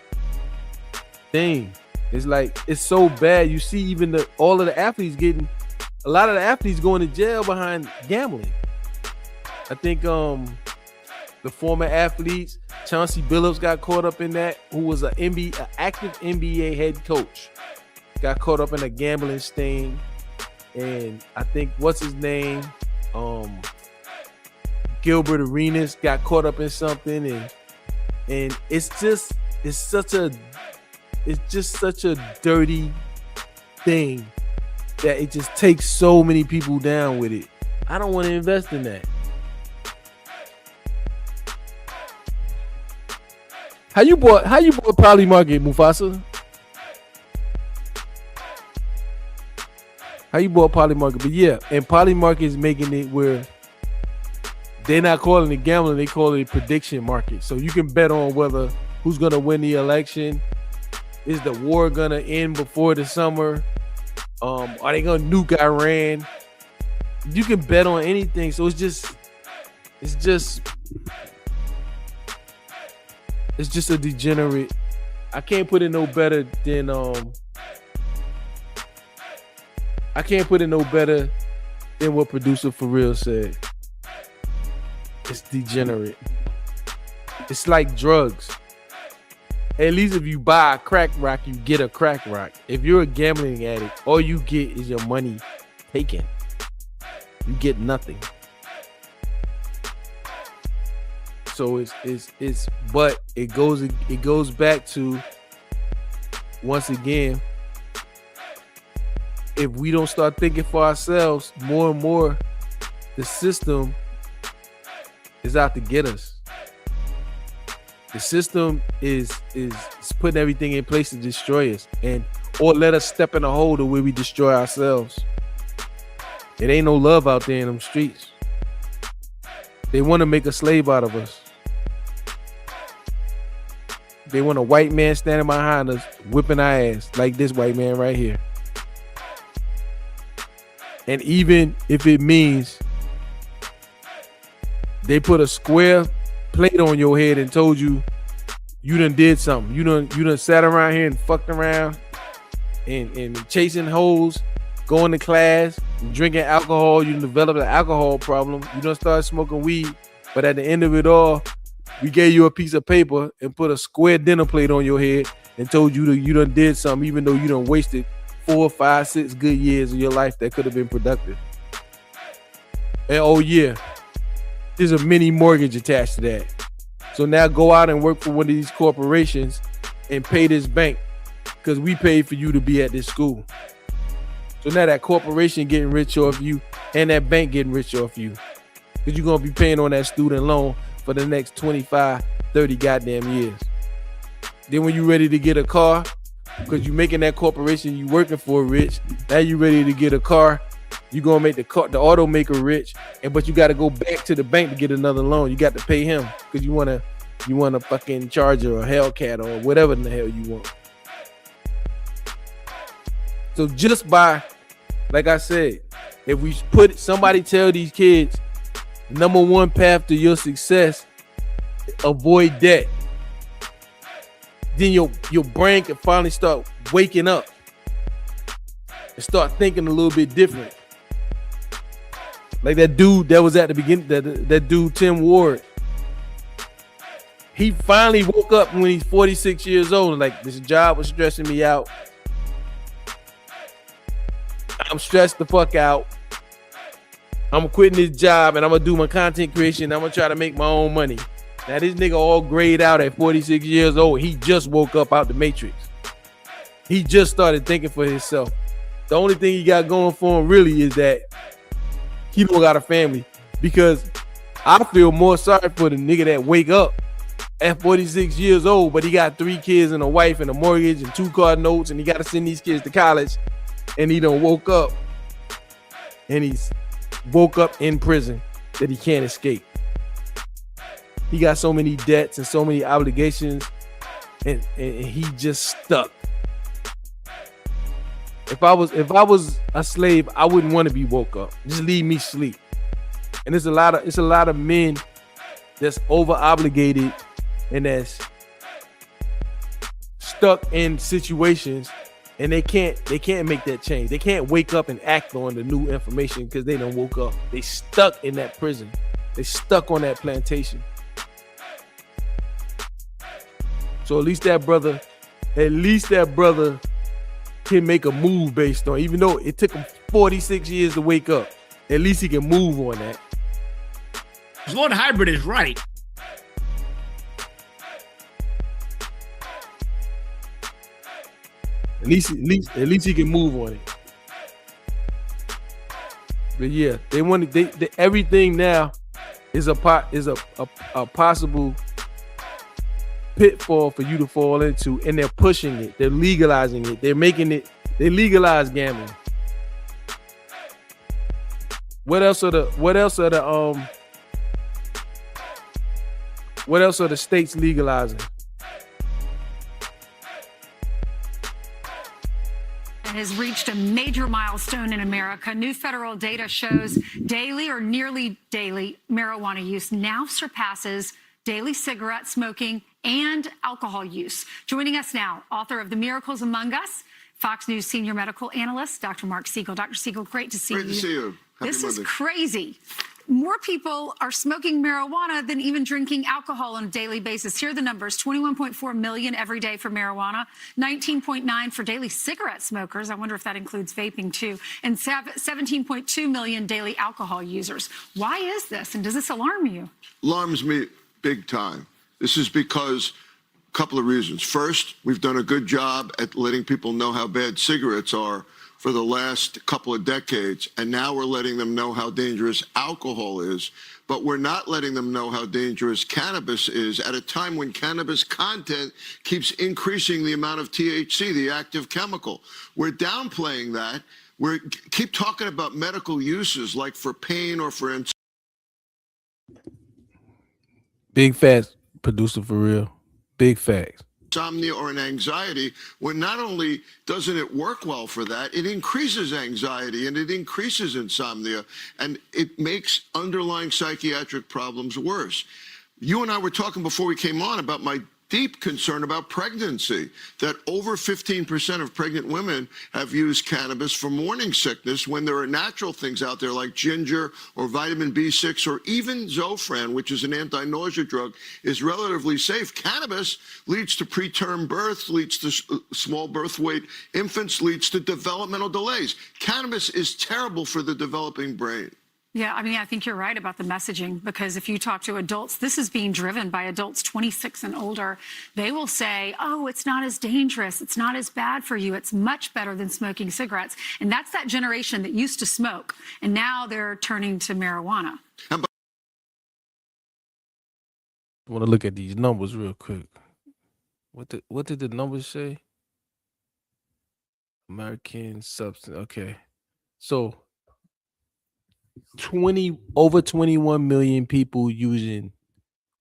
thing. It's like, it's so bad. You see even all of the athletes a lot of the athletes going to jail behind gambling. I think the former athletes. Chauncey Billups got caught up in that, who was an active NBA head coach. Got caught up in a gambling sting. And I think, what's his name? Gilbert Arenas got caught up in something. And it's just such a dirty thing that it just takes so many people down with it. I don't want to invest in that. How you bought Polymarket, Mufasa? How you bought Polymarket? But yeah, and Polymarket is making it where they're not calling it gambling, they call it a prediction market. So you can bet on whether who's gonna win the election. Is the war gonna end before the summer? Are they gonna nuke Iran? You can bet on anything. So it's just a degenerate. I can't put it no better than what producer For Real said. It's degenerate. It's like drugs. At least if you buy a crack rock, you get a crack rock. If you're a gambling addict, all you get is your money taken. You get nothing. So but it goes back to, once again, if we don't start thinking for ourselves, more and more the system is out to get us. The system is putting everything in place to destroy us, or let us step in a hole to where we destroy ourselves. It ain't no love out there in them streets. They want to make a slave out of us. They want a white man standing behind us, whipping our ass, like this white man right here. And even if it means they put a square plate on your head and told you done did something. You done sat around here and fucked around and chasing hoes, going to class, and drinking alcohol. You developed an alcohol problem. You done started smoking weed. But at the end of it all, we gave you a piece of paper and put a square dinner plate on your head and told you that you done did something, even though you done wasted 4, 5, 6 good years of your life that could have been productive. And oh yeah, there's a mini mortgage attached to that. So now go out and work for one of these corporations and pay this bank because we paid for you to be at this school. So now that corporation getting rich off you and that bank getting rich off you, because you're going to be paying on that student loan for the next 25, 30 goddamn years. Then when you're ready to get a car, because you're making that corporation you working for rich, now you're ready to get a car, you're going to make the automaker rich, but you got to go back to the bank to get another loan. You got to pay him because you want a fucking Charger or Hellcat or whatever in the hell you want. So just by, like I said, if we somebody tell these kids, number one path to your success, avoid debt, then your brain can finally start waking up and start thinking a little bit different. Like that dude that was at the beginning, that dude Tim Ward. He finally woke up when he's 46 years old and like, this job was stressing me out. I'm stressed the fuck out. I'm quitting this job and I'm gonna do my content creation. I'm gonna try to make my own money. Now this nigga all grayed out at 46 years old. He just woke up out the matrix. He just started thinking for himself. The only thing he got going for him really is that he don't got a family. Because I feel more sorry for the nigga that wake up at 46 years old, but he got 3 kids and a wife and a mortgage and 2 car notes, and he got to send these kids to college, and he done woke up, and he's woke up in prison that he can't escape. He got so many debts and so many obligations, and he just stuck. If I was a slave, I wouldn't want to be woke up. Just leave me sleep. And it's a lot of men that's over obligated and that's stuck in situations, and they can't make that change. They can't wake up and act on the new information because they done woke up. They stuck in that prison. They stuck on that plantation. So at least that brother can make a move based on, even though it took him 46 years to wake up. At least he can move on that. Lord Hybrid is right. At least he can move on it. But yeah, they want they everything now is a possible pitfall for you to fall into, and they're pushing it. They're legalizing it. They legalize gambling. What else are the states legalizing? Has reached a major milestone in America. New federal data shows daily or nearly daily marijuana use now surpasses daily cigarette smoking and alcohol use. Joining us now, author of The Miracles Among Us, Fox News senior medical analyst, Dr. Mark Siegel. Dr. Siegel, great to see you. Great to see you. Happy This Monday. is crazy. More people are smoking marijuana than even drinking alcohol on a daily basis. Here are the numbers: 21.4 million every day for marijuana, 19.9 for daily cigarette smokers. I wonder if that includes vaping too, and 17.2 million daily alcohol users. Why is this, and does this alarm you? Alarms me big time. This is because a couple of reasons. First, we've done a good job at letting people know how bad cigarettes are for the last couple of decades, and now we're letting them know how dangerous alcohol is, but we're not letting them know how dangerous cannabis is at a time when cannabis content keeps increasing the amount of THC, the active chemical. We're downplaying that. We keep talking about medical uses like for pain or for Big facts, producer, for real. Big facts. insomnia or an anxiety, when not only doesn't it work well for that, it increases anxiety and it increases insomnia, and it makes underlying psychiatric problems worse. You and I were talking before we came on about my deep concern about pregnancy, that over 15% of pregnant women have used cannabis for morning sickness when there are natural things out there like ginger or vitamin B6 or even Zofran, which is an anti-nausea drug, is relatively safe. Cannabis leads to preterm birth, leads to small birth weight infants, leads to developmental delays. Cannabis is terrible for the developing brain. Yeah, I mean, I think you're right about the messaging, because if you talk to adults, this is being driven by adults 26 and older. They will say, oh, it's not as dangerous. It's not as bad for you. It's much better than smoking cigarettes. And that's that generation that used to smoke, and now they're turning to marijuana. I want to look at these numbers real quick. What did the numbers say? American substance. Okay. So over 21 million people using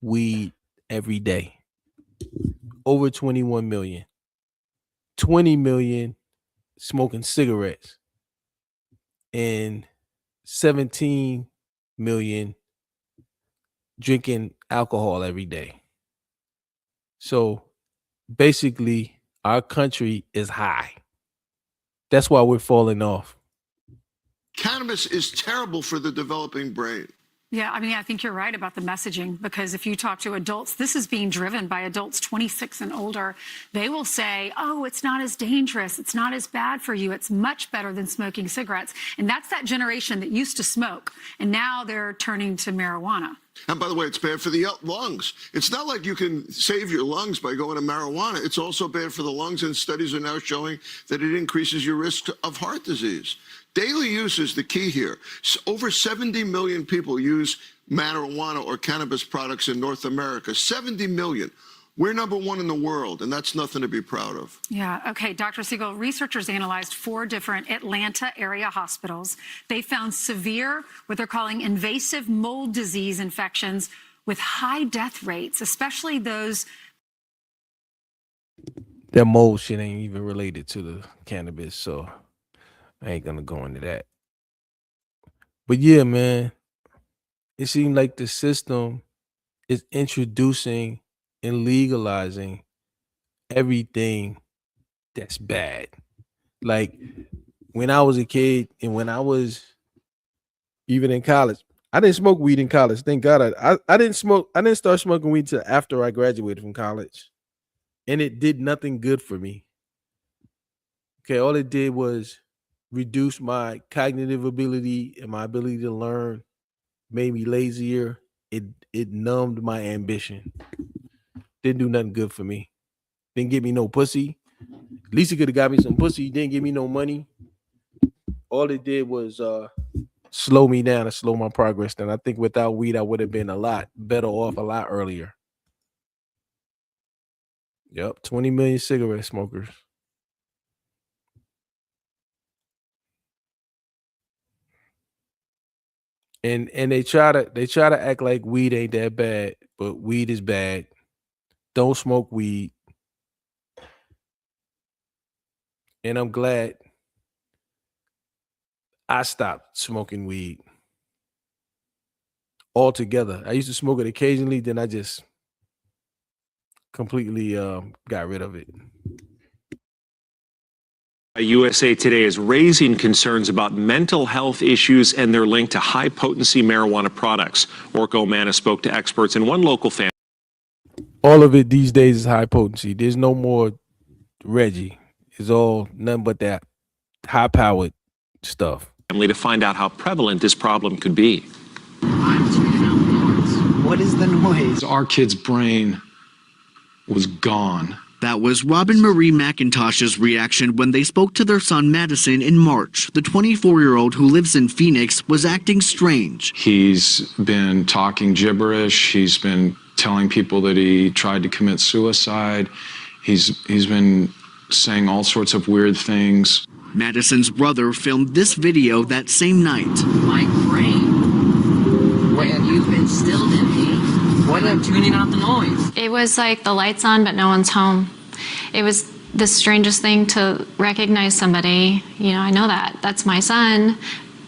weed every day. Over 21 million. 20 million smoking cigarettes. And 17 million drinking alcohol every day. So basically, our country is high. That's why we're falling off. Cannabis is terrible for the developing brain. Yeah, I mean, I think you're right about the messaging, because if you talk to adults, this is being driven by adults 26 and older. They will say, oh, it's not as dangerous. It's not as bad for you. It's much better than smoking cigarettes. And that's that generation that used to smoke, and now they're turning to marijuana. And by the way, it's bad for the lungs. It's not like you can save your lungs by going to marijuana. It's also bad for the lungs, and studies are now showing that it increases your risk of heart disease. Daily use is the key here. Over 70 million people use marijuana or cannabis products in North America. 70 million. We're number one in the world, and that's nothing to be proud of. Yeah. Okay, Dr. Siegel, researchers analyzed 4 different Atlanta area hospitals. They found severe, what they're calling invasive mold disease infections with high death rates, especially those. That mold shit ain't even related to the cannabis, so I ain't gonna go into that. But yeah, man, it seemed like the system is introducing and legalizing everything that's bad. Like when I was a kid and when I was even in college, I didn't smoke weed in college. Thank God I didn't smoke. I didn't start smoking weed till after I graduated from college. and it did nothing good for me. Okay, all it did was reduce my cognitive ability and my ability to learn, made me lazier. It numbed my ambition. Didn't do nothing good for me. Didn't get me no pussy. At least it could have got me some pussy. Didn't give me no money. All it did was slow me down and slow my progress down. I think without weed, I would have been a lot better off a lot earlier. Yep, 20 million cigarette smokers. And they try to act like weed ain't that bad, but weed is bad. Don't smoke weed. And I'm glad I stopped smoking weed altogether. I used to smoke it occasionally, then I just completely got rid of it. USA Today is raising concerns about mental health issues and their link to high-potency marijuana products. Orko Manna spoke to experts in one local family. All of it these days is high potency. There's no more Reggie. It's all nothing but that high-powered stuff. To find out how prevalent this problem could be. What is the noise? Our kid's brain was gone. That was Robin Marie McIntosh's reaction when they spoke to their son Madison in March. The 24-year-old who lives in Phoenix was acting strange. He's been talking gibberish. He's been telling people that he tried to commit suicide. He's been saying all sorts of weird things. Madison's brother filmed this video that same night. My brain, when you've instilled in me, when I'm tuning out the noise. It was like the lights on, but no one's home. It was the strangest thing to recognize somebody. You know, I know that's my son,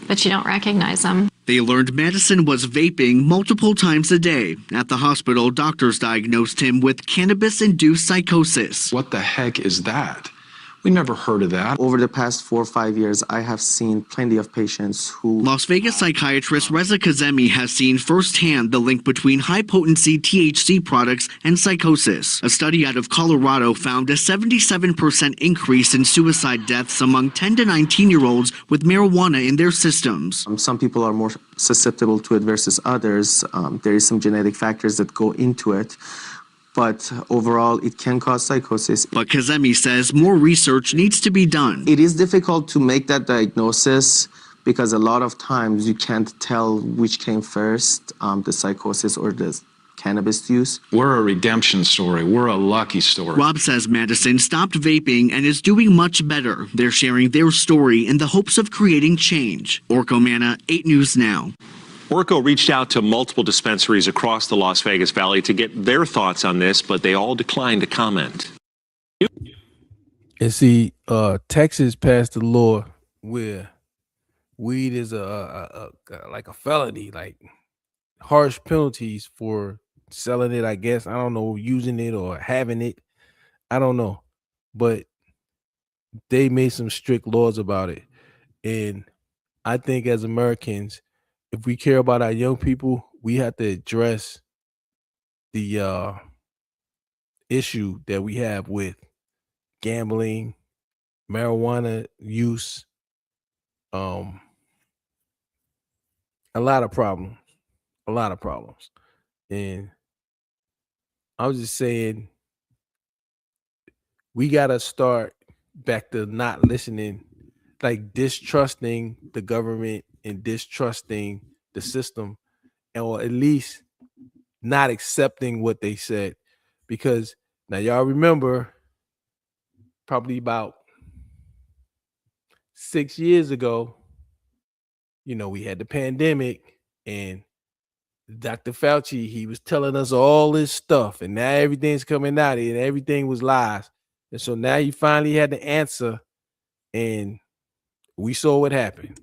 but you don't recognize them. They learned Madison was vaping multiple times a day. At the hospital, doctors diagnosed him with cannabis-induced psychosis. What the heck is that? We never heard of that. Over the past 4 or 5 years, I have seen plenty of patients who... Las Vegas psychiatrist Reza Kazemi has seen firsthand the link between high-potency THC products and psychosis. A study out of Colorado found a 77% increase in suicide deaths among 10 to 19-year-olds with marijuana in their systems. Some people are more susceptible to it versus others. There is some genetic factors that go into it. But overall, it can cause psychosis. But Kazemi says more research needs to be done. It is difficult to make that diagnosis because a lot of times you can't tell which came first, the psychosis or the cannabis use. We're a redemption story. We're a lucky story. Rob says Madison stopped vaping and is doing much better. They're sharing their story in the hopes of creating change. Orko Manna, 8 News Now. Orko reached out to multiple dispensaries across the Las Vegas Valley to get their thoughts on this, but they all declined to comment. And see, Texas passed a law where weed is like a felony, like harsh penalties for selling it, I guess. I don't know, using it or having it. I don't know. But they made some strict laws about it. And I think as Americans, if we care about our young people, we have to address the issue that we have with gambling, marijuana use, a lot of problems. And I was just saying, we got to start back to not listening, like distrusting the government and distrusting the system, or at least not accepting what they said. Because now y'all remember probably about 6 years ago, you know, we had the pandemic and Dr. Fauci, he was telling us all this stuff, and now everything's coming out and everything was lies. And so now he finally had the answer, and we saw what happened.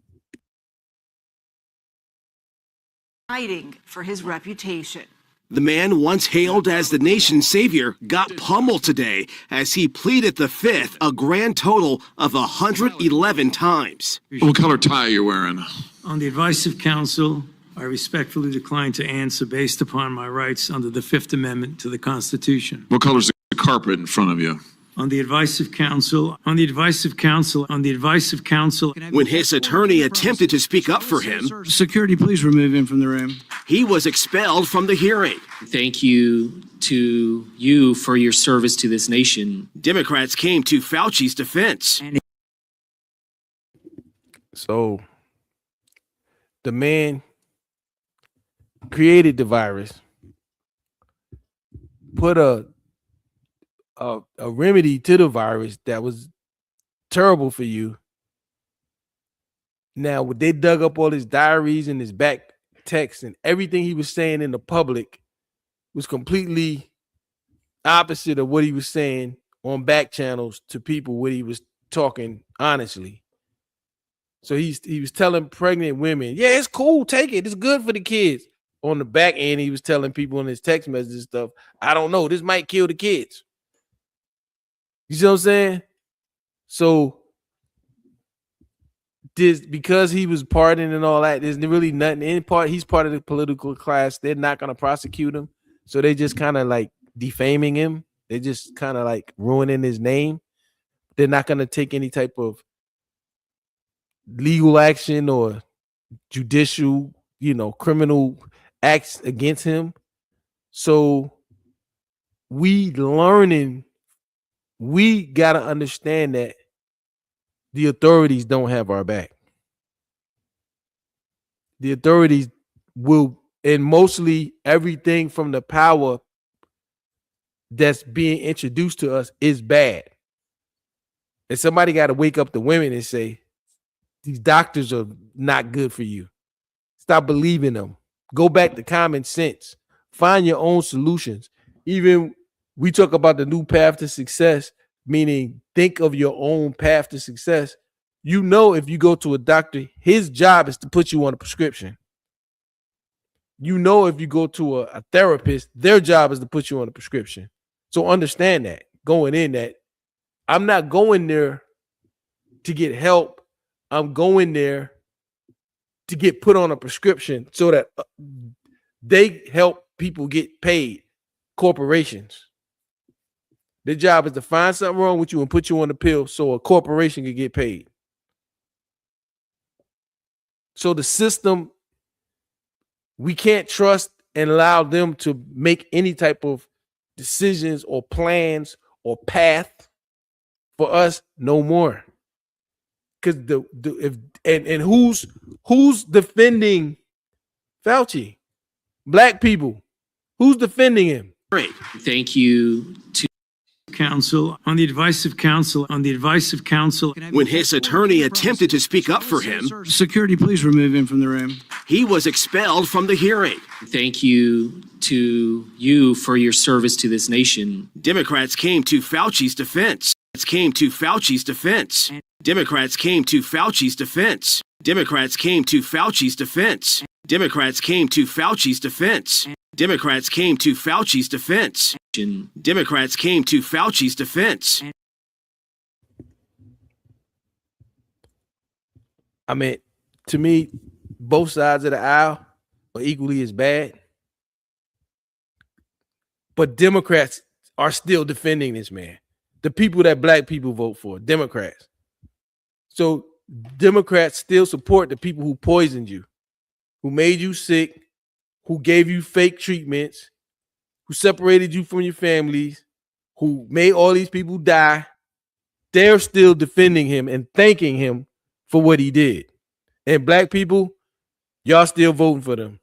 Fighting for his reputation. The man once hailed as the nation's savior got pummeled today as he pleaded the fifth, a grand total of 111 times. What color tie are you wearing? On the advice of counsel, I respectfully decline to answer based upon my rights under the Fifth Amendment to the Constitution. What color's the carpet in front of you. On the advice of counsel, on the advice of counsel, on the advice of counsel. When his attorney attempted to speak up for him, Security, please remove him from the room. he was expelled from the hearing. Thank you to you for your service to this nation. Democrats came to Fauci's defense. So the man created the virus, put a remedy to the virus that was terrible for you. Now, when they dug up all his diaries and his back texts and everything he was saying in the public was completely opposite of what he was saying on back channels to people when he was talking honestly. So he was telling pregnant women, yeah, it's cool, take it, it's good for the kids. On the back end, he was telling people in his text messages stuff, I don't know, this might kill the kids. You see what I'm saying? So this, because he was pardoning and all that, there's really nothing in part. He's part of the political class. They're not going to prosecute him. So they just kind of like defaming him. They're just kind of like ruining his name. They're not going to take any type of legal action or judicial, criminal acts against him. So we got to understand that the authorities don't have our back. The authorities will, and mostly everything from the power that's being introduced to us is bad. And somebody got to wake up the women and say, these doctors are not good for you. Stop believing them. Go back to common sense. Find your own solutions. Even we talk about the new path to success, meaning think of your own path to success. If you go to a doctor, his job is to put you on a prescription. If you go to a therapist, their job is to put you on a prescription. So understand that going in that I'm not going there to get help. I'm going there to get put on a prescription so that they help people get paid, corporations. Their job is to find something wrong with you and put you on the pill so a corporation can get paid. So the system, we can't trust and allow them to make any type of decisions or plans or path for us no more. Because who's defending Fauci? Black people. Who's defending him? Great. Thank you to Counsel, on the advice of counsel, on the advice of counsel. When his attorney attempted to speak up for him, Security, please remove him from the room. he was expelled from the hearing. thank you to you for your service to this nation. Democrats came to Fauci's defense. Democrats came to Fauci's defense. Democrats came to Fauci's defense. Democrats came to Fauci's defense. Democrats came to Fauci's defense. Democrats came to Fauci's defense. I mean, to me, both sides of the aisle are equally as bad. But Democrats are still defending this man. The people that black people vote for, Democrats. So Democrats still support the people who poisoned you, who made you sick, who gave you fake treatments, who separated you from your families, who made all these people die. They're still defending him and thanking him for what he did. And black people, y'all still voting for them.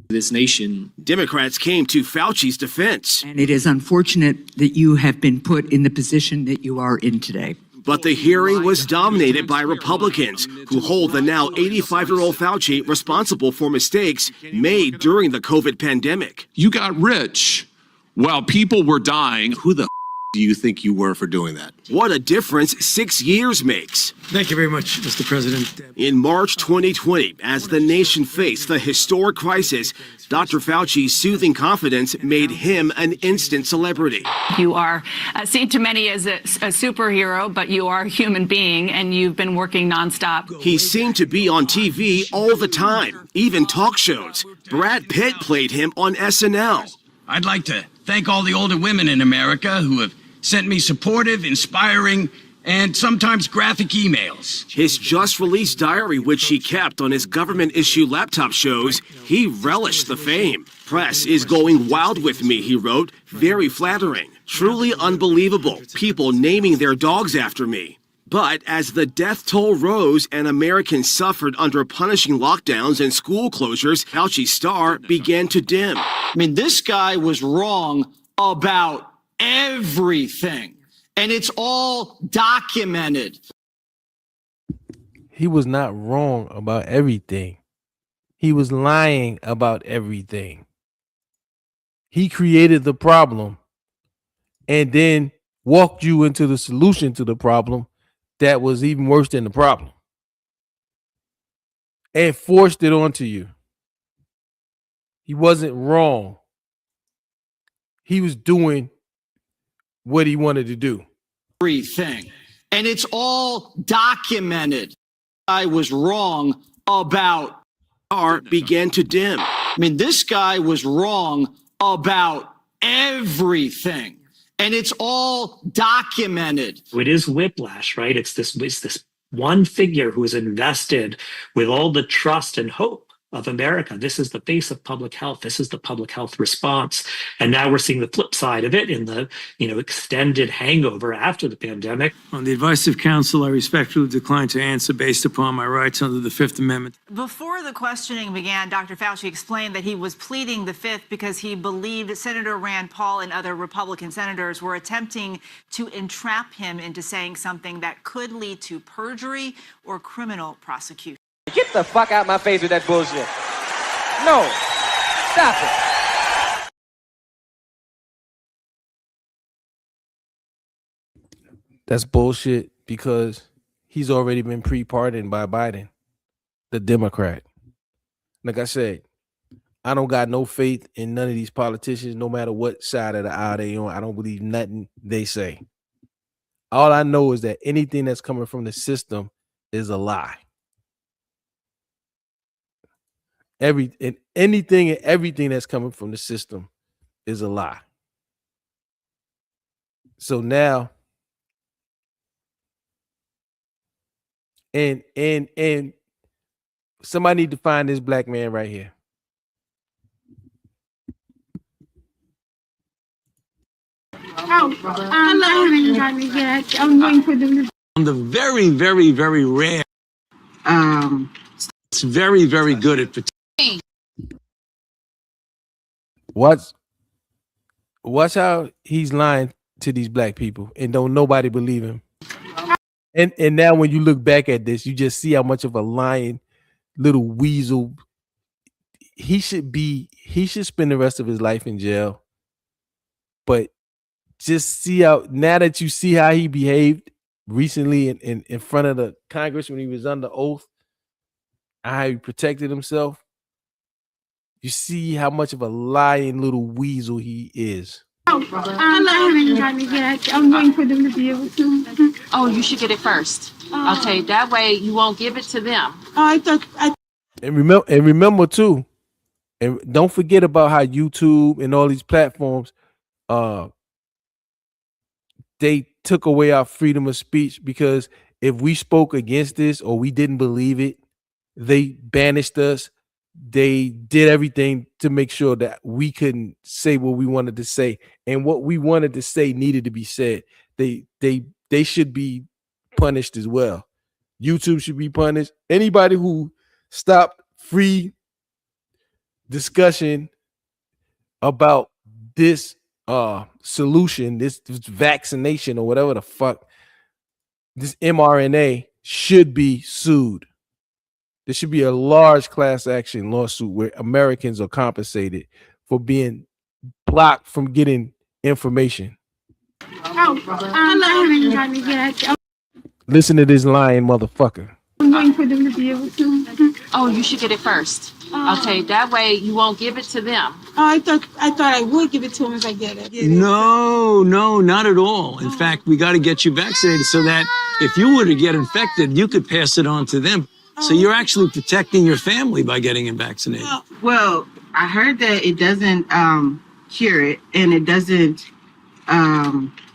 This nation. Democrats came to Fauci's defense. And it is unfortunate that you have been put in the position that you are in today. But the hearing was dominated by Republicans who hold the now 85-year-old Fauci responsible for mistakes made during the COVID pandemic. You got rich while people were dying. Who the do you think you were for doing that? What a difference 6 years makes. Thank you very much, Mr. President. In March 2020, as the nation faced the historic crisis, Dr. Fauci's soothing confidence made him an instant celebrity. You are seen to many as a superhero, but you are a human being, and you've been working nonstop. He seemed to be on TV all the time, even talk shows. Brad Pitt played him on SNL. I'd like to thank all the older women in America who have sent me supportive, inspiring, and sometimes graphic emails. His just-released diary, which he kept on his government-issue laptop, shows he relished the fame. Press is going wild with me, he wrote. Very flattering. Truly unbelievable. People naming their dogs after me. But as the death toll rose and Americans suffered under punishing lockdowns and school closures, Fauci's star began to dim. I mean, this guy was wrong about everything, and it's all documented. He was not wrong about everything. He was lying about everything. He created the problem and then walked you into the solution to the problem that was even worse than the problem and forced it onto you. He wasn't wrong. He was doing what he wanted to do. Everything. And it's all documented. I was wrong about. Began to dim. I mean, this guy was wrong about everything. And it's all documented. It is whiplash, right? It's this one figure who is invested with all the trust and hope of America. This is the face of public health. This is the public health response. And now we're seeing the flip side of it in the, extended hangover after the pandemic. On the advice of counsel, I respectfully decline to answer based upon my rights under the Fifth Amendment. Before the questioning began, Dr. Fauci explained that he was pleading the Fifth because he believed Senator Rand Paul and other Republican senators were attempting to entrap him into saying something that could lead to perjury or criminal prosecution. Get the fuck out my face with that bullshit. No. Stop it. That's bullshit because he's already been pre-pardoned by Biden, the Democrat. Like I said, I don't got no faith in none of these politicians, no matter what side of the aisle they on. I don't believe nothing they say. All I know is that anything that's coming from the system is a lie. Anything and everything that's coming from the system is a lie. So now, and somebody need to find this black man right here. Oh, I'm going for the. On the very, very, very rare. It's very, very good at Watch how he's lying to these black people and don't nobody believe him. And now when you look back at this, you just see how much of a lying little weasel he should be. He should spend the rest of his life in jail. But just see how, now that you see how he behaved recently in front of the Congress when he was under oath, how he protected himself, you see how much of a lying little weasel he is. I'm going for them to be able to. Oh, you should get it first. Okay, that way you won't give it to them. And remember too, and don't forget about how YouTube and all these platforms, they took away our freedom of speech, because if we spoke against this or we didn't believe it, they banished us. They did everything to make sure that we couldn't say what we wanted to say, and what we wanted to say needed to be said. They should be punished as well. YouTube should be punished. Anybody who stopped free discussion about this solution, this vaccination or whatever the fuck, this mRNA, should be sued. There should be a large class action lawsuit where Americans are compensated for being blocked from getting information. Listen to this lying motherfucker. I'm going for them to be able to. Oh, you should get it first. Okay, that way you won't give it to them. I thought I would give it to them if I get it. No, not at all. In fact, we got to get you vaccinated so that if you were to get infected, you could pass it on to them. So you're actually protecting your family by getting it vaccinated. Well, I heard that it doesn't cure it, and it doesn't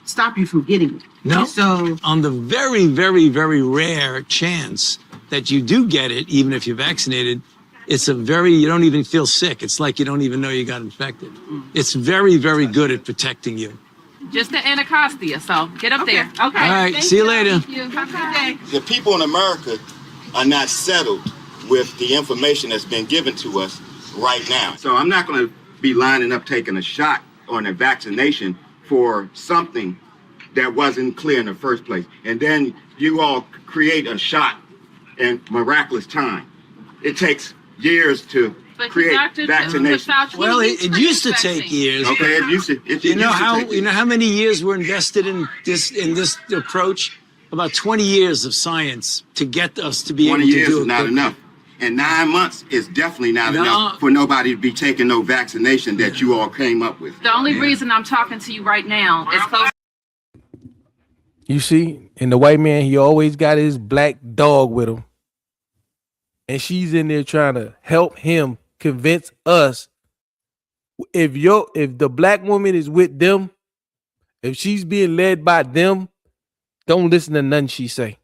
stop you from getting it. No. So On the very, very, very rare chance that you do get it, even if you're vaccinated, you don't even feel sick. It's like you don't even know you got infected. It's very, very good at protecting you. Just the Anacostia, so get up there. Okay. All right, Thank see you later. Thank you. Have a good day. The people in America are not settled with the information that's been given to us right now. So I'm not going to be lining up taking a shot on a vaccination for something that wasn't clear in the first place. And then you all create a shot in miraculous time. It takes years to create vaccination. Well, it used to take years. Okay, it used to. You know how many years were invested in this approach? About 20 years of science to get us to be able 20 to years do it. is not enough. And 9 months is definitely not enough for nobody to be taking no vaccination that you all came up with. The only reason I'm talking to you right now is close. You see, and the white man, he always got his black dog with him. And she's in there trying to help him convince us if the black woman is with them, if she's being led by them, don't listen to nothing she say.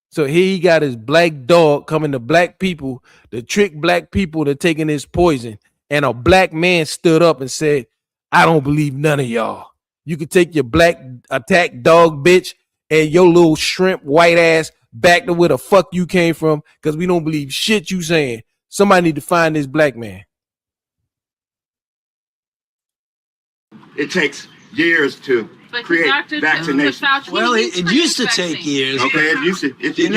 So here he got his black dog coming to black people to trick black people to taking his poison. And a black man stood up and said, I don't believe none of y'all. You can take your black attack dog bitch and your little shrimp white ass back to where the fuck you came from, because we don't believe shit you saying. Somebody need to find this black man. It takes years to create vaccination. Well, it used to take years. Okay, it used to. You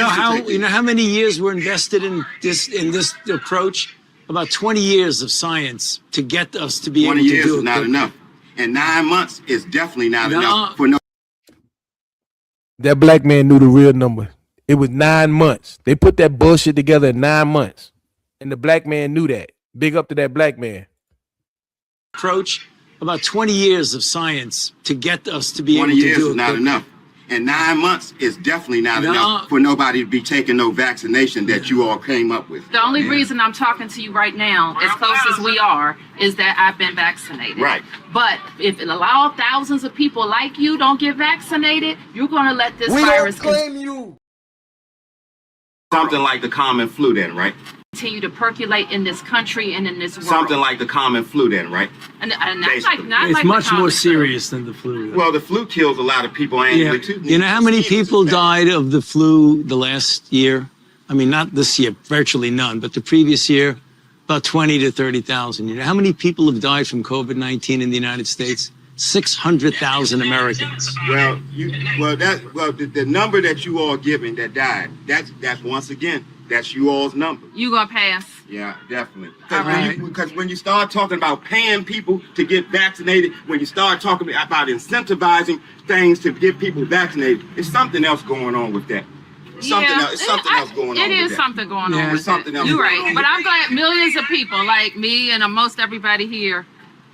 know how many years were invested in this approach? About 20 years of science to get us to be able to do it. 20 years is not enough, and 9 months is definitely not enough for no. That black man knew the real number. It was 9 months. They put that bullshit together in 9 months. And the black man knew that. Big up to that black man. Approach, about 20 years of science to get us to be able to 20 years do it. is not enough. And 9 months is definitely not enough for nobody to be taking no vaccination that you all came up with. The only reason I'm talking to you right now, as close as we are, is that I've been vaccinated. Right. But if it allow thousands of people like you don't get vaccinated, you're going to let this virus you. Something like the common flu then, right? continue to percolate in this country and in this world. Something like the common flu then, right? And not like It's much more serious than the flu. Well, the flu kills a lot of people annually too. You know how many people died of the flu the last year? I mean, not this year, virtually none, but the previous year, about 20 to 30,000. You know how many people have died from COVID-19 in the United States? 600,000 Americans. Well, the number that you all giving that died, that's once again, that's you all's number. You gonna pass? Yeah, definitely. All Because when you start talking about paying people to get vaccinated, when you start talking about incentivizing things to get people vaccinated, it's something else going on with that. It's something else going on. It is with that. something going on. There's With something that. else. You're going right. on But with I'm glad millions of people like me and most everybody here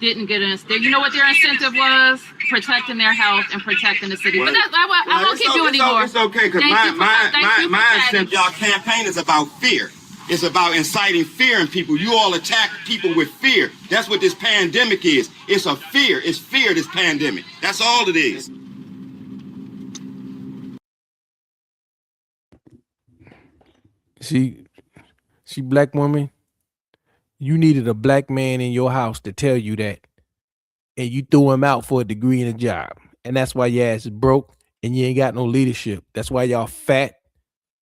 didn't get an. You know what their incentive was? Protecting their health and protecting the city. But I won't keep you anymore. It's okay, because my incentive, y'all campaign is about fear. It's about inciting fear in people. You all attack people with fear. That's what this pandemic is. It's a fear. It's fear, this pandemic. That's all it is. See, black woman, you needed a black man in your house to tell you that. And you threw him out for a degree and a job. And that's why your ass is broke and you ain't got no leadership. That's why y'all fat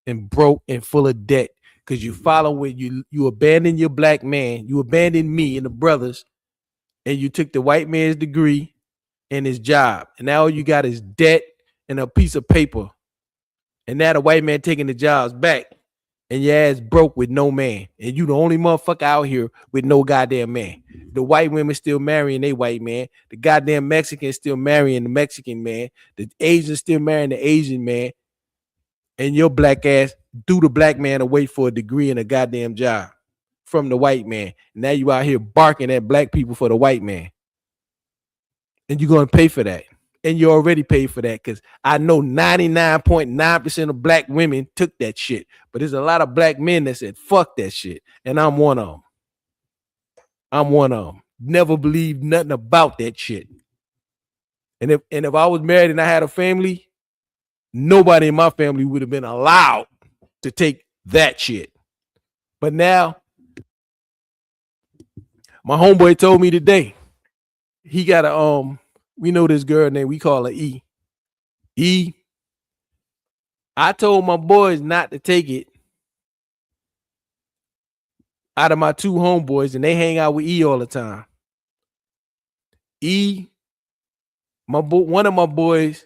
and broke and full of debt. Because you follow when you abandoned your black man, you abandoned me and the brothers, and you took the white man's degree and his job. And now all you got is debt and a piece of paper. And now the white man taking the jobs back. And your ass broke with no man. And you the only motherfucker out here with no goddamn man. The white women still marrying they white man. The goddamn Mexicans still marrying the Mexican man. The Asians still marrying the Asian man. And your black ass threw the black man away for a degree and a goddamn job from the white man. Now you out here barking at black people for the white man. And you're going to pay for that. And you already paid for that, because I know 99.9% of black women took that shit. But there's a lot of black men that said, fuck that shit. And I'm one of them. Never believed nothing about that shit. And if I was married and I had a family, nobody in my family would have been allowed to take that shit. But now, my homeboy told me today, he got a we know this girl name, we call her E. E. I told my boys not to take it out of my two homeboys, and they hang out with E all the time. E, one of my boys,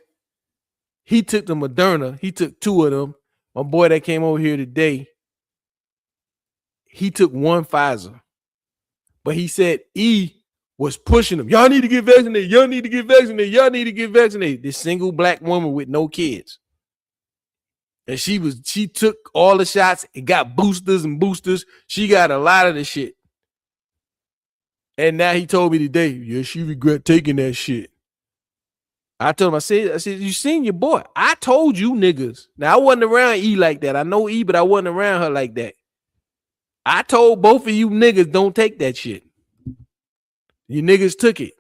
he took the Moderna. He took 2 of them. My boy that came over here today, he took 1 Pfizer. But he said E was pushing him. Y'all need to get vaccinated. Y'all need to get vaccinated. Y'all need to get vaccinated. This single black woman with no kids. And she took all the shots and got boosters and boosters. She got a lot of the shit. And now he told me today, yeah, she regret taking that shit. I told him, I said, you seen your boy. I told you niggas. Now I wasn't around E like that. I know E, but I wasn't around her like that. I told both of you niggas don't take that shit. You niggas took it.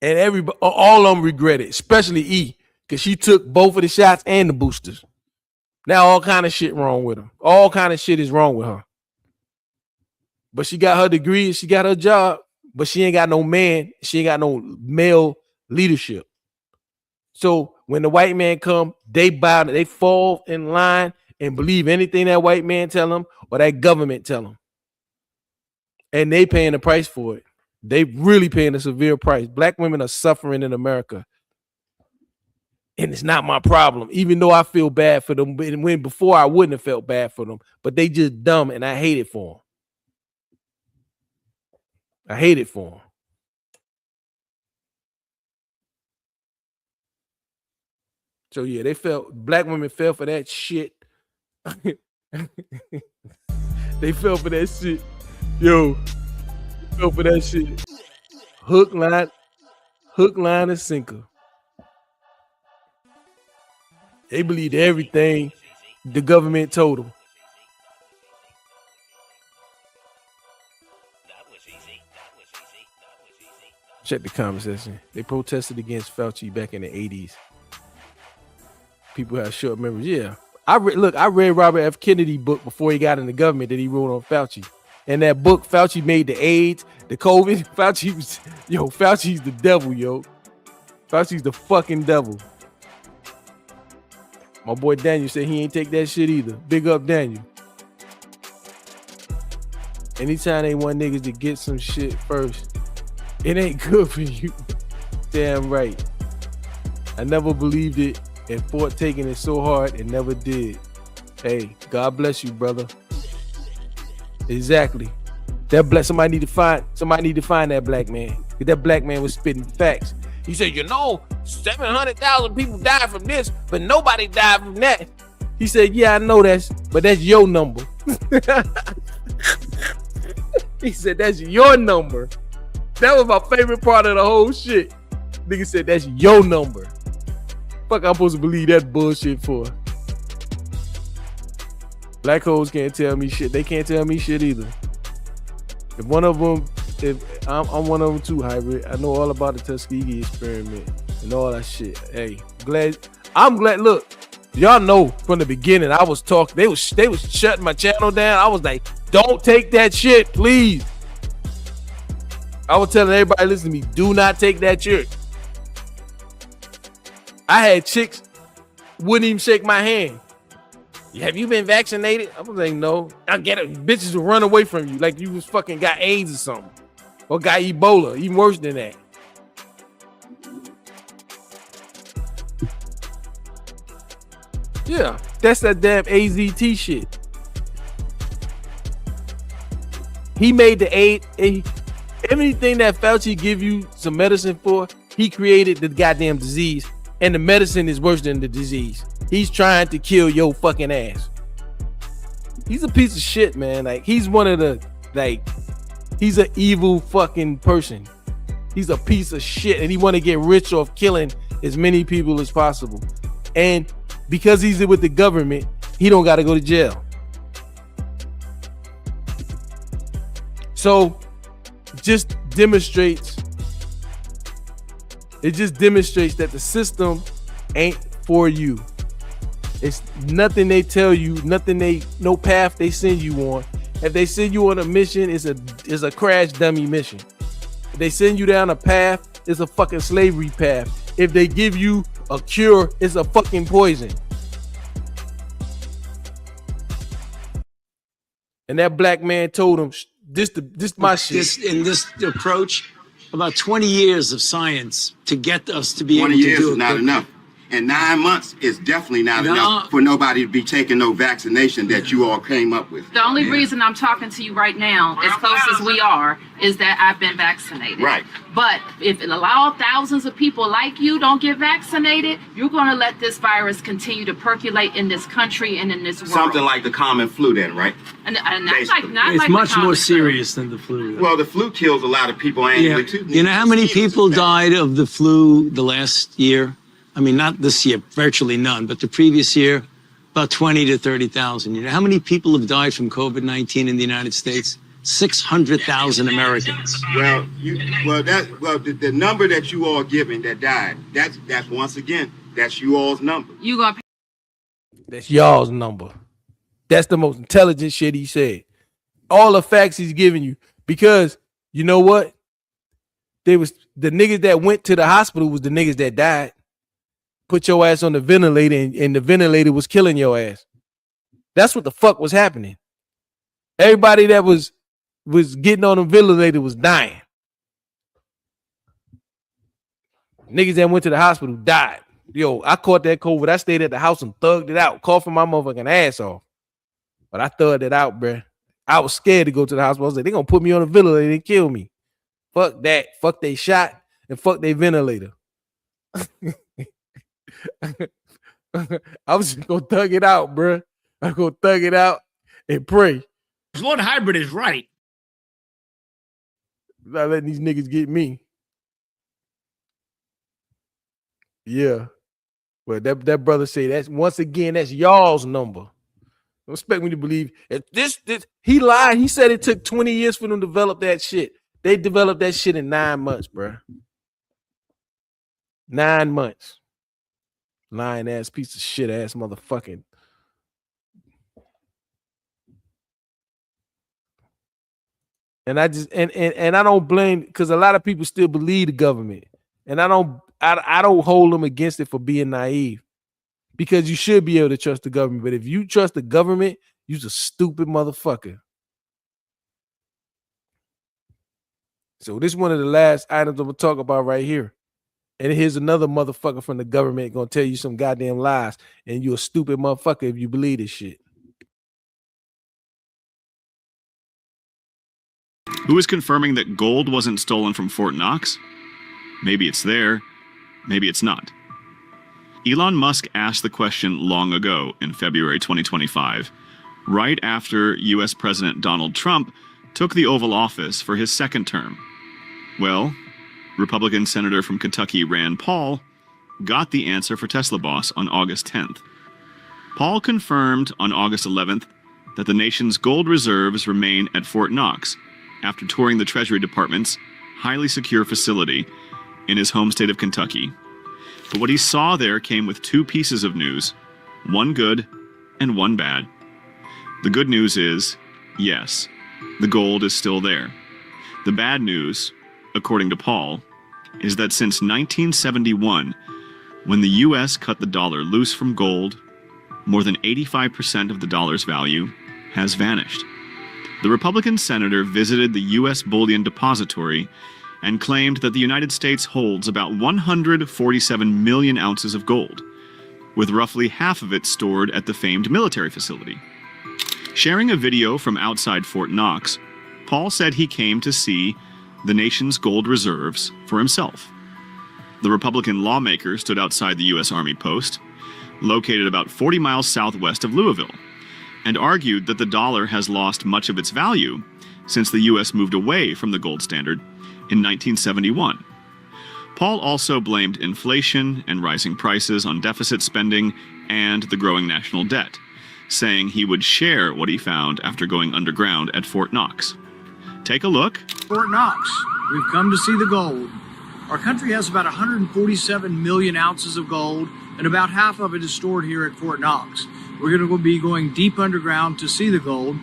And everybody, all of them regret it, especially E, because she took both of the shots and the boosters. Now all kind of shit wrong with her. All kind of shit is wrong with her. But she got her degree, she got her job, but she ain't got no man, she ain't got no male leadership. So when the white man come, they bow, they fall in line and believe anything that white man tell them or that government tell them. And they paying the price for it. They really paying a severe price. Black women are suffering in America. And it's not my problem, even though I feel bad for them. When before I wouldn't have felt bad for them, but they just dumb and I hate it for them. I hate it for them. So yeah, black women fell for that shit. They fell for that shit. Yo, fell for that shit. Hook, line, and sinker. They believed everything the government told them. Check the comment section. They protested against Fauci back in the 80s. People have short memories. Yeah. I read Robert F. Kennedy book before he got in the government that he wrote on Fauci. And that book, Fauci made the AIDS, the COVID. Fauci's the devil, yo. Fauci's the fucking devil. My boy Daniel said he ain't take that shit either. Big up Daniel. Anytime they want niggas to get some shit first, it ain't good for you. Damn right. I never believed it and fought taking it so hard and never did. Hey, God bless you, brother. Exactly. Somebody need to find that black man. That black man was spitting facts. He said, 700,000 people died from this, but nobody died from that. He said, yeah, I know but that's your number. He said, that's your number. That was my favorite part of the whole shit. Nigga said, that's your number. Fuck, I'm supposed to believe that bullshit for? Black hoes can't tell me shit. They can't tell me shit either. If one of them, I'm one of them too, Hybrid. I know all about the Tuskegee experiment and all that shit. Hey, I'm glad. Look, y'all know from the beginning I was talking. They was shutting my channel down. I was like, don't take that shit, please. I was telling everybody, listen to me, do not take that shit. I had chicks wouldn't even shake my hand. Have you been vaccinated? I was like, no. I get it. Bitches will run away from you like you was fucking got AIDS or something. Or got Ebola, even worse than that. Yeah, that's that damn AZT shit. He made the everything that Fauci give you some medicine for, he created the goddamn disease. And the medicine is worse than the disease. He's trying to kill your fucking ass. He's a piece of shit, man. Like, he's one of the, he's an evil fucking person. He's a piece of shit, and he want to get rich off killing as many people as possible. And because he's with the government, he don't got to go to jail. So, just demonstrates It just demonstrates that the system ain't for you. It's nothing they tell you, no path they send you on. If they send you on a mission, it's a crash dummy mission. If they send you down a path, it's a fucking slavery path. If they give you a cure, it's a fucking poison. And that black man told him, this my shit. In this approach, about 20 years of science to get us to be able 20 to years do is it. not enough. And 9 months is definitely not enough for nobody to be taking no vaccination that you all came up with. The only reason I'm talking to you right now, as close as we are, is that I've been vaccinated. Right. But if it allow thousands of people like you don't get vaccinated, you're going to let this virus continue to percolate in this country and in this world. Something like the common flu then, right? And not It's like much the common more flu. serious than the flu. Well, the flu kills a lot of people annually too. You know how many people died of the flu the last year? I mean, not this year, virtually none, but the previous year, about 20 to 30,000. You know how many people have died from COVID-19 in the United States? 600,000 Americans. Well, the number that you all giving that died, that's once again, that's you all's number. You gonna That's y'all's number. That's the most intelligent shit he said. All the facts he's giving you. Because you know what? They was the niggas that went to the hospital was the niggas that died. Put your ass on the ventilator and the ventilator was killing your ass. That's what the fuck was happening. Everybody that was getting on the ventilator was dying. Niggas that went to the hospital died. Yo, I caught that COVID. I stayed at the house and thugged it out, coughing my motherfucking ass off. But I thugged it out, bruh. I was scared to go to the hospital. I was like, they're gonna put me on a ventilator and kill me. Fuck that. Fuck they shot and fuck they ventilator. I was just gonna thug it out, bruh. I'm gonna thug it out and pray. Lord Hybrid is right. Not letting these niggas get me. Yeah. Well, that brother say that's once again, that's y'all's number. Don't expect me to believe if this he lied. He said it took 20 years for them to develop that shit. They developed that shit in 9 months, bruh. 9 months. Lying ass piece of shit ass motherfucking. And I just and I don't blame because a lot of people still believe the government. And I don't hold them against it for being naive. Because you should be able to trust the government. But if you trust the government, you're a stupid motherfucker. So this is one of the last items I'm gonna talk about right here. And here's another motherfucker from the government gonna tell you some goddamn lies, and you're a stupid motherfucker if you believe this shit. Who is confirming that gold wasn't stolen from Fort Knox? Maybe it's there, maybe it's not. Elon Musk asked the question long ago in February 2025, right after US President Donald Trump took the Oval Office for his second term. Well, Republican Senator from Kentucky Rand Paul got the answer for Tesla boss on August 10th. Paul confirmed on August 11th that the nation's gold reserves remain at Fort Knox after touring the Treasury Department's highly secure facility in his home state of Kentucky. But what he saw there came with two pieces of news, one good and one bad. The good news is, yes, the gold is still there. The bad news, according to Paul, is that since 1971, when the US cut the dollar loose from gold, more than 85% of the dollar's value has vanished. The Republican senator visited the US Bullion Depository and claimed that the United States holds about 147 million ounces of gold, with roughly half of it stored at the famed military facility. Sharing a video from outside Fort Knox, Paul said he came to see the nation's gold reserves for himself. The Republican lawmaker stood outside the U.S. Army post, located about 40 miles southwest of Louisville, and argued that the dollar has lost much of its value since the U.S. moved away from the gold standard in 1971. Paul also blamed inflation and rising prices on deficit spending and the growing national debt, saying he would share what he found after going underground at Fort Knox. Take a look. Fort Knox, we've come to see the gold. Our country has about 147 million ounces of gold, and about half of it is stored here at Fort Knox. We're going to be going deep underground to see the gold,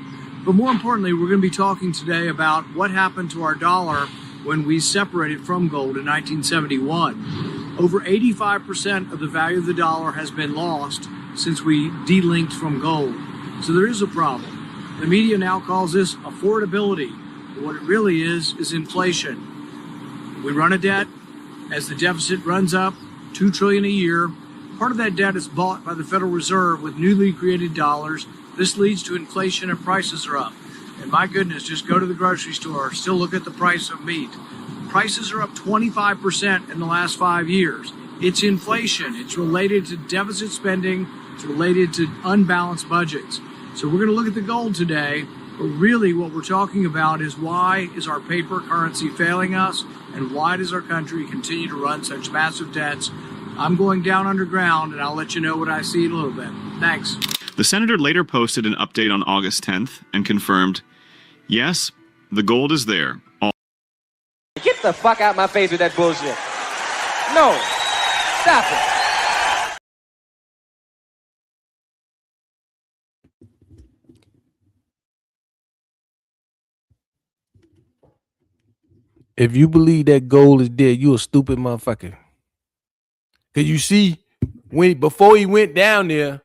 but more importantly, we're going to be talking today about what happened to our dollar when we separated from gold in 1971. Over 85% of the value of the dollar has been lost since we delinked from gold. So there is a problem. The media now calls this affordability. But what it really is inflation. We run a debt. As the deficit runs up, $2 trillion a year, part of that debt is bought by the Federal Reserve with newly created dollars. This leads to inflation and prices are up. And my goodness, just go to the grocery store, still look at the price of meat. Prices are up 25% in the last 5 years. It's inflation. It's related to deficit spending. It's related to unbalanced budgets. So we're going to look at the gold today, but really what we're talking about is why is our paper currency failing us, and why does our country continue to run such massive debts? I'm going down underground, and I'll let you know what I see in a little bit. Thanks. The senator later posted an update on August 10th and confirmed, yes, the gold is there. Get the fuck out my face with that bullshit. No. Stop it. If you believe that gold is dead, you a stupid motherfucker. Cause you see, before he went down there,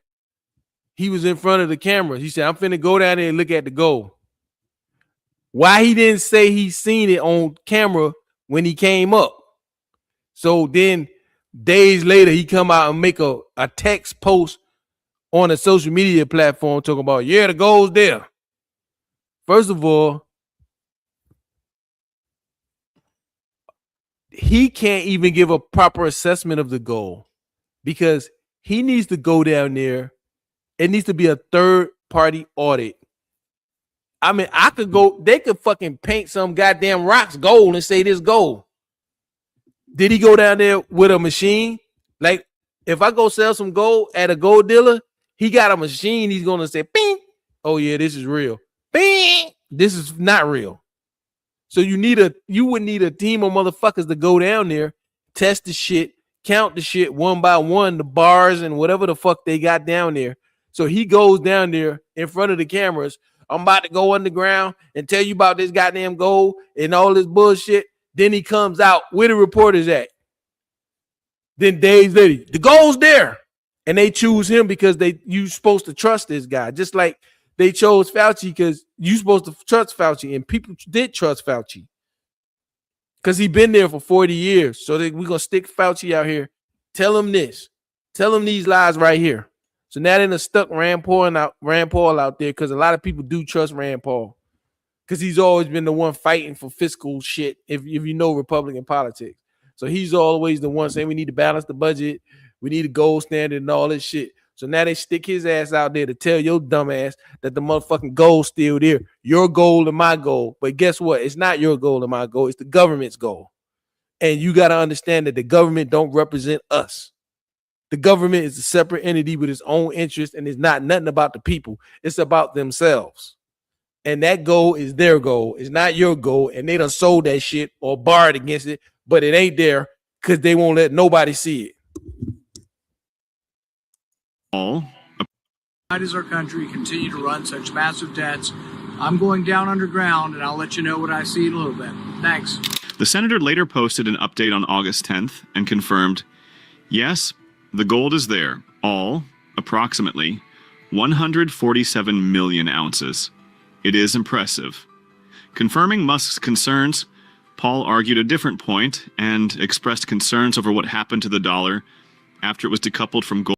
he was in front of the camera. He said, I'm finna go down there and look at the gold. Why he didn't say he seen it on camera when he came up? So then days later, he come out and make a text post on a social media platform talking about, yeah, the gold's there. First of all, he can't even give a proper assessment of the gold because he needs to go down there. It needs to be a third party audit. I mean, they could fucking paint some goddamn rocks gold and say this gold. Did he go down there with a machine? Like, if I go sell some gold at a gold dealer, he got a machine. He's going to say, bing. Oh yeah, this is real. Bing. This is not real. So you would need a team of motherfuckers to go down there, test the shit, count the shit one by one, the bars and whatever the fuck they got down there. So he goes down there in front of the cameras. I'm about to go underground and tell you about this goddamn gold and all this bullshit. Then he comes out, where the reporters at? Then days later, the gold's there. And they choose him because you supposed to trust this guy. Just like they chose Fauci because you supposed to trust Fauci, and people did trust Fauci because he been there for 40 years. So we're going to stick Fauci out here. Tell him this. Tell him these lies right here. So now they're stuck Rand Paul out there because a lot of people do trust Rand Paul because he's always been the one fighting for fiscal shit if you know Republican politics. So he's always the one saying we need to balance the budget. We need a gold standard and all this shit. So now they stick his ass out there to tell your dumb ass that the motherfucking gold's still there. Your gold and my gold. But guess what? It's not your gold and my gold. It's the government's gold. And you got to understand that the government don't represent us. The government is a separate entity with its own interest, and it's not nothing about the people. It's about themselves. And that gold is their gold. It's not your gold. And they done sold that shit or borrowed against it, but it ain't there because they won't let nobody see it. Why does our country continue to run such massive debts? I'm going down underground, and I'll let you know what I see in a little bit. Thanks. The senator later posted an update on August 10th and confirmed, yes, the gold is there, all approximately 147 million ounces. It is impressive. Confirming Musk's concerns, Paul argued a different point and expressed concerns over what happened to the dollar after it was decoupled from gold.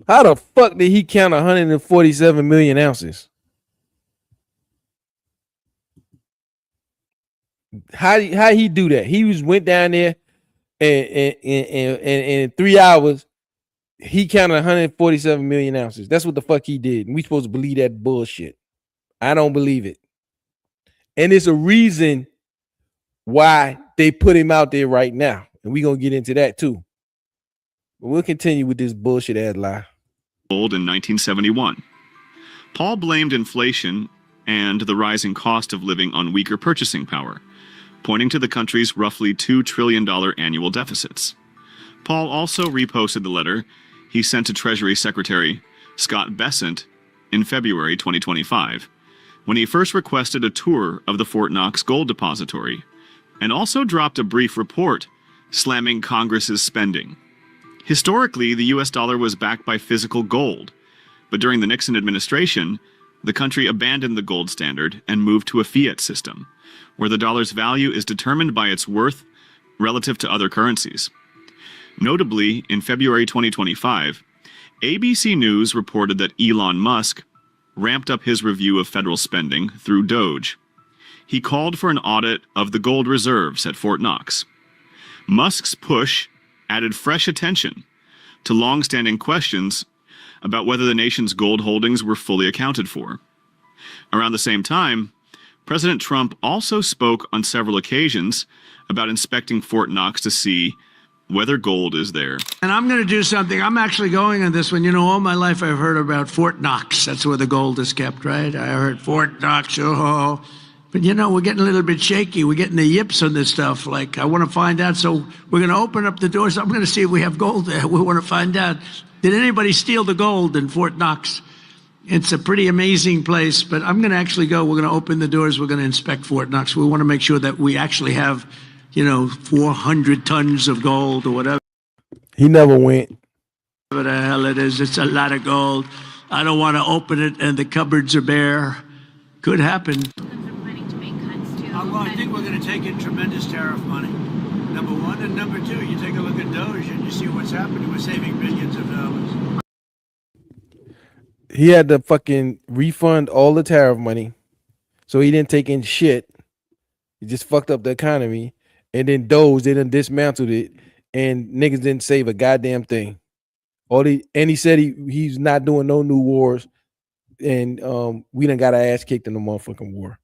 How the fuck did he count 147 million ounces? How he do that? He went down there and in 3 hours he counted 147 million ounces. That's what the fuck he did. And we supposed to believe that bullshit. I don't believe it. And it's a reason why they put him out there right now. And we're gonna get into that too. But we'll continue with this bullshit ass lie. Gold in 1971. Paul blamed inflation and the rising cost of living on weaker purchasing power. pointing to the country's roughly $2 trillion annual deficits. Paul also reposted the letter he sent to Treasury Secretary Scott Bessent in February 2025, when he first requested a tour of the Fort Knox Gold Depository, and also dropped a brief report slamming Congress's spending. Historically, the US dollar was backed by physical gold, but during the Nixon administration, the country abandoned the gold standard and moved to a fiat system, where the dollar's value is determined by its worth relative to other currencies. Notably, in February 2025, ABC News reported that Elon Musk ramped up his review of federal spending through Doge. He called for an audit of the gold reserves at Fort Knox. Musk's push added fresh attention to long-standing questions about whether the nation's gold holdings were fully accounted for. Around the same time, President Trump also spoke on several occasions about inspecting Fort Knox to see whether gold is there. And I'm going to do something. I'm actually going on this one. You know, all my life I've heard about Fort Knox. That's where the gold is kept, right? I heard Fort Knox, oh. But you know, we're getting a little bit shaky. We're getting the yips on this stuff. Like, I want to find out. So we're going to open up the doors. I'm going to see if we have gold there. We want to find out. Did anybody steal the gold in Fort Knox? It's a pretty amazing place, but I'm going to actually go. We're going to open the doors. We're going to inspect Fort Knox. We want to make sure that we actually have, you know, 400 tons of gold or whatever. He never went. Whatever the hell it is. It's a lot of gold. I don't want to open it and the cupboards are bare. Could happen. Well, I think we're going to take in tremendous tariff money, number one. And number two, you take a look at Doge and you see what's happening. We're saving billions of dollars. He had to fucking refund all the tariff money. So he didn't take in shit. He just fucked up the economy. And then Doge, they done dismantled it. And niggas didn't save a goddamn thing. And he said he's not doing no new wars. And we done got our ass kicked in the motherfucking war.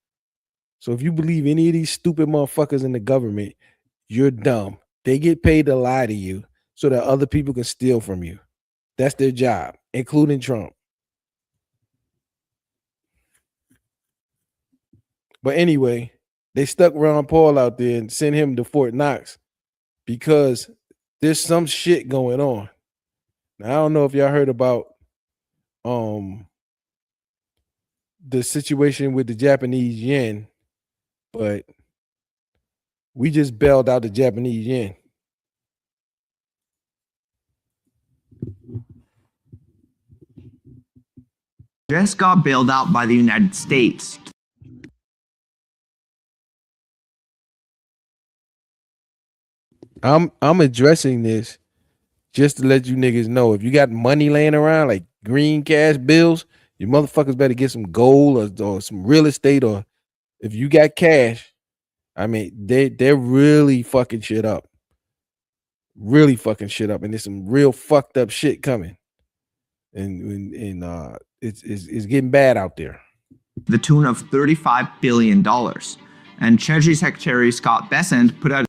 So if you believe any of these stupid motherfuckers in the government, you're dumb. They get paid to lie to you so that other people can steal from you. That's their job, including Trump. But anyway, they stuck Ron Paul out there and sent him to Fort Knox because there's some shit going on. Now, I don't know if y'all heard about the situation with the Japanese yen, but we just bailed out the Japanese yen. Just got bailed out by the United States. I'm addressing this just to let you niggas know, if you got money laying around like green cash bills, you motherfuckers better get some gold or some real estate, or if you got cash, I mean, they're really fucking shit up. Really fucking shit up. And there's some real fucked up shit coming. And it's getting bad out there. The tune of $35 billion. And Treasury Secretary Scott Bessent put out,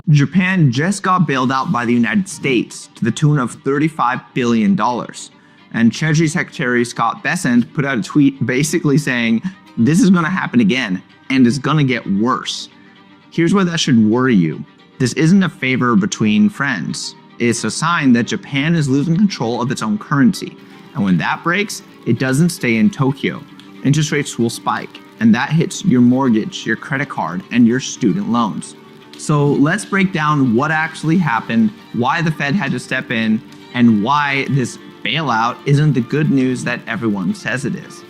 Japan just got bailed out by the United States to the tune of $35 billion. And Treasury Secretary Scott Bessent put out a tweet basically saying, this is going to happen again, and it's going to get worse. Here's why that should worry you. This isn't a favor between friends. It's a sign that Japan is losing control of its own currency. And when that breaks, it doesn't stay in Tokyo. Interest rates will spike, and that hits your mortgage, your credit card, and your student loans. So let's break down what actually happened, why the Fed had to step in, and why this bailout isn't the good news that everyone says it is.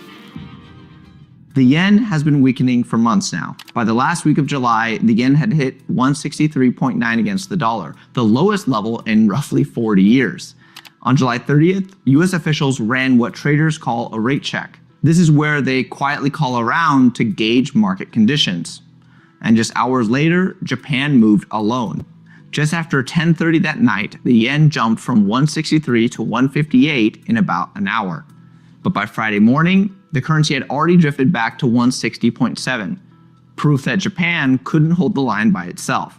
The yen has been weakening for months now. By the last week of July, the yen had hit 163.9 against the dollar, the lowest level in roughly 40 years. On July 30th, US officials ran what traders call a rate check. This is where they quietly call around to gauge market conditions. And just hours later, Japan moved alone. Just after 10:30 that night, the yen jumped from 163 to 158 in about an hour. But by Friday morning, the currency had already drifted back to 160.7, proof that Japan couldn't hold the line by itself.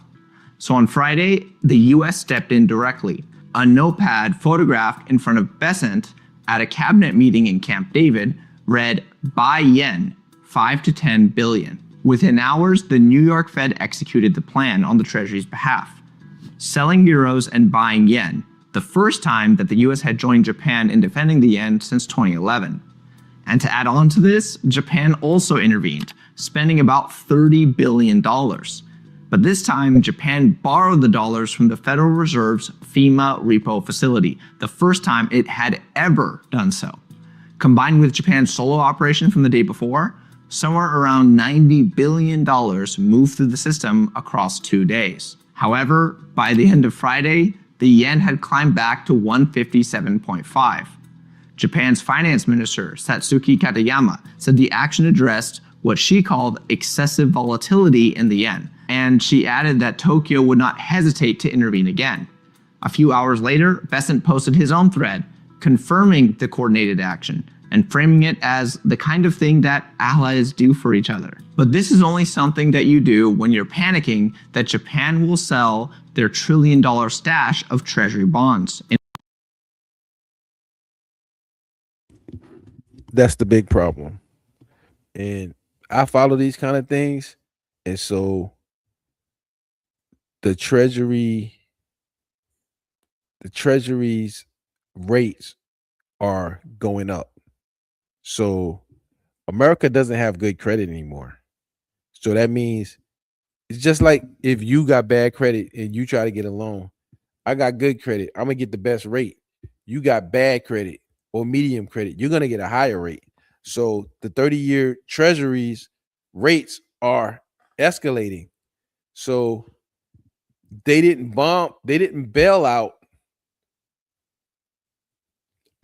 So on Friday, the US stepped in directly. A notepad photographed in front of Bessent at a cabinet meeting in Camp David read, buy yen, 5 to 10 billion. Within hours, the New York Fed executed the plan on the Treasury's behalf, selling euros and buying yen, the first time that the US had joined Japan in defending the yen since 2011. And to add on to this, Japan also intervened, spending about $30 billion. But this time, Japan borrowed the dollars from the Federal Reserve's FEMA repo facility, the first time it had ever done so. Combined with Japan's solo operation from the day before, somewhere around $90 billion moved through the system across 2 days. However, by the end of Friday, the yen had climbed back to 157.5. Japan's finance minister, Satsuki Katayama, said the action addressed what she called excessive volatility in the yen, and she added that Tokyo would not hesitate to intervene again. A few hours later, Bessent posted his own thread, confirming the coordinated action and framing it as the kind of thing that allies do for each other. But this is only something that you do when you're panicking that Japan will sell their $1 trillion stash of treasury bonds. That's the big problem. And I follow these kind of things. And so the treasury's rates are going up. So America doesn't have good credit anymore. So that means it's just like if you got bad credit and you try to get a loan. I got good credit, I'm gonna get the best rate. You got bad credit or medium credit, you're gonna get a higher rate. So the 30-year treasuries rates are escalating. So they didn't bail out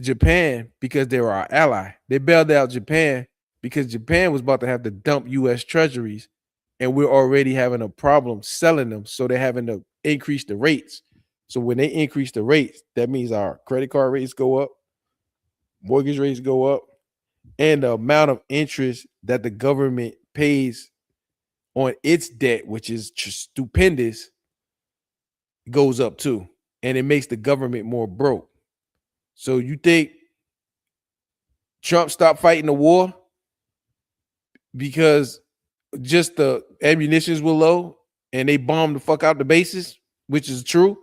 Japan because they were our ally. They bailed out Japan because Japan was about to have to dump US treasuries, and we're already having a problem selling them. So they're having to increase the rates. So when they increase the rates, that means our credit card rates go up, mortgage rates go up, and the amount of interest that the government pays on its debt, which is stupendous, goes up too. And it makes the government more broke. So you think Trump stopped fighting the war because just the ammunitions were low and they bombed the fuck out the bases, which is true.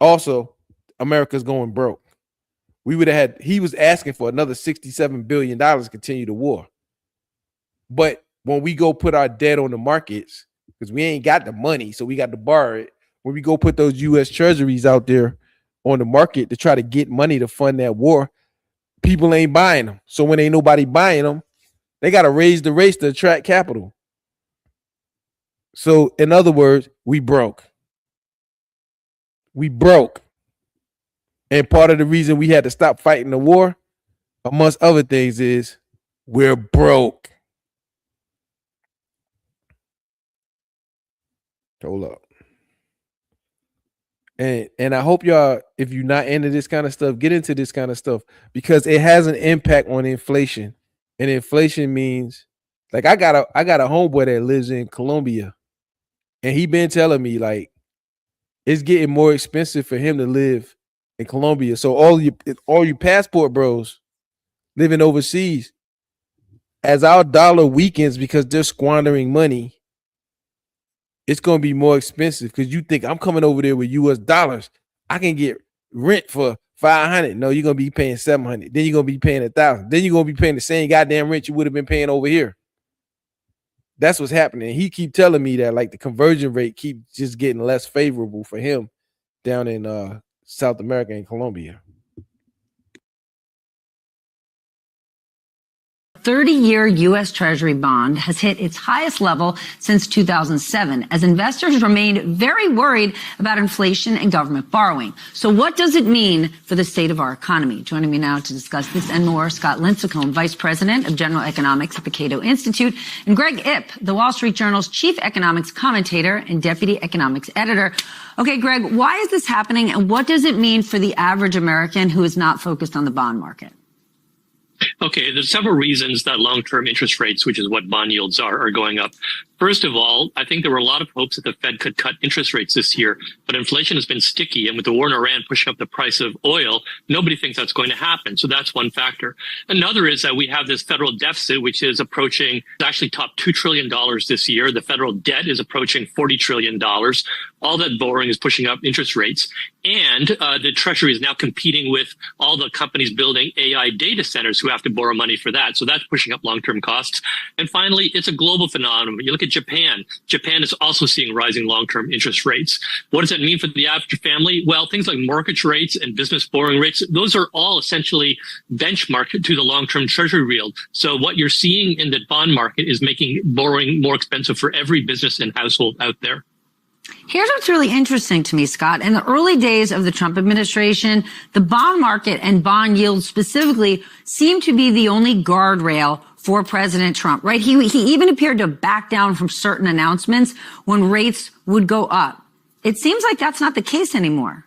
Also, America's going broke. He was asking for another $67 billion to continue the war. But when we go put our debt on the markets, because we ain't got the money, so we got to borrow it. When we go put those US treasuries out there on the market to try to get money to fund that war, people ain't buying them. So when ain't nobody buying them, they got to raise the rates to attract capital. So in other words, we broke. We broke. And part of the reason we had to stop fighting the war, amongst other things, is we're broke. Hold up. And I hope y'all, if you're not into this kind of stuff, get into this kind of stuff, because it has an impact on inflation. And inflation means, like, I got a homeboy that lives in Colombia, and he been telling me like it's getting more expensive for him to live in Colombia. So all you passport bros living overseas, as our dollar weakens because they're squandering money, it's going to be more expensive, because you think I'm coming over there with US dollars, I can get rent for $500. No, you're going to be paying $700. Then you're going to be paying $1,000. Then you're going to be paying the same goddamn rent you would have been paying over here. That's what's happening. He keep telling me that like the conversion rate keep just getting less favorable for him down in South America and Colombia. 30-year U.S. Treasury bond has hit its highest level since 2007, as investors remained very worried about inflation and government borrowing. So what does it mean for the state of our economy? Joining me now to discuss this and more, Scott Lincicome, Vice President of General Economics at the Cato Institute, and Greg Ip, the Wall Street Journal's Chief Economics Commentator and Deputy Economics Editor. Okay, Greg, why is this happening, and what does it mean for the average American who is not focused on the bond market? Okay, there's several reasons that long-term interest rates, which is what bond yields are going up. First of all, I think there were a lot of hopes that the Fed could cut interest rates this year, but inflation has been sticky. And with the war in Iran pushing up the price of oil, nobody thinks that's going to happen. So that's one factor. Another is that we have this federal deficit, which is approaching, actually topped $2 trillion this year. The federal debt is approaching $40 trillion. All that borrowing is pushing up interest rates. And the Treasury is now competing with all the companies building AI data centers who have to borrow money for that. So that's pushing up long-term costs. And finally, it's a global phenomenon. You look at Japan. Japan is also seeing rising long-term interest rates. What does that mean for the average family? Well, things like mortgage rates and business borrowing rates, those are all essentially benchmarked to the long-term Treasury yield. So what you're seeing in the bond market is making borrowing more expensive for every business and household out there. Here's what's really interesting to me, Scott. In the early days of the Trump administration, the bond market and bond yields specifically seemed to be the only guardrail for President Trump, right? He even appeared to back down from certain announcements when rates would go up. It seems like that's not the case anymore.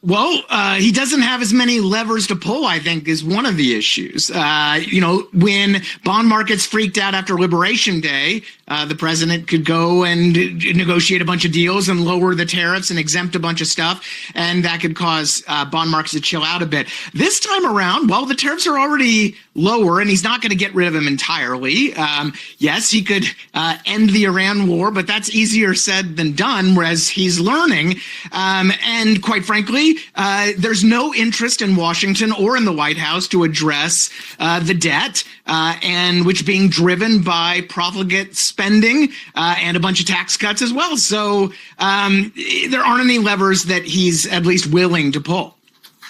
Well, he doesn't have as many levers to pull, I think, is one of the issues. When bond markets freaked out after Liberation Day, the president could go and negotiate a bunch of deals and lower the tariffs and exempt a bunch of stuff, and that could cause bond markets to chill out a bit. This time around, well, the tariffs are already lower, and he's not going to get rid of them entirely. Yes, he could end the Iran war, but that's easier said than done, whereas he's learning. And quite frankly, there's no interest in Washington or in the White House to address the debt, and which being driven by profligate spending and a bunch of tax cuts as well. So there aren't any levers that he's at least willing to pull.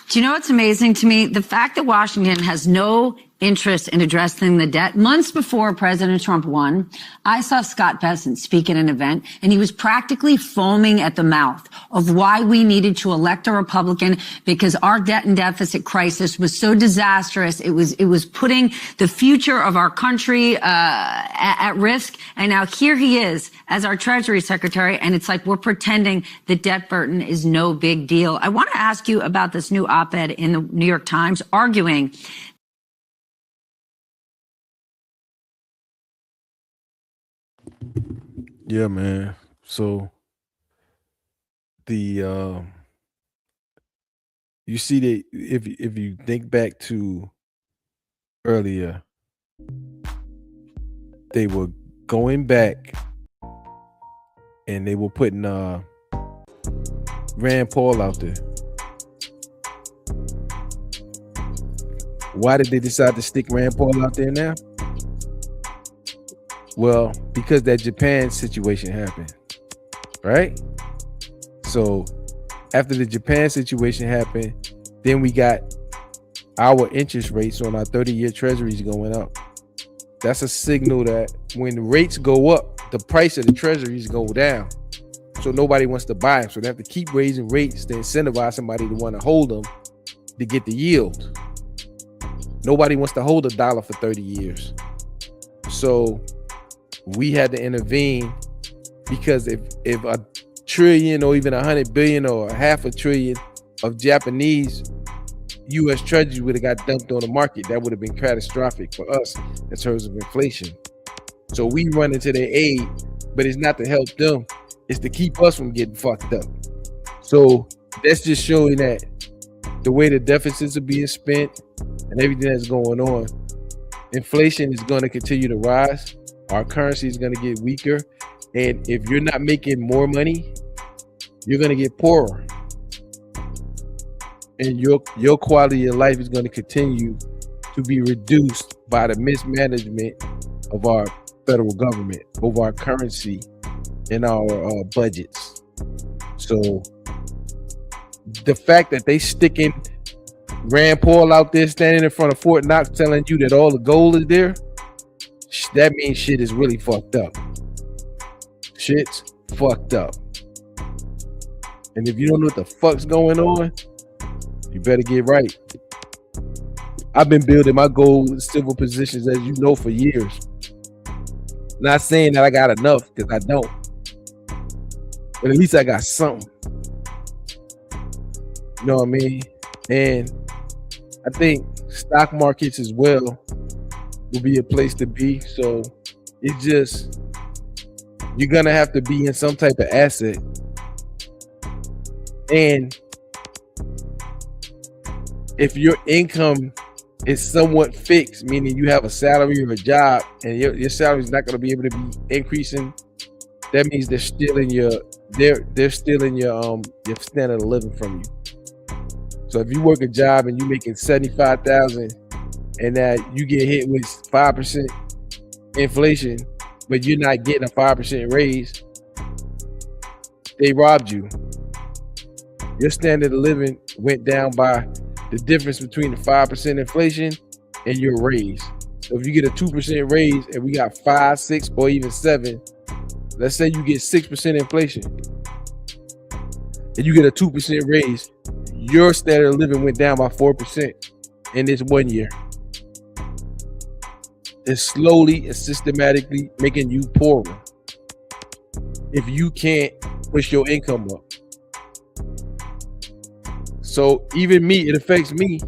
Do you know what's amazing to me? The fact that Washington has no interest in addressing the debt. Months before President Trump won, I saw Scott Bessent speak at an event, and he was practically foaming at the mouth of why we needed to elect a Republican, because our debt and deficit crisis was so disastrous. It was putting the future of our country at risk. And now here he is as our Treasury Secretary, and it's like we're pretending the debt burden is no big deal. I want to ask you about this new op-ed in the New York Times arguing Yeah, man. So the you see that if you think back to earlier, they were going back and they were putting Rand Paul out there. Why did they decide to stick Rand Paul out there now? Well, because that Japan situation happened, right? So after the Japan situation happened, then we got our interest rates on our 30-year treasuries going up. That's a signal that when the rates go up, the price of the treasuries go down. So nobody wants to buy them. So they have to keep raising rates to incentivize somebody to want to hold them to get the yield. Nobody wants to hold $1 for 30 years. So we had to intervene, because if $1 trillion or even 100 billion or $500 billion of Japanese U.S. treasury would have got dumped on the market, that would have been catastrophic for us in terms of inflation. So we run into their aid, but it's not to help them, it's to keep us from getting fucked up. So that's just showing that the way the deficits are being spent and everything that's going on, inflation is going to continue to rise. Our currency is going to get weaker. And if you're not making more money, you're going to get poorer. And your quality of life is going to continue to be reduced by the mismanagement of our federal government over our currency and our budgets. So the fact that they sticking Rand Paul out there standing in front of Fort Knox telling you that all the gold is there, that means shit is really fucked up. Shit's fucked up. And if you don't know what the fuck's going on, you better get right. I've been building my gold civil positions, as you know, for years. Not saying that I got enough, because I don't. But at least I got something. You know what I mean? And I think stock markets as well will be a place to be. So it's just, you're gonna have to be in some type of asset. And if your income is somewhat fixed, meaning you have a salary or a job, and your salary is not going to be able to be increasing, that means they're stealing your your standard of living from you. So if you work a job and you're making $75,000, and that you get hit with 5% inflation, but you're not getting a 5% raise, they robbed you. Your standard of living went down by the difference between the 5% inflation and your raise. So if you get a 2% raise and we got 5, 6, or even 7, let's say you get 6% inflation and you get a 2% raise, your standard of living went down by 4% in this 1 year. It's slowly and systematically making you poorer if you can't push your income up. So even me, it affects me,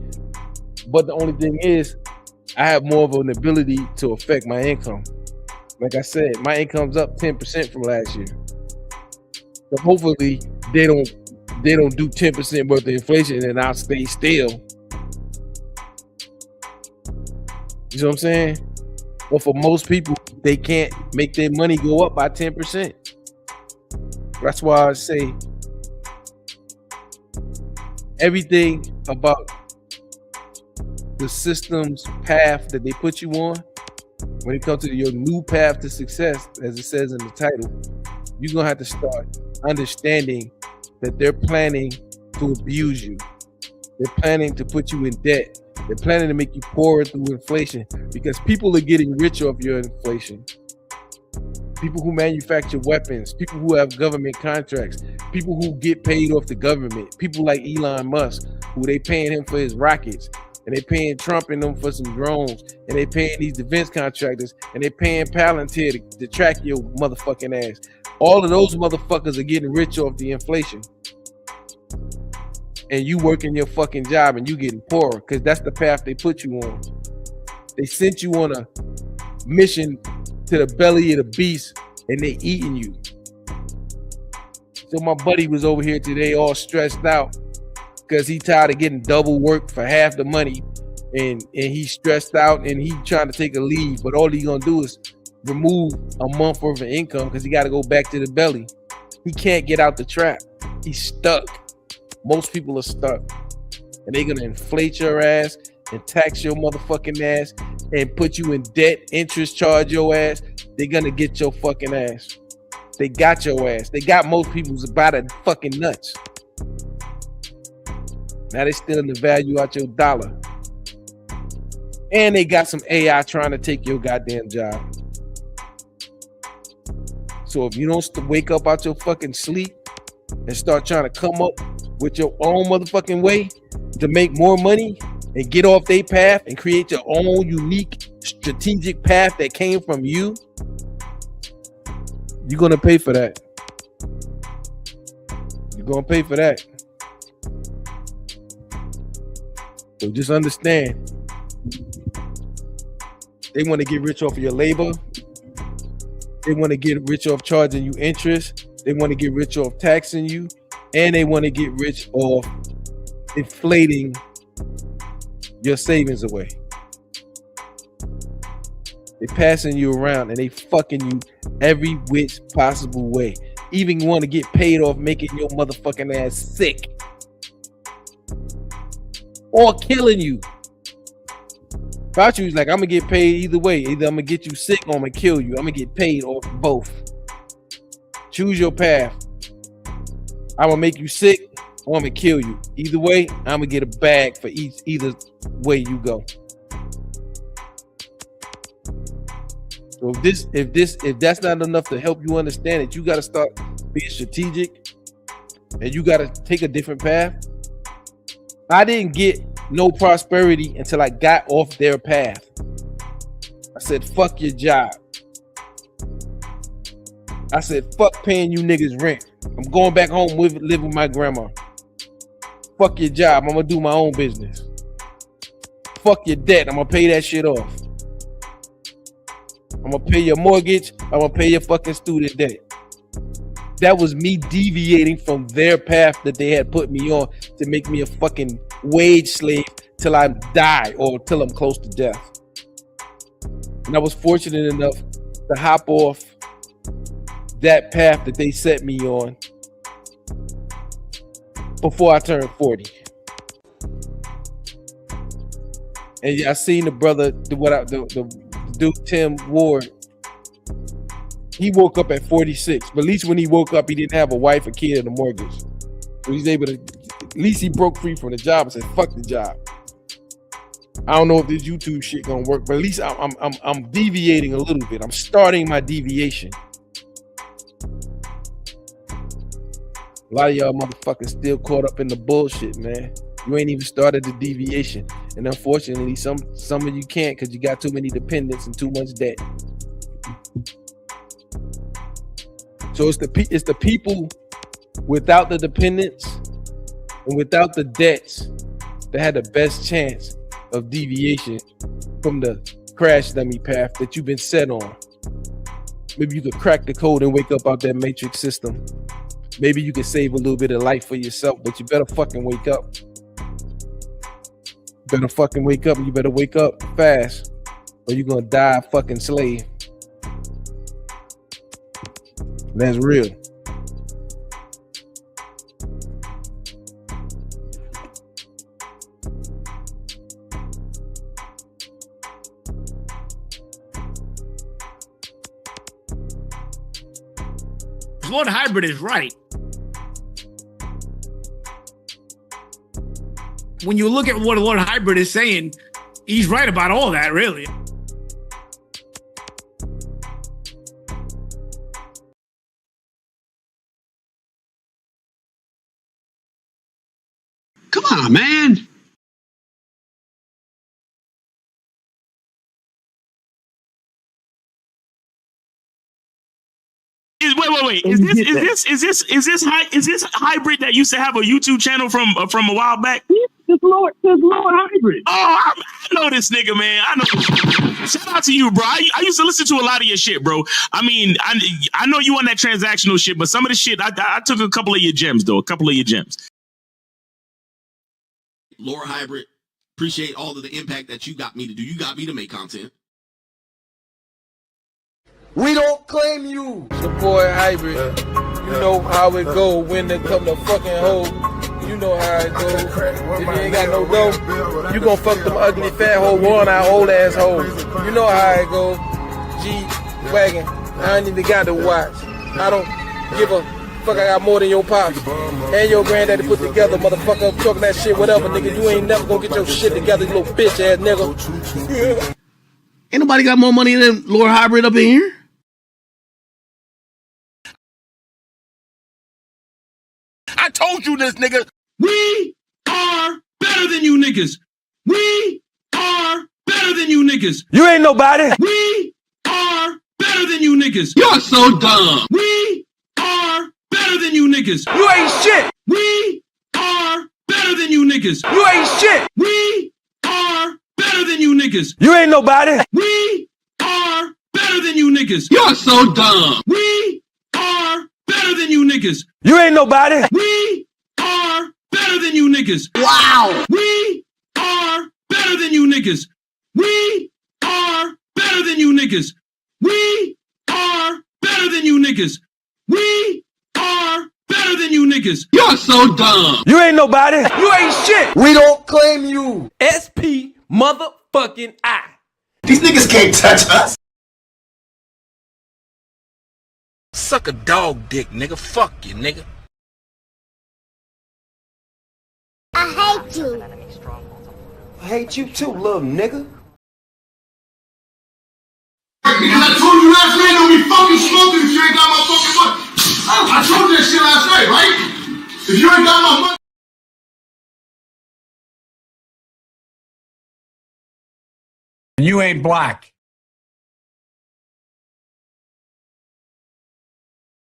but the only thing is I have more of an ability to affect my income. Like I said, my income's up 10% from last year. So hopefully they don't do 10% worth of inflation and I'll stay still. You know what I'm saying? But for most people, they can't make their money go up by 10%. That's why I say everything about the system's path that they put you on, when it comes to your new path to success, as it says in the title, you're gonna have to start understanding that they're planning to abuse you. They're planning to put you in debt. They're planning to make you poorer through inflation, because people are getting rich off your inflation. People who manufacture weapons, people who have government contracts, people who get paid off the government, people like Elon Musk, who they paying him for his rockets, and they paying Trump and them for some drones, and they paying these defense contractors, and they paying Palantir to track your motherfucking ass. All of those motherfuckers are getting rich off the inflation. And you working your fucking job and you getting poorer, because that's the path they put you on. They sent you on a mission to the belly of the beast, and they eating you. So my buddy was over here today all stressed out because he tired of getting double work for half the money, and he's stressed out and he trying to take a leave, but all he gonna do is remove a month worth of income because he got to go back to the belly. He can't get out the trap. He's stuck. Most people are stuck, and they're gonna inflate your ass and tax your motherfucking ass and put you in debt, interest charge your ass. They're gonna get your fucking ass. They got your ass. They got most people's by the fucking nuts. Now they stealing the value out your dollar. And they got some AI trying to take your goddamn job. So if you don't wake up out your fucking sleep and start trying to come up with your own motherfucking way to make more money and get off their path and create your own unique strategic path that came from you, you're gonna pay for that. You're gonna pay for that. So just understand, they want to get rich off of your labor. They want to get rich off charging you interest. They want to get rich off taxing you. And they want to get rich off inflating your savings away. They passing you around and they fucking you every which possible way. Even want to get paid off making your motherfucking ass sick. Or killing you. Fauci's like, I'm gonna get paid either way. Either I'm gonna get you sick or I'm gonna kill you. I'm gonna get paid off both. Choose your path. I'm gonna make you sick or I'm gonna kill you. Either way, I'm gonna get a bag for either way you go. So if that's not enough to help you understand it, you gotta start being strategic and you gotta take a different path. I didn't get no prosperity until I got off their path. I said, fuck your job. I said, fuck paying you niggas rent. I'm going back home live with my grandma. Fuck your job. I'm gonna do my own business. fuck your debt. I'm gonna pay that shit off. I'm gonna pay your mortgage. I'm gonna pay your fucking student debt. That was me deviating from their path that they had put me on to make me a fucking wage slave till I die or till I'm close to death. And I was fortunate enough to hop off that path that they set me on before I turned 40. And I seen the brother, the dude Tim Ward. He woke up at 46, but at least when he woke up, he didn't have a wife, a kid, and a mortgage. So he's able to, at least he broke free from the job and said, "Fuck the job." I don't know if this YouTube shit gonna work, but at least I'm deviating a little bit. I'm starting my deviation. A lot of y'all motherfuckers still caught up in the bullshit, man. You ain't even started the deviation, and unfortunately, some of you can't because you got too many dependents and too much debt. So it's the people without the dependents and without the debts that had the best chance of deviation from the crash dummy path that you've been set on. Maybe you could crack the code and wake up out that matrix system. Maybe you could save a little bit of life for yourself, but you better fucking wake up. You better fucking wake up, and you better wake up fast, or you're gonna die a fucking slave. That's real. Lord Hybrid is right. When you look at what Lord Hybrid is saying, he's right about all that, really. Come on, man. Wait. Is this Hybrid that used to have a YouTube channel from a while back? This Lord Hybrid. Oh, I know this nigga, man. I know. Shout out to you, bro. I used to listen to a lot of your shit, bro. I mean, I know you on that transactional shit, but some of the shit, I took a couple of your gems, though. A couple of your gems. Lord Hybrid, appreciate all of the impact that you got me to do. You got me to make content. We don't claim you. It's your boy Hybrid. You know how it go when they come to fucking hoe. You know how it go. If you ain't got no dough, you gon' fuck them ugly fat hoe, worn out old ass hoes. You know how it go. G-Wagon. I ain't even got to watch. I don't give a fuck. I got more than your pops and your granddaddy put together, motherfucker. Talking that shit, whatever, nigga. You ain't never gonna get your shit together, you little bitch ass nigga. Ain't nobody got more money than Lord Hybrid up in here. I told you this, nigga. We are better than you niggas. We are better than you niggas. You ain't nobody. We are better than you niggas. You're so dumb. We are better than you niggas. You ain't shit. We are better than you niggas. You ain't shit. We are better than you niggas. You ain't nobody. We are better than you niggas. You're so dumb. We are better than you niggas. You ain't nobody. We are better than you niggas. Wow. We are better than you niggas. We are better than you niggas. We are better than you niggas. We are better than you niggas. You're so dumb. You ain't nobody. You ain't shit. We don't claim you. SP motherfucking I. These niggas can't touch us. Suck a dog dick, nigga. Fuck you, nigga. I hate you. I hate you too, little nigga. Because I told you last night don't be fucking smoking if you ain't got my fucking money. I told you that shit last night, right? If you ain't got my money. You ain't black.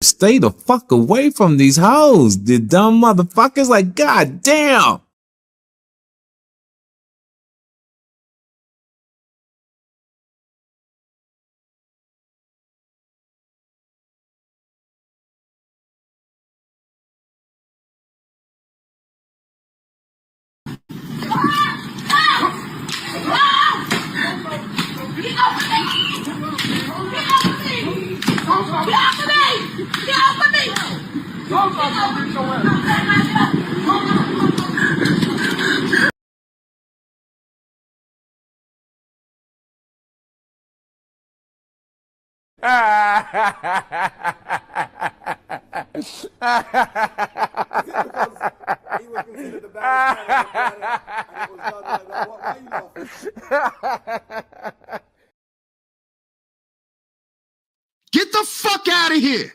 Stay the fuck away from these hoes, the dumb motherfuckers. Like, god damn. Get the fuck out of here.